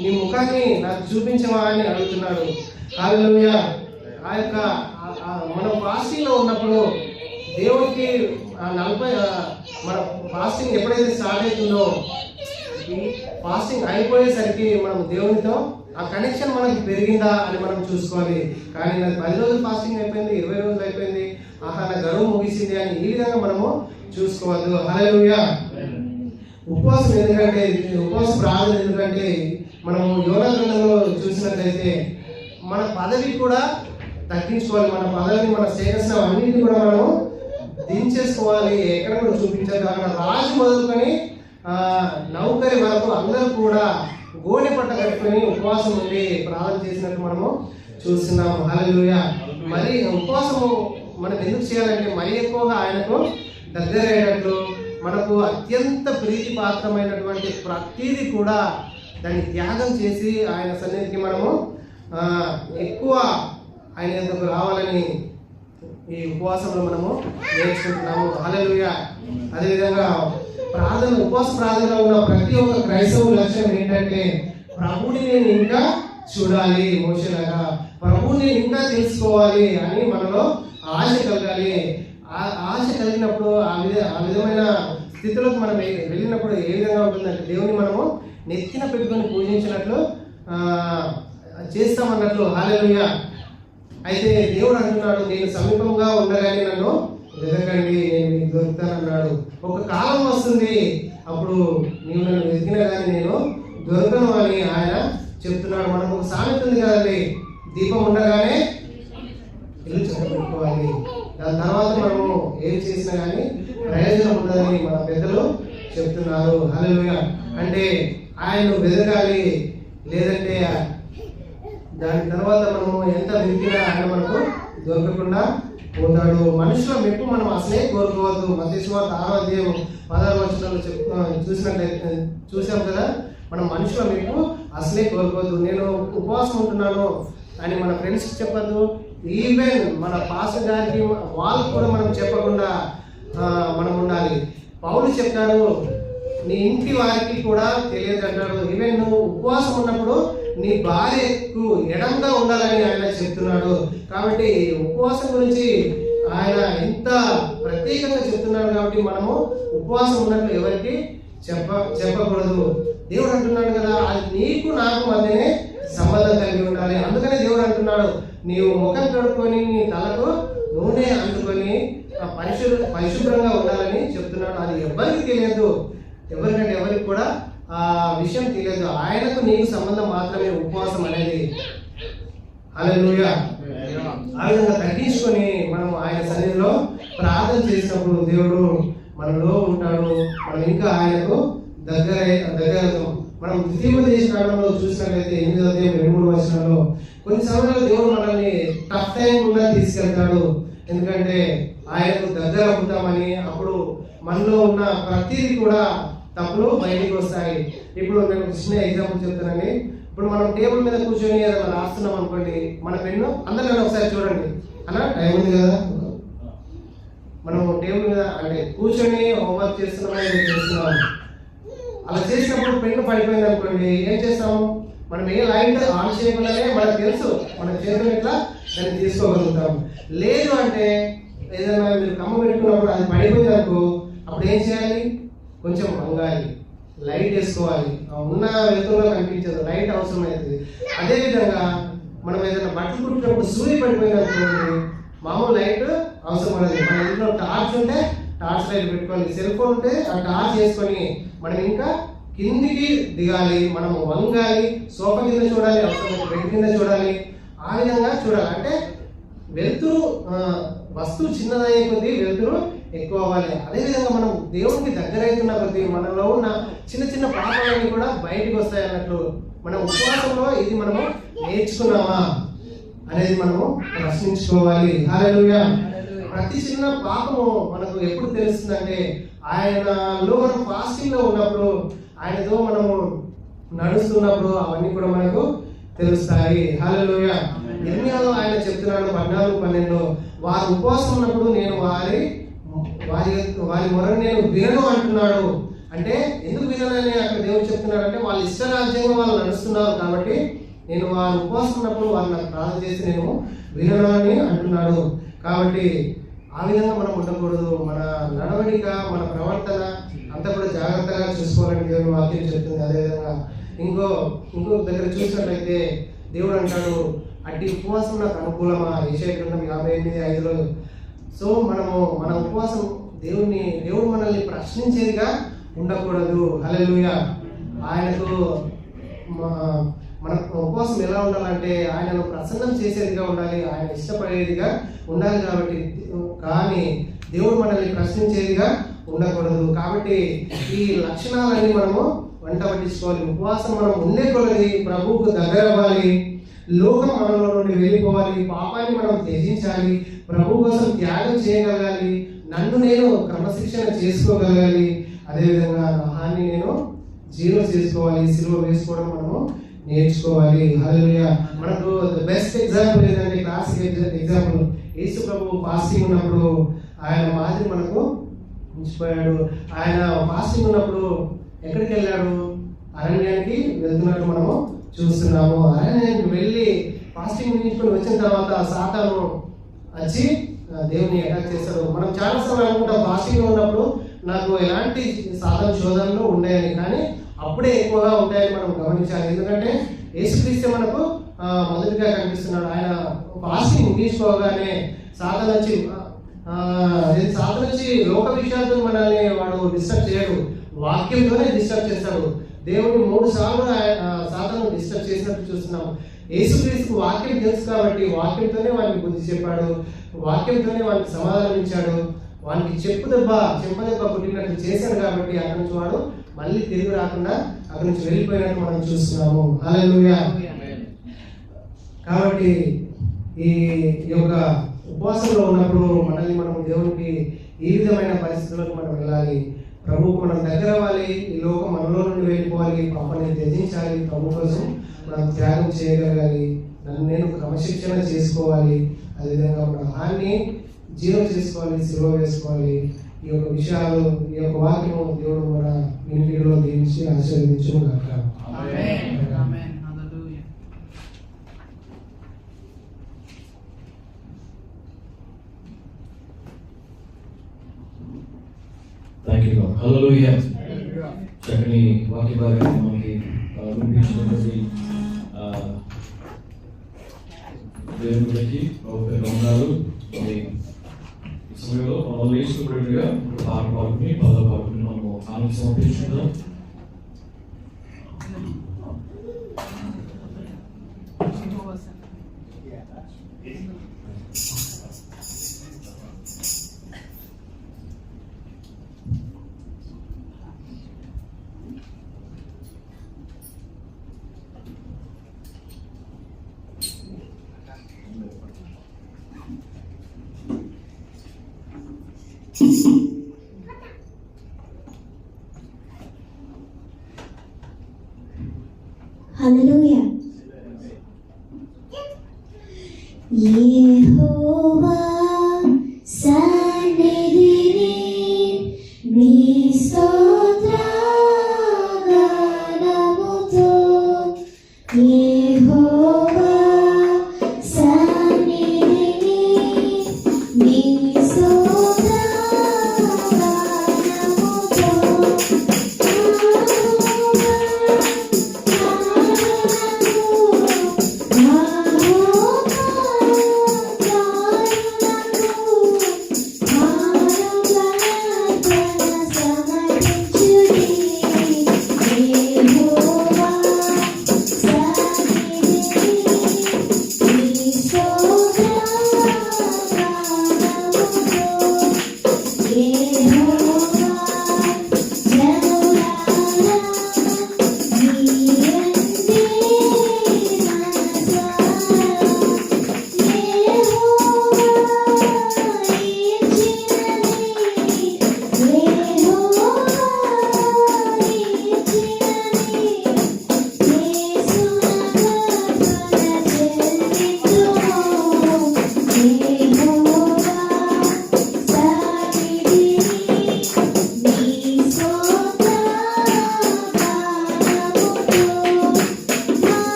I: నీ ముఖాన్ని నాకు చూపించవా అని అడుగుతున్నాడు. హల్లెలూయా. ఆ యొక్క మనం ఫాస్టింగ్ లో ఉన్నప్పుడు దేవుడికి 40 మన ఫాస్టింగ్ ఎప్పుడైతే స్టార్ట్ అవుతుందో ఫాస్టింగ్ అయిపోయేసరికి మనం దేవునితో ఆ కనెక్షన్ మనకి పెరిగిందా అని మనం చూసుకోవాలి. కానీ నాకు 10 రోజులు ఫాస్టింగ్ అయిపోయింది, 20 రోజులు అయిపోయింది, ఆహా నా గడువు ముగిసింది అని ఈ విధంగా మనము చూసుకోవద్దు. హల్లెలూయా. ఉపవాసం ఎందుకంటే, ఉపవాస ప్రార్థన ఎందుకంటే, మనము యోనా గ్రంథంలో చూసినట్లయితే మన పదవి కూడా తగ్గించుకోవాలి. మన పదవిని, మన స్టేటస్ అన్నింటినీ కూడా మనము దించేసుకోవాలి. ఎక్కడ కూడా చూపించాలి. అక్కడ రాజు మొదలుకొని నౌకరి వరకు అందరూ కూడా గోనె పట్ట కట్టుకొని ఉపవాసం ఉండి ప్రార్థన చేసినట్టు మనము చూస్తున్నాము. హల్లెలూయా. మరి ఉపవాసము మనం ఎందుకు చేయాలంటే, మరీ ఎక్కువగా ఆయనకు దగ్గర అయ్యేటట్లు, మనకు అత్యంత ప్రీతి పాత్రమైనటువంటి ప్రతిదీ కూడా దాన్ని త్యాగం చేసి ఆయన సన్నిధికి మనము ఎక్కువ ఆయన ఎందుకు రావాలని ఈ ఉపవాసంలో మనము నేర్చుకుంటున్నాము. హల్లెలూయా. అదేవిధంగా ప్రార్థన, ఉపవాస ప్రార్థనలో ఉన్న ప్రతి ఒక్క క్రైస్తవ లక్ష్యం ఏంటంటే, ప్రభుని నేను ఇంకా చూడాలి, మోషేలాగా ప్రభుని ఇంకా తెలుసుకోవాలి అని మనలో ఆశ కలగాలి. ఆశ కలిగినప్పుడు ఆ విధమైన స్థితిలోకి మనం వెళ్ళినప్పుడు ఏ విధంగా ఉంటుందంటే, దేవుని మనము నెత్తిన పెట్టుకొని పూజించినట్లు చేస్తామన్నట్లు. హల్లెలూయా. అయితే దేవుడు అంటున్నాడు, నేను సమీపంగా ఉండగానే నన్ను వెతకండి, నేను మీకు దొరుకుతానన్నాడు. ఒక కాలం వస్తుంది, అప్పుడు నీవు నన్ను వెతికినా కానీ నేను దొరకను అని ఆయన చెప్తున్నాడు. మనకు ఒక సామెత ఉంది కదండి, దీపం ఉండగానే ఇల్లు చక్కబెట్టుకోవాలి, దాని తర్వాత మనము ఏం చేసినా కానీ ప్రయోజనం ఉండదని మన పెద్దలు చెప్తున్నారు. హల్లెలూయా. అంటే ఆయన వెతకాలి, లేదంటే దాని తర్వాత మనము ఎంత వెతికినా ఆయన మనకు దొరకకుండా పోతాడు. మనుషుల మెప్పు మనం అసలే కోరుకోవద్దు. మత్తయి సువార్త 6వ అధ్యాయం 16వ వచనంలో చూసినట్లయితే చూసాం కదా, మనం మనుషుల మెప్పు అసలే కోరుకోవద్దు. నేను ఉపవాసం ఉంటున్నాను అని మన ఫ్రెండ్స్కి చెప్పద్దు. ఈవెన్ మన పాస్టర్ గారికి వాళ్ళకు కూడా మనం చెప్పకుండా మనం ఉండాలి. పౌలు చెప్తాడు, నీ ఇంటి వారికి కూడా తెలియదు అంటాడు. ఈవెన్ నువ్వు ఉపవాసం ఉన్నప్పుడు నీ భార్యకు ఎడంగా ఉండాలని ఆయన చెప్తున్నాడు. కాబట్టి ఉపవాసం గురించి ఆయన ఎంత ప్రత్యేకంగా చెప్తున్నాడు. కాబట్టి మనము ఉపవాసం ఉన్నట్లు ఎవరికి చెప్పకూడదు. దేవుడు అంటున్నాడు కదా, అది నీకు నాకు మధ్యనే సంబంధం కలిగి ఉండాలి. అందుకనే దేవుడు అంటున్నాడు, నీవు ముఖం కడుక్కొని నీ తలకు నూనె అందుకొని పరిశుభ్రంగా ఉండాలని చెప్తున్నాడు. అది ఎవరికి తెలియదు, ఎవరికంటే ఎవరికి కూడా ఆ విషయం తెలియదు. ఆయనకు నీకు సంబంధం మాత్రమే ఉపవాసం అనేది. హల్లెలూయా. ఆ విధంగా తగ్గించుకొని మనం ఆయన సన్నిధిలో ప్రార్థన చేసినప్పుడు దేవుడు మనలో ఉంటాడు. మనం ఇంకా ఆయనకు దగ్గర మనం ద్వితీయోపదేశ కాలంలో చూసినట్లయితే 8వ అధ్యాయం 2-3 వచనాల్లో కొన్ని సమయాల్లో దేవుడు మనల్ని టఫ్ టైం కూడా తీసుకెళ్తాడు. ఎందుకంటే ఆయనకు దగ్గర అవుతామని, అప్పుడు మనలో ఉన్న ప్రతిదీ కూడా తప్పులు బయటికి వస్తాయి. ఇప్పుడు నేను ఒక చిన్న ఎగ్జాంపుల్ చెప్తానని. ఇప్పుడు మనం టేబుల్ మీద కూర్చొని ఏదైనా రాస్తున్నాం అనుకోండి, మన పెన్ను అందరిలో ఒకసారి చూడండి అన్న, టైం ఉంది కదా, మనం టేబుల్ మీద అంటే కూర్చొని హోంవర్క్ చేస్తున్నాం. అలా చేసినప్పుడు పెన్ను పడిపోయింది అనుకోండి, ఏం చేస్తాము? మనం ఏ లైట్ ఆన్ చేయకుండానే మనకు తెలుసు మన చేతులు ఎట్లా దాన్ని తీసుకోగలుగుతాం. లేదు అంటే ఏదైనా మీరు కమ్మ పెట్టుకున్నప్పుడు అది పడిపోయింది అనుకో, అప్పుడు ఏం చేయాలి? కొంచెం వంగాలి, లైట్ వేసుకోవాలి. ఉన్న వెలుతురులో కనిపించదు, లైట్ అవసరం అవుతుంది. అదేవిధంగా మనం ఏదైనా బట్టలు కుట్టినప్పుడు సూర్యుడు పడిపోయింది అనుకోండి, మామూలు లైట్ అవసరం పడదు. మన ఇంట్లో టార్చ్ ఉంటే టార్చ్ లైట్ పెట్టుకోవాలి, సెల్ ఫోన్ ఉంటే ఆ టార్చ్ వేసుకొని మనం ఇంకా కిందికి దిగాలి, మనం వంగాలి, సోఫా కింద చూడాలి, అవసరం బెడ్ కింద చూడాలి. ఆ విధంగా చూడాలి. అంటే వెలుతురు వస్తువు చిన్నదయ్యే కొద్దీ వెలుతురు ఎక్కువ అవ్వాలి. అదేవిధంగా మనం దేవునికి దగ్గర అవుతున్న కొద్దీ మనలో ఉన్న చిన్న చిన్న పాపాలన్నీ కూడా బయటకు వస్తాయి అన్నట్లు, మన ఉపవాసంలో ఇది మనము నేర్చుకున్నామా అనేది మనము ప్రశ్నించుకోవాలి. హల్లెలూయా. ప్రతి చిన్న పాపము మనకు ఎప్పుడు తెలుస్తుందంటే ఆయనలో మనం ఫాస్టింగ్ లో ఉన్నప్పుడు, ఆయనతో మనము నడుస్తున్నప్పుడు అవన్నీ కూడా మనకు తెలుస్తాయి. హల్లెలూయా. యెర్మీయాలో ఆయన చెప్తున్నాడు 14:12, వారు ఉపవాసం ఉన్నప్పుడు నేను వారి మొరను నేను వినను అంటున్నాడు. అంటే ఎందుకు విననని అక్కడ దేవుడు చెప్తున్నాడు అంటే, వాళ్ళ ఇష్టరాజ్యంగా వాళ్ళు నడుస్తున్నారు కాబట్టి నేను వారు ఉపవాసం ఉన్నప్పుడు వాళ్ళు నాకు ప్రార్థన చేసి నేను వినను అని అంటున్నాడు. కాబట్టి ఆ విధంగా మనం ఉండకూడదు. మన నడవడిక, మన ప్రవర్తన అంతా కూడా జాగ్రత్తగా చూసుకోవాలని దేవుని వాక్యం చెప్తుంది. అదేవిధంగా ఇంకో దగ్గర చూసినట్లయితే దేవుడు అంటాడు, అట్టి ఉపవాసం నాకు అనుకూలమా, యెషయా గ్రంథం 58:5. సో మనము మన ఉపవాసం దేవుడు మనల్ని ప్రశ్నించేదిగా ఉండకూడదు. హల్లెలూయా. ఆయనకు మన ఉపవాసం ఎలా ఉండాలంటే ఆయనను ప్రసన్నం చేసేదిగా ఉండాలి, ఆయన ఇష్టపడేదిగా ఉండాలి. కాబట్టి కానీ దేవుడు మనల్ని ప్రశ్నించేదిగా ఉండకూడదు. కాబట్టి ఈ లక్షణాలన్నీ మనము వంట పట్టించుకోవాలి. ఉపవాసం మనం ఉండే కొలది ప్రభువుకు దగ్గర అవ్వాలి, లోకం మనలో నుండి వెళ్ళిపోవాలి, పాపాన్ని మనం త్యజించాలి, ప్రభు కోసం త్యాగం చేయగలగాలి, నన్ను నేను క్రమశిక్షణ చేసుకోగలగాలి, అదేవిధంగా నా హాన్ని నేను జీరో చేసుకోవాలి, సిలువ వేసుకోవడం మనము నేర్చుకోవాలి. హల్లెలూయా. మనకు బెస్ట్ ఎగ్జాంపుల్ ఏంటంటే క్లాసిక్ ఎగ్జాంపుల్ యేసు ప్రభు ఫాస్టింగ్ ఉన్నప్పుడు ఆయన మాదిరి మనకు ఉంచిపోయాడు. ఆయన ఫాస్టింగ్ ఉన్నప్పుడు ఎక్కడికి వెళ్ళాడు? అరణ్యానికి వెళ్తున్నట్టు మనము చూస్తున్నాము. అరణ్యానికి వెళ్ళి ఫాస్టింగ్ ముగించుకొని వచ్చిన తర్వాత సాతాను వచ్చి దేవుని అటాక్ చేస్తాడు. మనం చాలాసార్లు అనుకుంటాం ఫాస్టింగ్ ఉన్నప్పుడు నాకు ఎలాంటి సాధన శోధనలు ఉన్నాయని, కానీ అప్పుడే ఎక్కువగా ఉంటాయని మనం గమనించాలి. ఎందుకంటే యేసుక్రీస్తు మనకు మొదటిగా కనిపిస్తున్నాడు. ఆయన ఫాస్టింగ్ ముగించుకోగానే సాధన వచ్చి లోక విషయాలతో మనల్ని వాడు డిస్టర్బ్ చేయడు, వాక్యంతోనే డిస్టర్బ్ చేస్తాడు. దేవుడు 3 సార్లు సాధనను డిస్టర్బ్ చేసినట్టు చూస్తున్నాం. యేసుక్రీస్తుకు వాక్యం తెలుసు కాబట్టి వాక్యంతోనే వాడిని బుద్ధి చెప్పాడు, వాక్యంతోనే వాడికి సమాధానం ఇచ్చాడు, వానికి చెంపదెబ్బ పుట్టినట్టు చేశాడు. కాబట్టి అక్కడి నుంచి వాడు మళ్ళీ తిరిగి రాకుండా అక్కడి నుంచి వెళ్ళిపోయినట్టు మనం చూస్తున్నాము. హల్లెలూయా. కాబట్టి ఈ యొక్క ఉపవాసంలో ఉన్నప్పుడు మనల్ని మనం దేవునికి ఈ విధమైన పరిస్థితులకు మనం వెళ్ళాలి, ప్రభువుకు మనం దగ్గర అవ్వాలి, ఈ లోకం మనలో నుండి వెళ్ళిపోవాలి, పాపాన్ని త్యజించాలి, ప్రభు కోసం మనం త్యాగం చేయగలగాలి, నన్ను నేను క్రమశిక్షణ చేసుకోవాలి, అదేవిధంగా మన హాన్ని జీరో చేసుకోవాలి, సిలువ వేసుకోవాలి. ఈ యొక్క విషయాలు, ఈ యొక్క వాక్యము దేవుడు మన ఇంటిలో దీవించి ఆశీర్వదించును గాక.
A: Thank you. హల్లెలూయా. చక్కని వాక్య భాగాన్ని మనకి వినిపించినటువంటి దేవునికి వందనాలు. ఈ సమయంలో మనం లేచినప్పుడుగా పాట పాడుకుని పదవ పాడుకుని మనము ఆనంద సమర్పించుకుందాం.
C: హల్లెలూయా. యెహోవా సన్నిధిని నీ స్తోత్రగానముతో, యెహోవా సన్నిధిని నీ స్తోత్రగానముతో,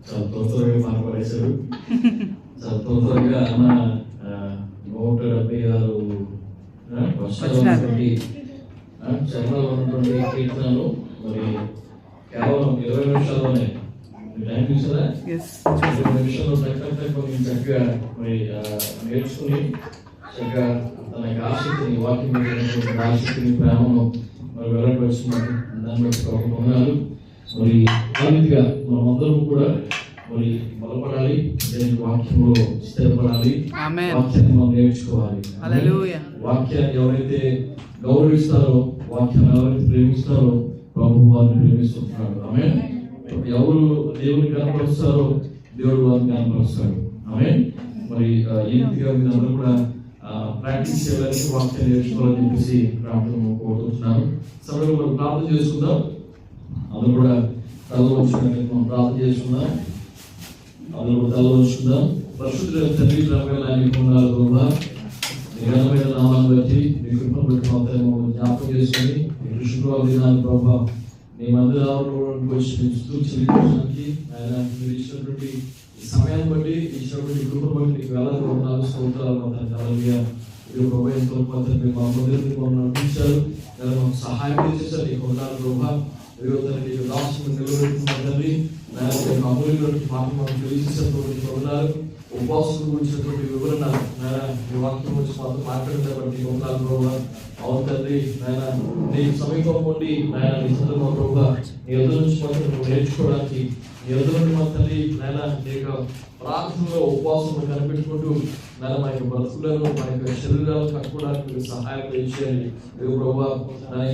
A: చాలా తొందరగా మాట్లాడేశారు. చాలా తొందరగా అన్న 176 వర్షాలు చరణాలు ఉన్నటువంటి కీర్తనలు మరి కేవలం 20 నిమిషాల్లోనే టైం చూసారా? 20 నిమిషాల్లో కొంచెం చక్కగా మరి నేర్చుకుని చక్కగా తన యొక్క ఆసక్తిని వాక్యం మీద ఆసక్తిని ప్రేమను మరి వెల్లడిపరుచుకున్నారు. దాన్ని బట్టి ఉన్నారు. మరి ఆ రీతిగా మనమందరం కూడా మరి బలపడాలి, వాక్యంలో స్థిరపడాలి, వాక్యాన్ని మనం నేర్చుకోవాలి. వాక్యాన్ని ఎవరైతే గౌరవిస్తారో, వాక్యాన్ని ఎవరైతే ప్రేమిస్తారో ప్రభు వారిని ప్రేమిస్తున్నాడు. ఆమేన్. ఎవరు దేవుని కనపరుస్తారో దేవుడు వారిని కనపరుస్తాడు. ఆమేన్. మరి ఈ రీతిగా మీరందరూ కూడా ప్రాక్టీస్ చేయాలని, వాక్యాన్ని నేర్చుకోవాలని చెప్పేసి ప్రార్థన కోరుతున్నాను. సమయంలో మనం ప్రార్థన చేసుకుందాం. అందరూ కూడా తలవంచుకుని మనం ప్రార్థన చేసుకుందాం. అందరూ కూడా తలవంచుకుందాం. పరిశుద్ధ తండ్రి నిఘనమైన నామాన్ని బట్టి మీ కృపను బట్టి మాత్రమే జ్ఞాపకం చేసుకుని ఈ శుక్రవారం దినాన్ని ప్రభావ మీ మందిరాలను వచ్చి చెల్లించడానికి ఆయన మీరు ఇచ్చినటువంటి ఈ సమయాన్ని బట్టి ఇచ్చినటువంటి కృపను బట్టి మీకు వేలాది వందనాలు స్తోత్రాలు మాత్రం ప్రభావ ఎంతో మాత్రం మా మందిరాన్ని మమ్మల్ని నడిపించారు. మాకు సహాయం చేసేసారు. ఈ కొందరు ప్రభావ రాష్ట్రం నిలబెట్టుకున్నది అమూల్యటువంటి మాట మనం తెలియజేసినటువంటి కొందరు ఉపవాసం గురించినటువంటి వివరణ మీ వాక్యం వచ్చి మాతో మాట్లాడినటువంటి కొందరు ప్రభావ అవుతుంది. నాయన నీ సమీపం ఉండి నాయన నీ సందర్భం ప్రభావ నీ ఎదురు నుంచి మాత్రం నేర్చుకోవడానికి నీ ఎదురు నుండి మాత్రం నాయన నీ యొక్క ప్రార్థనలో ఉపవాసం కనిపెట్టుకుంటూ నాయన మా యొక్క బ్రతుకులను మా యొక్క శరీరాలను కట్టుకోవడానికి మీరు సహాయం చేయండి. ప్రభావ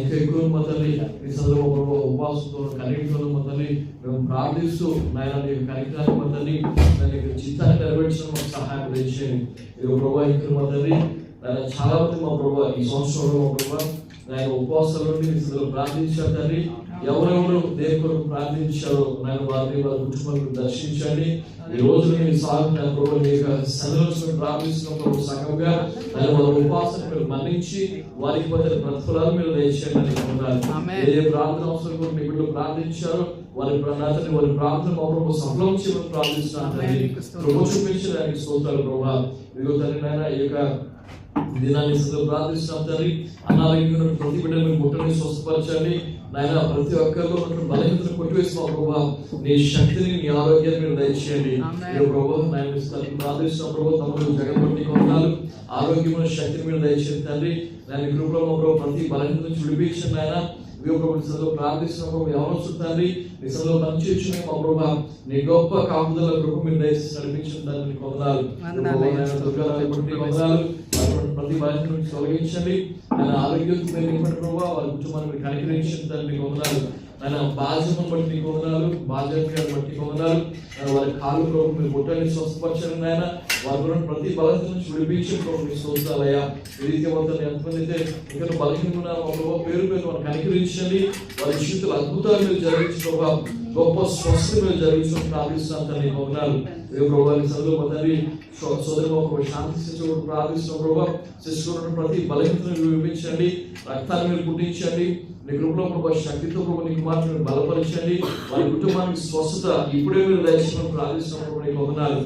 A: ఇంకా ఎక్కువ మా తల్లి నీ సందర్భం ప్రభావ ఉపవాసంతో కనికతో మా తల్లి మేము ప్రార్థిస్తూ నాయన నీ కనికరాన్ని మా తల్లి దాని చిత్తాన్ని నెరవేర్చడం మాకు సహాయం చేయండి. ప్రభావ ఇంకా మా తల్లి చాలా మంది మా ప్రభావ ఈ సంవత్సరంలో మా ప్రభావ ఆయన ఉపవాసాల నుండి ప్రార్థించారు తండ్రి. ఎవరెవరు దేవుని కొరకు ప్రార్థించారో నేను వారిని వారి కుటుంబాలను దర్శించండి. ఈ రోజు నేను సాగుతున్న ప్రభు మీ యొక్క సన్నిధిలో ప్రార్థిస్తున్నప్పుడు సంఘంగా నేను వారి ఉపవాసాన్ని మీరు మన్నించి వారికి పొందిన ప్రతిఫలాలు మీరు దయచేయండి. ఏ ప్రార్థన అవసరం కూడా మీ బిడ్డలు ప్రార్థించారో వారి ప్రణాతని వారి ప్రార్థన మా ప్రభు సఫలం చేయమని ప్రార్థిస్తున్నాను తండ్రి. ప్రభు చూపించడానికి స్తోత్రాలు ప్రభావ ఇదిగో తండ్రి నాయన ఈ యొక్క దినాన్ని ప్రార్థిస్తున్నాం తండ్రి. అనారోగ్యంగా ప్రతి బిడ్డలను ముట్టని స్వస్థపరచండి. నాయన ప్రతి ఒక్కరిలో ఉన్నటువంటి బలహీనతను కొట్టివేసిన ప్రభావ నీ శక్తిని నీ ఆరోగ్యాన్ని మీరు దయచేయండి. ప్రభావ నాయన ప్రార్థిస్తున్న ప్రభావ తమను జగన్మట్టి కొనాలు ఆరోగ్యమైన శక్తిని మీరు దయచేయండి తండ్రి. దాని కృపలో ప్రభావ ప్రతి బలహీనత నుంచి విడిపించండి ఆయన. ప్రార్థిస్తున్నప్పుడు ఎవరు తండ్రి నిజంలో పనిచేసిన మా ప్రభావ నీ గొప్ప కాపుదల కృప మీరు దయచేసి నడిపించండి. కొందనాలు ప్రతి బలహీనత నుంచి తొలగించండి. ఆయన ఆరోగ్యం ప్రభావ వారి కుటుంబాన్ని మీరు కనికరించండి తండ్రి. కొందనాలు ఆయన బాధ్యతను బట్టి నీకు వందనాలు, బాధ్యతను బట్టి వందనాలు. వారి కాళ్ళు ప్రభు మీరు గుట్టని స్వస్థపరచండి ఆయన. వారి ప్రతి బలహీనత నుంచి విడిపించి ప్రభు మీ స్తోత్రాలయ్యా. ఈ రీతిగా ఎంతమంది అయితే ఇంకా బలహీనంగా ఉన్నారు మా ప్రభావ పేరు పేరు వారిని కనికరించండి. వారి జీవితంలో అద్భుతాలు మీరు జరిగించిన ప్రభావ గొప్ప స్వస్థ మీరు జరిగించడం ప్రార్థిస్తున్నాను తండ్రి. వందనాలు ప్రభావాన్ని చదువు తండ్రి సోదరి శాంతి శిశువు ప్రార్థిస్తున్న ప్రభావ శిశువులను ప్రతి బలహీనతను విడిపించండి. రక్తాన్ని మీరు పుట్టించండి. నీ కృపలో ప్రభావ శక్తితో ప్రభు నీ కుమార్తెను మీరు బలపరచండి. వారి కుటుంబానికి స్వస్థత ఇప్పుడే మీరు దయచేయమని ప్రార్థిస్తున్నాం ప్రభు. నీకు వందనాలు.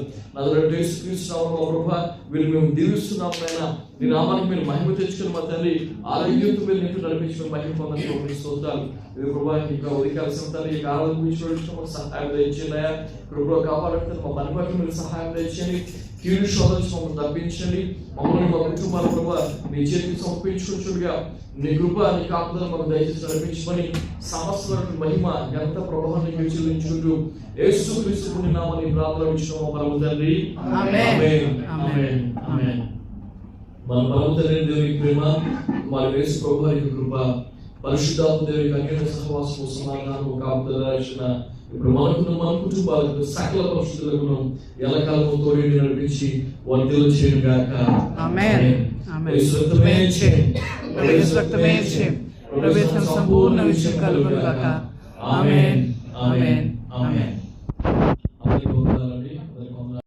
A: ప్రభావ వీళ్ళు మేము దీవిస్తున్నాం నాయన. నీ నామానికి మీరు మహిమ తెచ్చుకుని మా తండ్రి ఆరోగ్యంతో మీరు నీకు నడిపించుకుని మహిమ పొందని స్తోత్రాలు. ఇది ప్రభావ ఇంకా ఉదయకాల్సిన తండ్రి ఈ ఆరోగ్యం గురించి సహాయం దయచేయండి. కృపలో కాపాడుతుంది మా పని పట్ల మీరు సహాయం దయచేయండి. కీడు శోధన మమ్మల్ని తప్పించండి. మమ్మల్ని మా కుటుంబాల ప్రభావ మీ చేతికి సమర్పించుకుంటుండగా నీ కృప నీ కాపుదల మాకు దయచేసి నడిపించమని సమస్త మహిమ ఘనత ప్రభావాన్ని మీరు చెల్లించుకుంటూ యేసుక్రీస్తు నామమున ప్రార్థన ఇచ్చున్నాము పరమ తండ్రి. ఆమేన్. ఆమేన్. ఆమేన్. మన పరమ తండ్రి దేవుని ప్రేమ, మన యేసు ప్రభువు యొక్క కృప, పరిశుద్ధాత్మ దేవుని అన్యోన్య సహవాసము సమాధానము కాపుదల రక్షణ ఇప్పుడు మనకు మన కుటుంబాలకు సకల పరిశుద్ధులను ఎల్లకాలము తోడి నడిపించి వర్ధిల్ల చేయను గాక.
D: ఆమేన్. ఆమేన్. ప్రవేశం సంపూర్ణ విషయం కలుగును గాక. ఆమేన్. ఆమేన్.